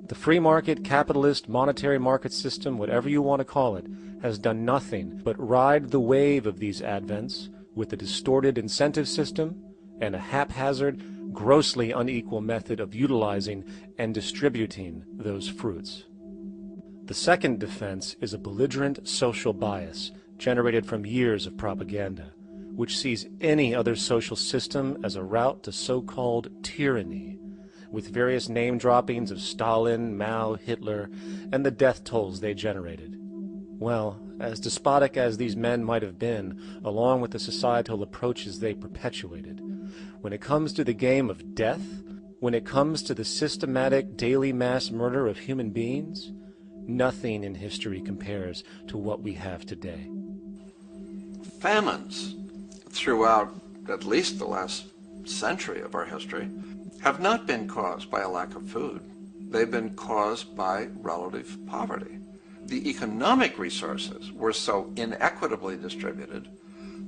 The free market, capitalist, monetary market system, whatever you want to call it, has done nothing but ride the wave of these advents with a distorted incentive system and a haphazard, grossly unequal method of utilizing and distributing those fruits. The second defense is a belligerent social bias generated from years of propaganda, which sees any other social system as a route to so-called tyranny, with various name droppings of Stalin, Mao, Hitler, and the death tolls they generated. Well, as despotic as these men might have been, along with the societal approaches they perpetuated, when it comes to the game of death, when it comes to the systematic daily mass murder of human beings, nothing in history compares to what we have today. Famines throughout at least the last century of our history have not been caused by a lack of food. They've been caused by relative poverty. The economic resources were so inequitably distributed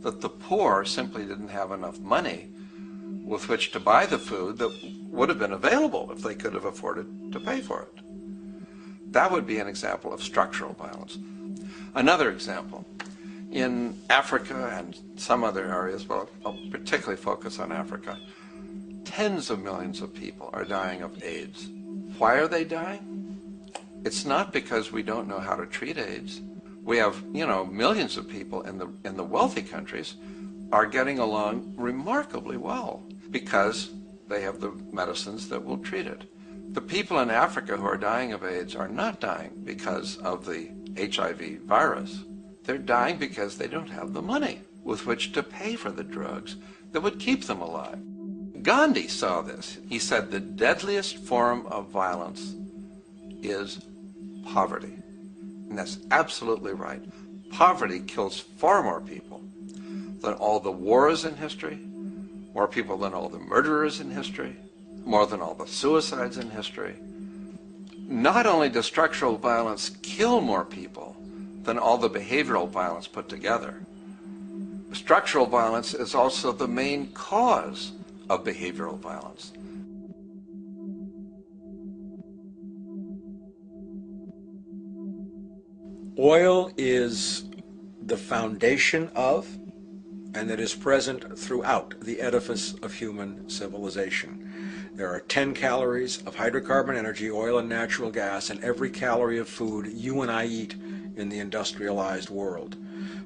that the poor simply didn't have enough money with which to buy the food that would have been available if they could have afforded to pay for it. That would be an example of structural violence. Another example, in Africa and some other areas, but I'll particularly focus on Africa, tens of millions of people are dying of AIDS. Why are they dying? It's not because we don't know how to treat AIDS. We have, millions of people in the wealthy countries are getting along remarkably well because they have the medicines that will treat it. The people in Africa who are dying of AIDS are not dying because of the HIV virus. They're dying because they don't have the money with which to pay for the drugs that would keep them alive. Gandhi saw this. He said the deadliest form of violence is poverty. And that's absolutely right. Poverty kills far more people than all the wars in history, more people than all the murderers in history, more than all the suicides in history. Not only does structural violence kill more people than all the behavioral violence put together, structural violence is also the main cause of behavioral violence. Oil is the foundation of, and it is present throughout the edifice of human civilization. There are 10 calories of hydrocarbon energy, oil and natural gas, in every calorie of food you and I eat in the industrialized world.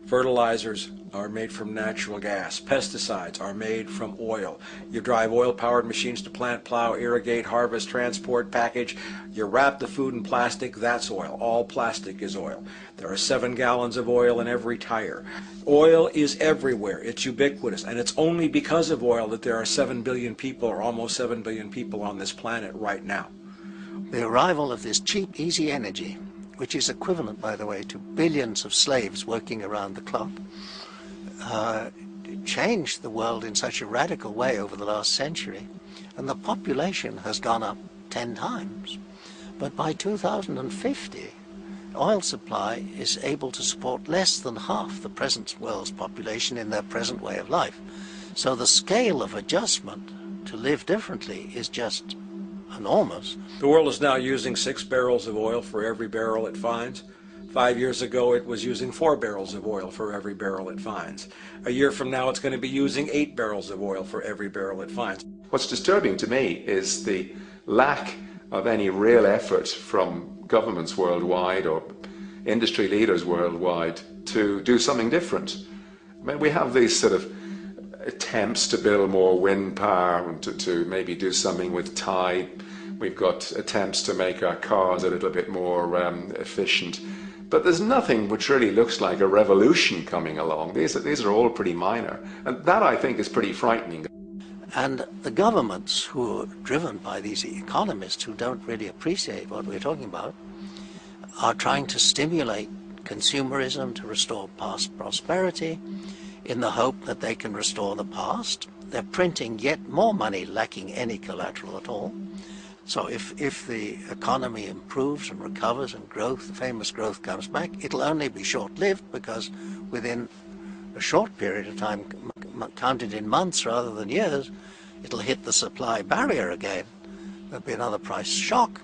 Fertilizers are made from natural gas. Pesticides are made from oil. You drive oil-powered machines to plant, plow, irrigate, harvest, transport, package. You wrap the food in plastic, that's oil. All plastic is oil. There are 7 gallons of oil in every tire. Oil is everywhere. It's ubiquitous. And it's only because of oil that there are 7 billion people, or almost 7 billion people on this planet right now. The arrival of this cheap, easy energy, which is equivalent, by the way, to billions of slaves working around the clock, changed the world in such a radical way over the last century, and the population has gone up 10 times. But by 2050, oil supply is able to support less than half the present world's population in their present way of life. So the scale of adjustment to live differently is just enormous. The world is now using 6 barrels of oil for every barrel it finds. 5 years ago, it was using 4 barrels of oil for every barrel it finds. A year from now, it's going to be using 8 barrels of oil for every barrel it finds. What's disturbing to me is the lack of any real effort from governments worldwide or industry leaders worldwide to do something different. I mean, we have these sort of attempts to build more wind power and to maybe do something with tide. We've got attempts to make our cars a little bit more efficient. But there's nothing which really looks like a revolution coming along. These are all pretty minor. And that, I think, is pretty frightening. And the governments who are driven by these economists who don't really appreciate what we're talking about are trying to stimulate consumerism to restore past prosperity in the hope that they can restore the past. They're printing yet more money lacking any collateral at all. So if the economy improves and recovers and growth, the famous growth comes back, it'll only be short-lived because within a short period of time, counted in months rather than years, it'll hit the supply barrier again. There'll be another price shock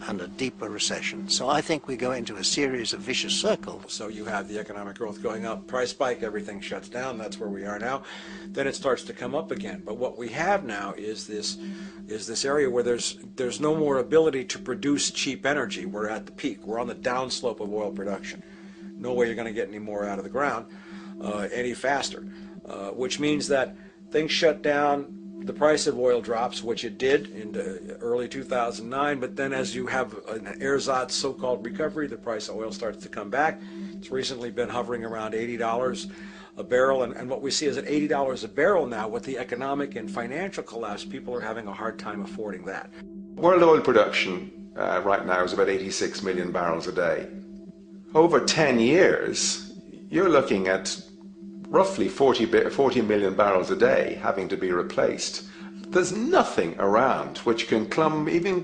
and a deeper recession. So I think we go into a series of vicious circles. So you have the economic growth going up, price spike, everything shuts down, that's where we are now. Then it starts to come up again. But what we have now is this area where there's no more ability to produce cheap energy. We're at the peak. We're on the downslope of oil production. No way you're going to get any more out of the ground any faster, which means that things shut down. The price of oil drops, which it did in early 2009, but then as you have an ersatz so-called recovery, the price of oil starts to come back. It's recently been hovering around $80 a barrel, and what we see is at $80 a barrel now, with the economic and financial collapse, people are having a hard time affording that. World oil production right now is about 86 million barrels a day. Over 10 years, you're looking at roughly 40 million barrels a day having to be replaced. There's nothing around which can come even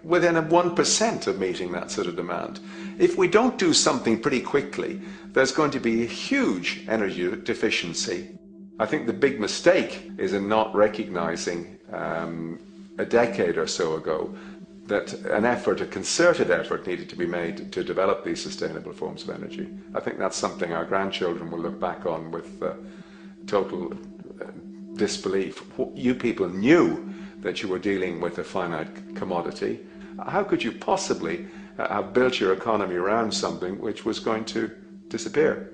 within 1% of meeting that sort of demand. If we don't do something pretty quickly, there's going to be a huge energy deficiency. I think the big mistake is in not recognizing a decade or so ago that a concerted effort needed to be made to develop these sustainable forms of energy. I think that's something our grandchildren will look back on with total disbelief. You people knew that you were dealing with a finite commodity. How could you possibly have built your economy around something which was going to disappear?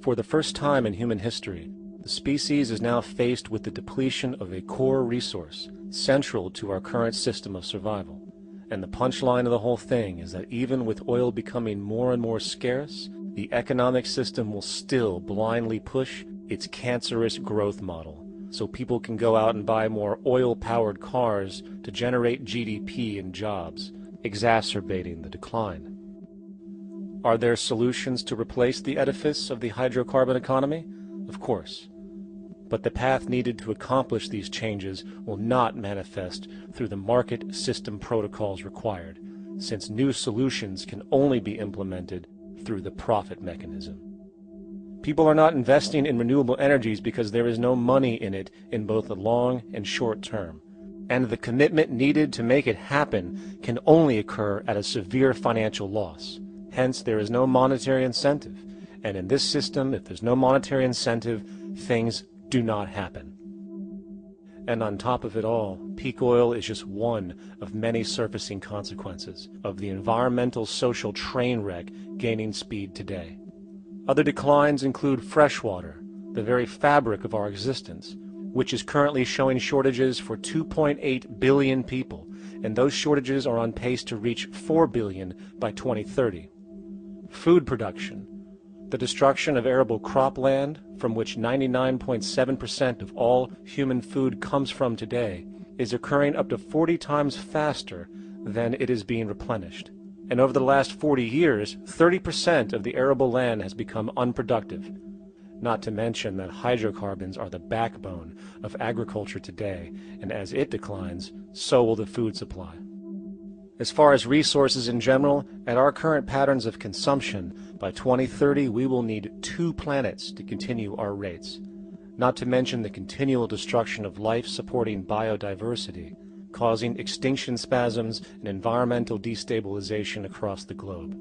For the first time in human history, the species is now faced with the depletion of a core resource central to our current system of survival. And the punchline of the whole thing is that even with oil becoming more and more scarce, the economic system will still blindly push its cancerous growth model, so people can go out and buy more oil-powered cars to generate GDP and jobs, exacerbating the decline. Are there solutions to replace the edifice of the hydrocarbon economy? Of course. But the path needed to accomplish these changes will not manifest through the market system protocols required, since new solutions can only be implemented through the profit mechanism. People are not investing in renewable energies because there is no money in it in both the long and short term, and the commitment needed to make it happen can only occur at a severe financial loss. Hence, there is no monetary incentive, and in this system, if there's no monetary incentive, things do not happen. And on top of it all, peak oil is just one of many surfacing consequences of the environmental social train wreck gaining speed today. Other declines include freshwater, the very fabric of our existence, which is currently showing shortages for 2.8 billion people, and those shortages are on pace to reach 4 billion by 2030. Food production, the destruction of arable cropland, from which 99.7% of all human food comes from today, is occurring up to 40 times faster than it is being replenished. And over the last 40 years, 30% of the arable land has become unproductive. not to mention that hydrocarbons are the backbone of agriculture today, and as it declines, so will the food supply. As far as resources in general, at our current patterns of consumption, by 2030 we will need 2 planets to continue our rates, not to mention the continual destruction of life-supporting biodiversity, causing extinction spasms and environmental destabilization across the globe.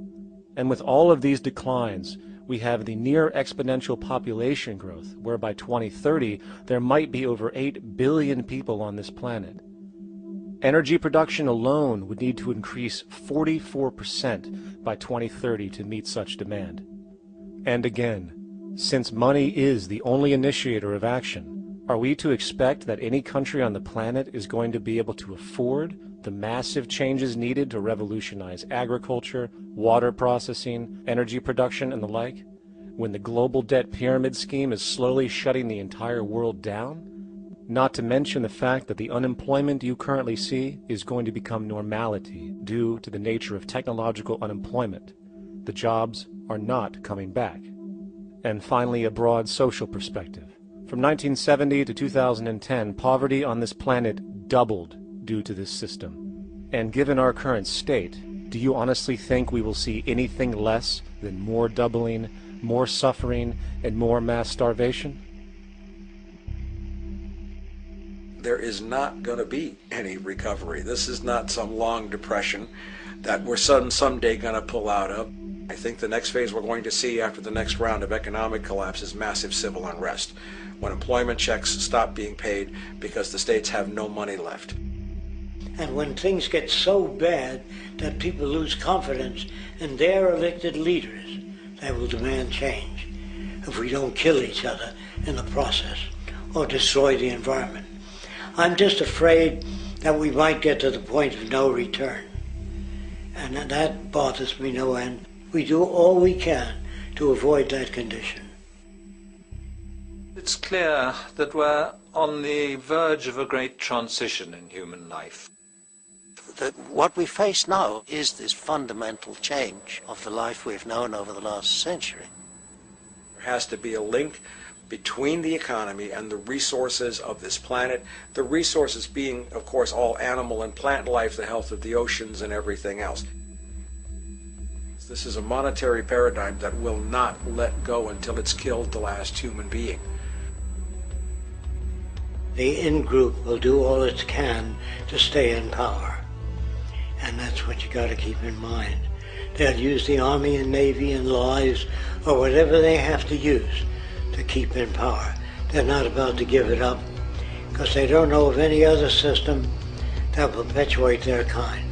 And with all of these declines, we have the near exponential population growth, where by 2030 there might be over 8 billion people on this planet. Energy production alone would need to increase 44% by 2030 to meet such demand. And again, since money is the only initiator of action, are we to expect that any country on the planet is going to be able to afford the massive changes needed to revolutionize agriculture, water processing, energy production, and the like, when the global debt pyramid scheme is slowly shutting the entire world down? Not to mention the fact that the unemployment you currently see is going to become normality due to the nature of technological unemployment. The jobs are not coming back. And finally, a broad social perspective. From 1970 to 2010, poverty on this planet doubled due to this system. And given our current state, do you honestly think we will see anything less than more doubling, more suffering, and more mass starvation? There is not going to be any recovery. This is not some long depression that we're someday going to pull out of. I think the next phase we're going to see after the next round of economic collapse is massive civil unrest, when employment checks stop being paid because the states have no money left. And when things get so bad that people lose confidence in their elected leaders, they will demand change if we don't kill each other in the process or destroy the environment. I'm just afraid that we might get to the point of no return. And that bothers me no end. We do all we can to avoid that condition. It's clear that we're on the verge of a great transition in human life. What we face now is this fundamental change of the life we've known over the last century. There has to be a link between the economy and the resources of this planet, the resources being, of course, all animal and plant life, the health of the oceans and everything else. This is a monetary paradigm that will not let go until it's killed the last human being. The in-group will do all it can to stay in power. And that's what you got to keep in mind. They'll use the Army and Navy and lies or whatever they have to use to keep in power. They're not about to give it up because they don't know of any other system that will perpetuate their kind.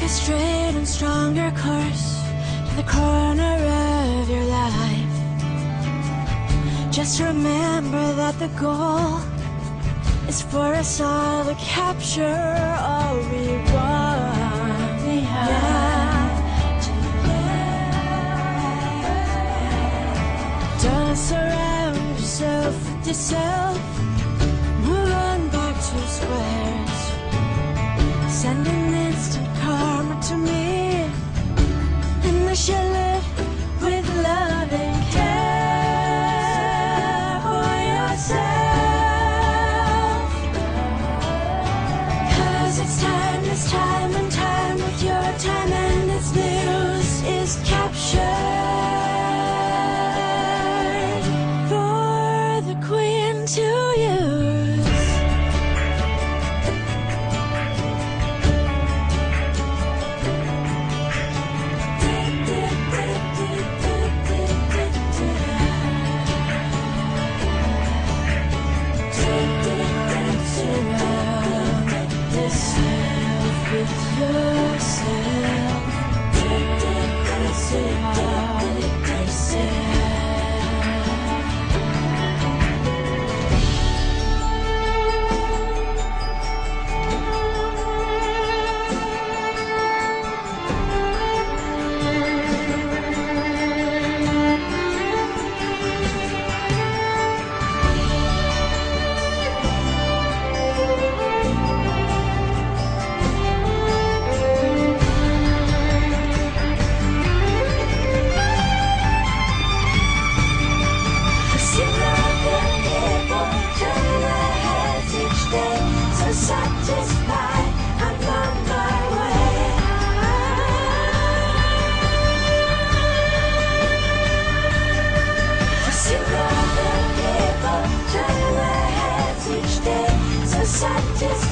a straight and stronger course to the corner of your life. Just remember that the goal is for us all to capture all we want. Don't surround yourself with yourself. Move on back to squares. Send an instant karma to me, and I shall live with love and care for yourself. 'Cause it's time and time with your time, and its news is captured for the queen to use. Satisfied, I'm on my way. I see other people turn their heads each day, so satisfied.